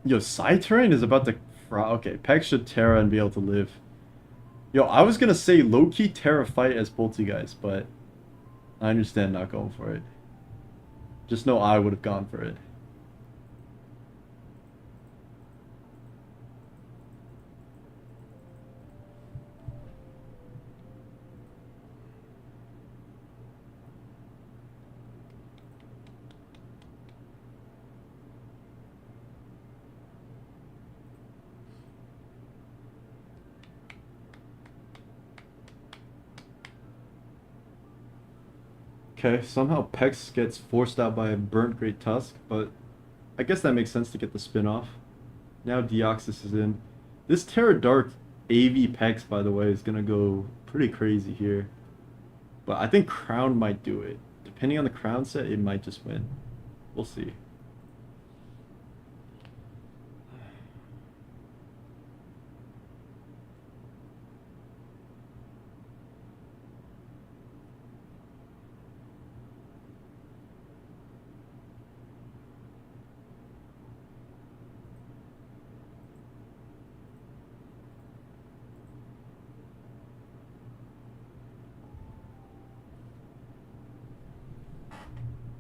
Yo, Side Terrain is about to... Okay, Peck should Terra and be able to live. Yo, I was gonna say low-key Terra fight as Poltergeist, but... I understand not going for it. Just know I would have gone for it. Okay, somehow Pex gets forced out by a burnt Great Tusk, but I guess that makes sense to get the spin-off. Now Deoxys is in. This Terra Dark AV Pex, by the way, is gonna go pretty crazy here. But I think Crown might do it. Depending on the Crown set, it might just win. We'll see.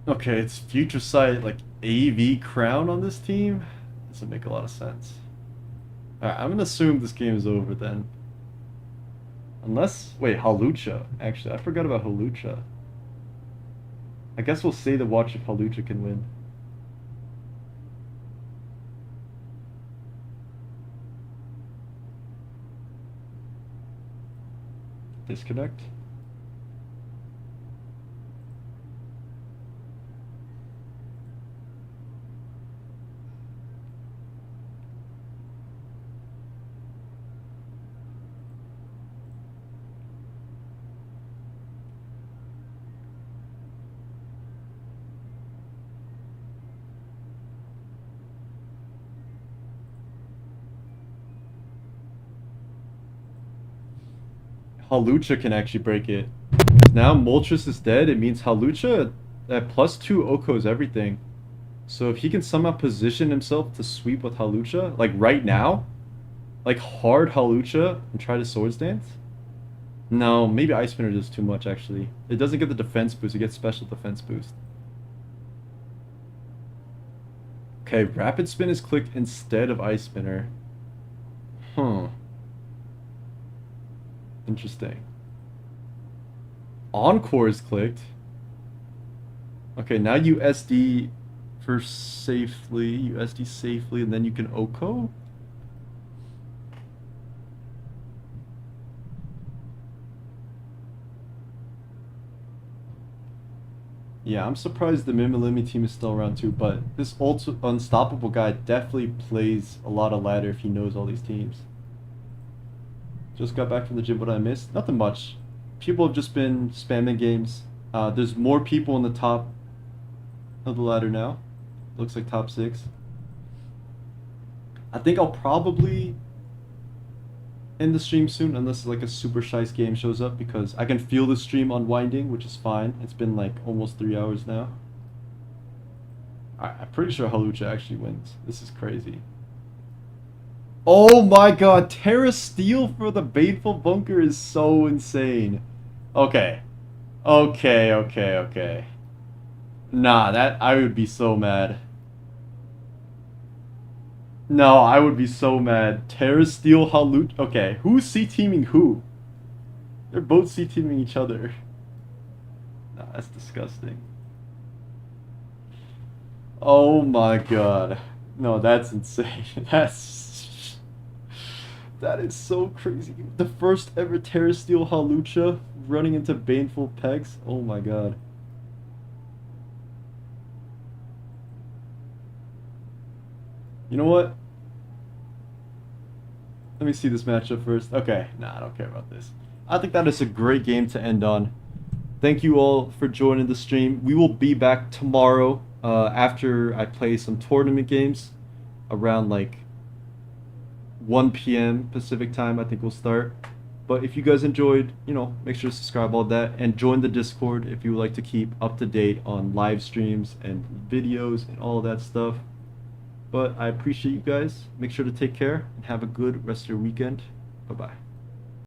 Okay, it's Future Sight, like AV Crown on this team? Doesn't make a lot of sense. Alright, I'm gonna assume this game is over then. Unless, wait, Halucha. Actually, I forgot about Halucha. I guess we'll say the watch if Halucha can win. Disconnect. Halucha can actually break it. Because now Moltres is dead, it means Halucha at +2 Oko's everything. So if he can somehow position himself to sweep with Halucha, like right now, like hard Halucha and try to Swords Dance? No, maybe Ice Spinner does too much actually. It doesn't get the defense boost, it gets special defense boost. Okay, Rapid Spin is clicked instead of Ice Spinner. Huh. Interesting. Encore is clicked. Okay, now you SD for safely, you SD safely, and then you can Oko? Yeah, I'm surprised the Mimilimi team is still around too, but this Unstoppable guy definitely plays a lot of ladder if he knows all these teams. Just got back from the gym. What I missed? Nothing much. People have just been spamming games. There's more people in the top of the ladder now. Looks like top 6. I think I'll probably end the stream soon, unless like a super shice game shows up, because I can feel the stream unwinding, which is fine. It's been like almost 3 hours now. I'm pretty sure Halucha actually wins. This is crazy. Oh my god, Terra Steel for the Baneful Bunker is so insane. Okay. Okay. Nah, that I would be so mad. No, I would be so mad. Terra Steel Halut. Okay, who's C-teaming who? They're both C-teaming each other. Nah, that's disgusting. Oh my god. No, that's insane. That is so crazy. The first ever Terra Steel Halucha running into Baneful Pegs. Oh my god. You know what? Let me see this matchup first. Okay, nah, I don't care about this. I think that is a great game to end on. Thank you all for joining the stream. We will be back tomorrow after I play some tournament games around like 1 p.m. Pacific time. I think we'll start. But if you guys enjoyed, make sure to subscribe, all that, and join the Discord if you would like to keep up to date on live streams and videos and all that stuff. But I appreciate you guys. Make sure to take care and have a good rest of your weekend. Bye-bye.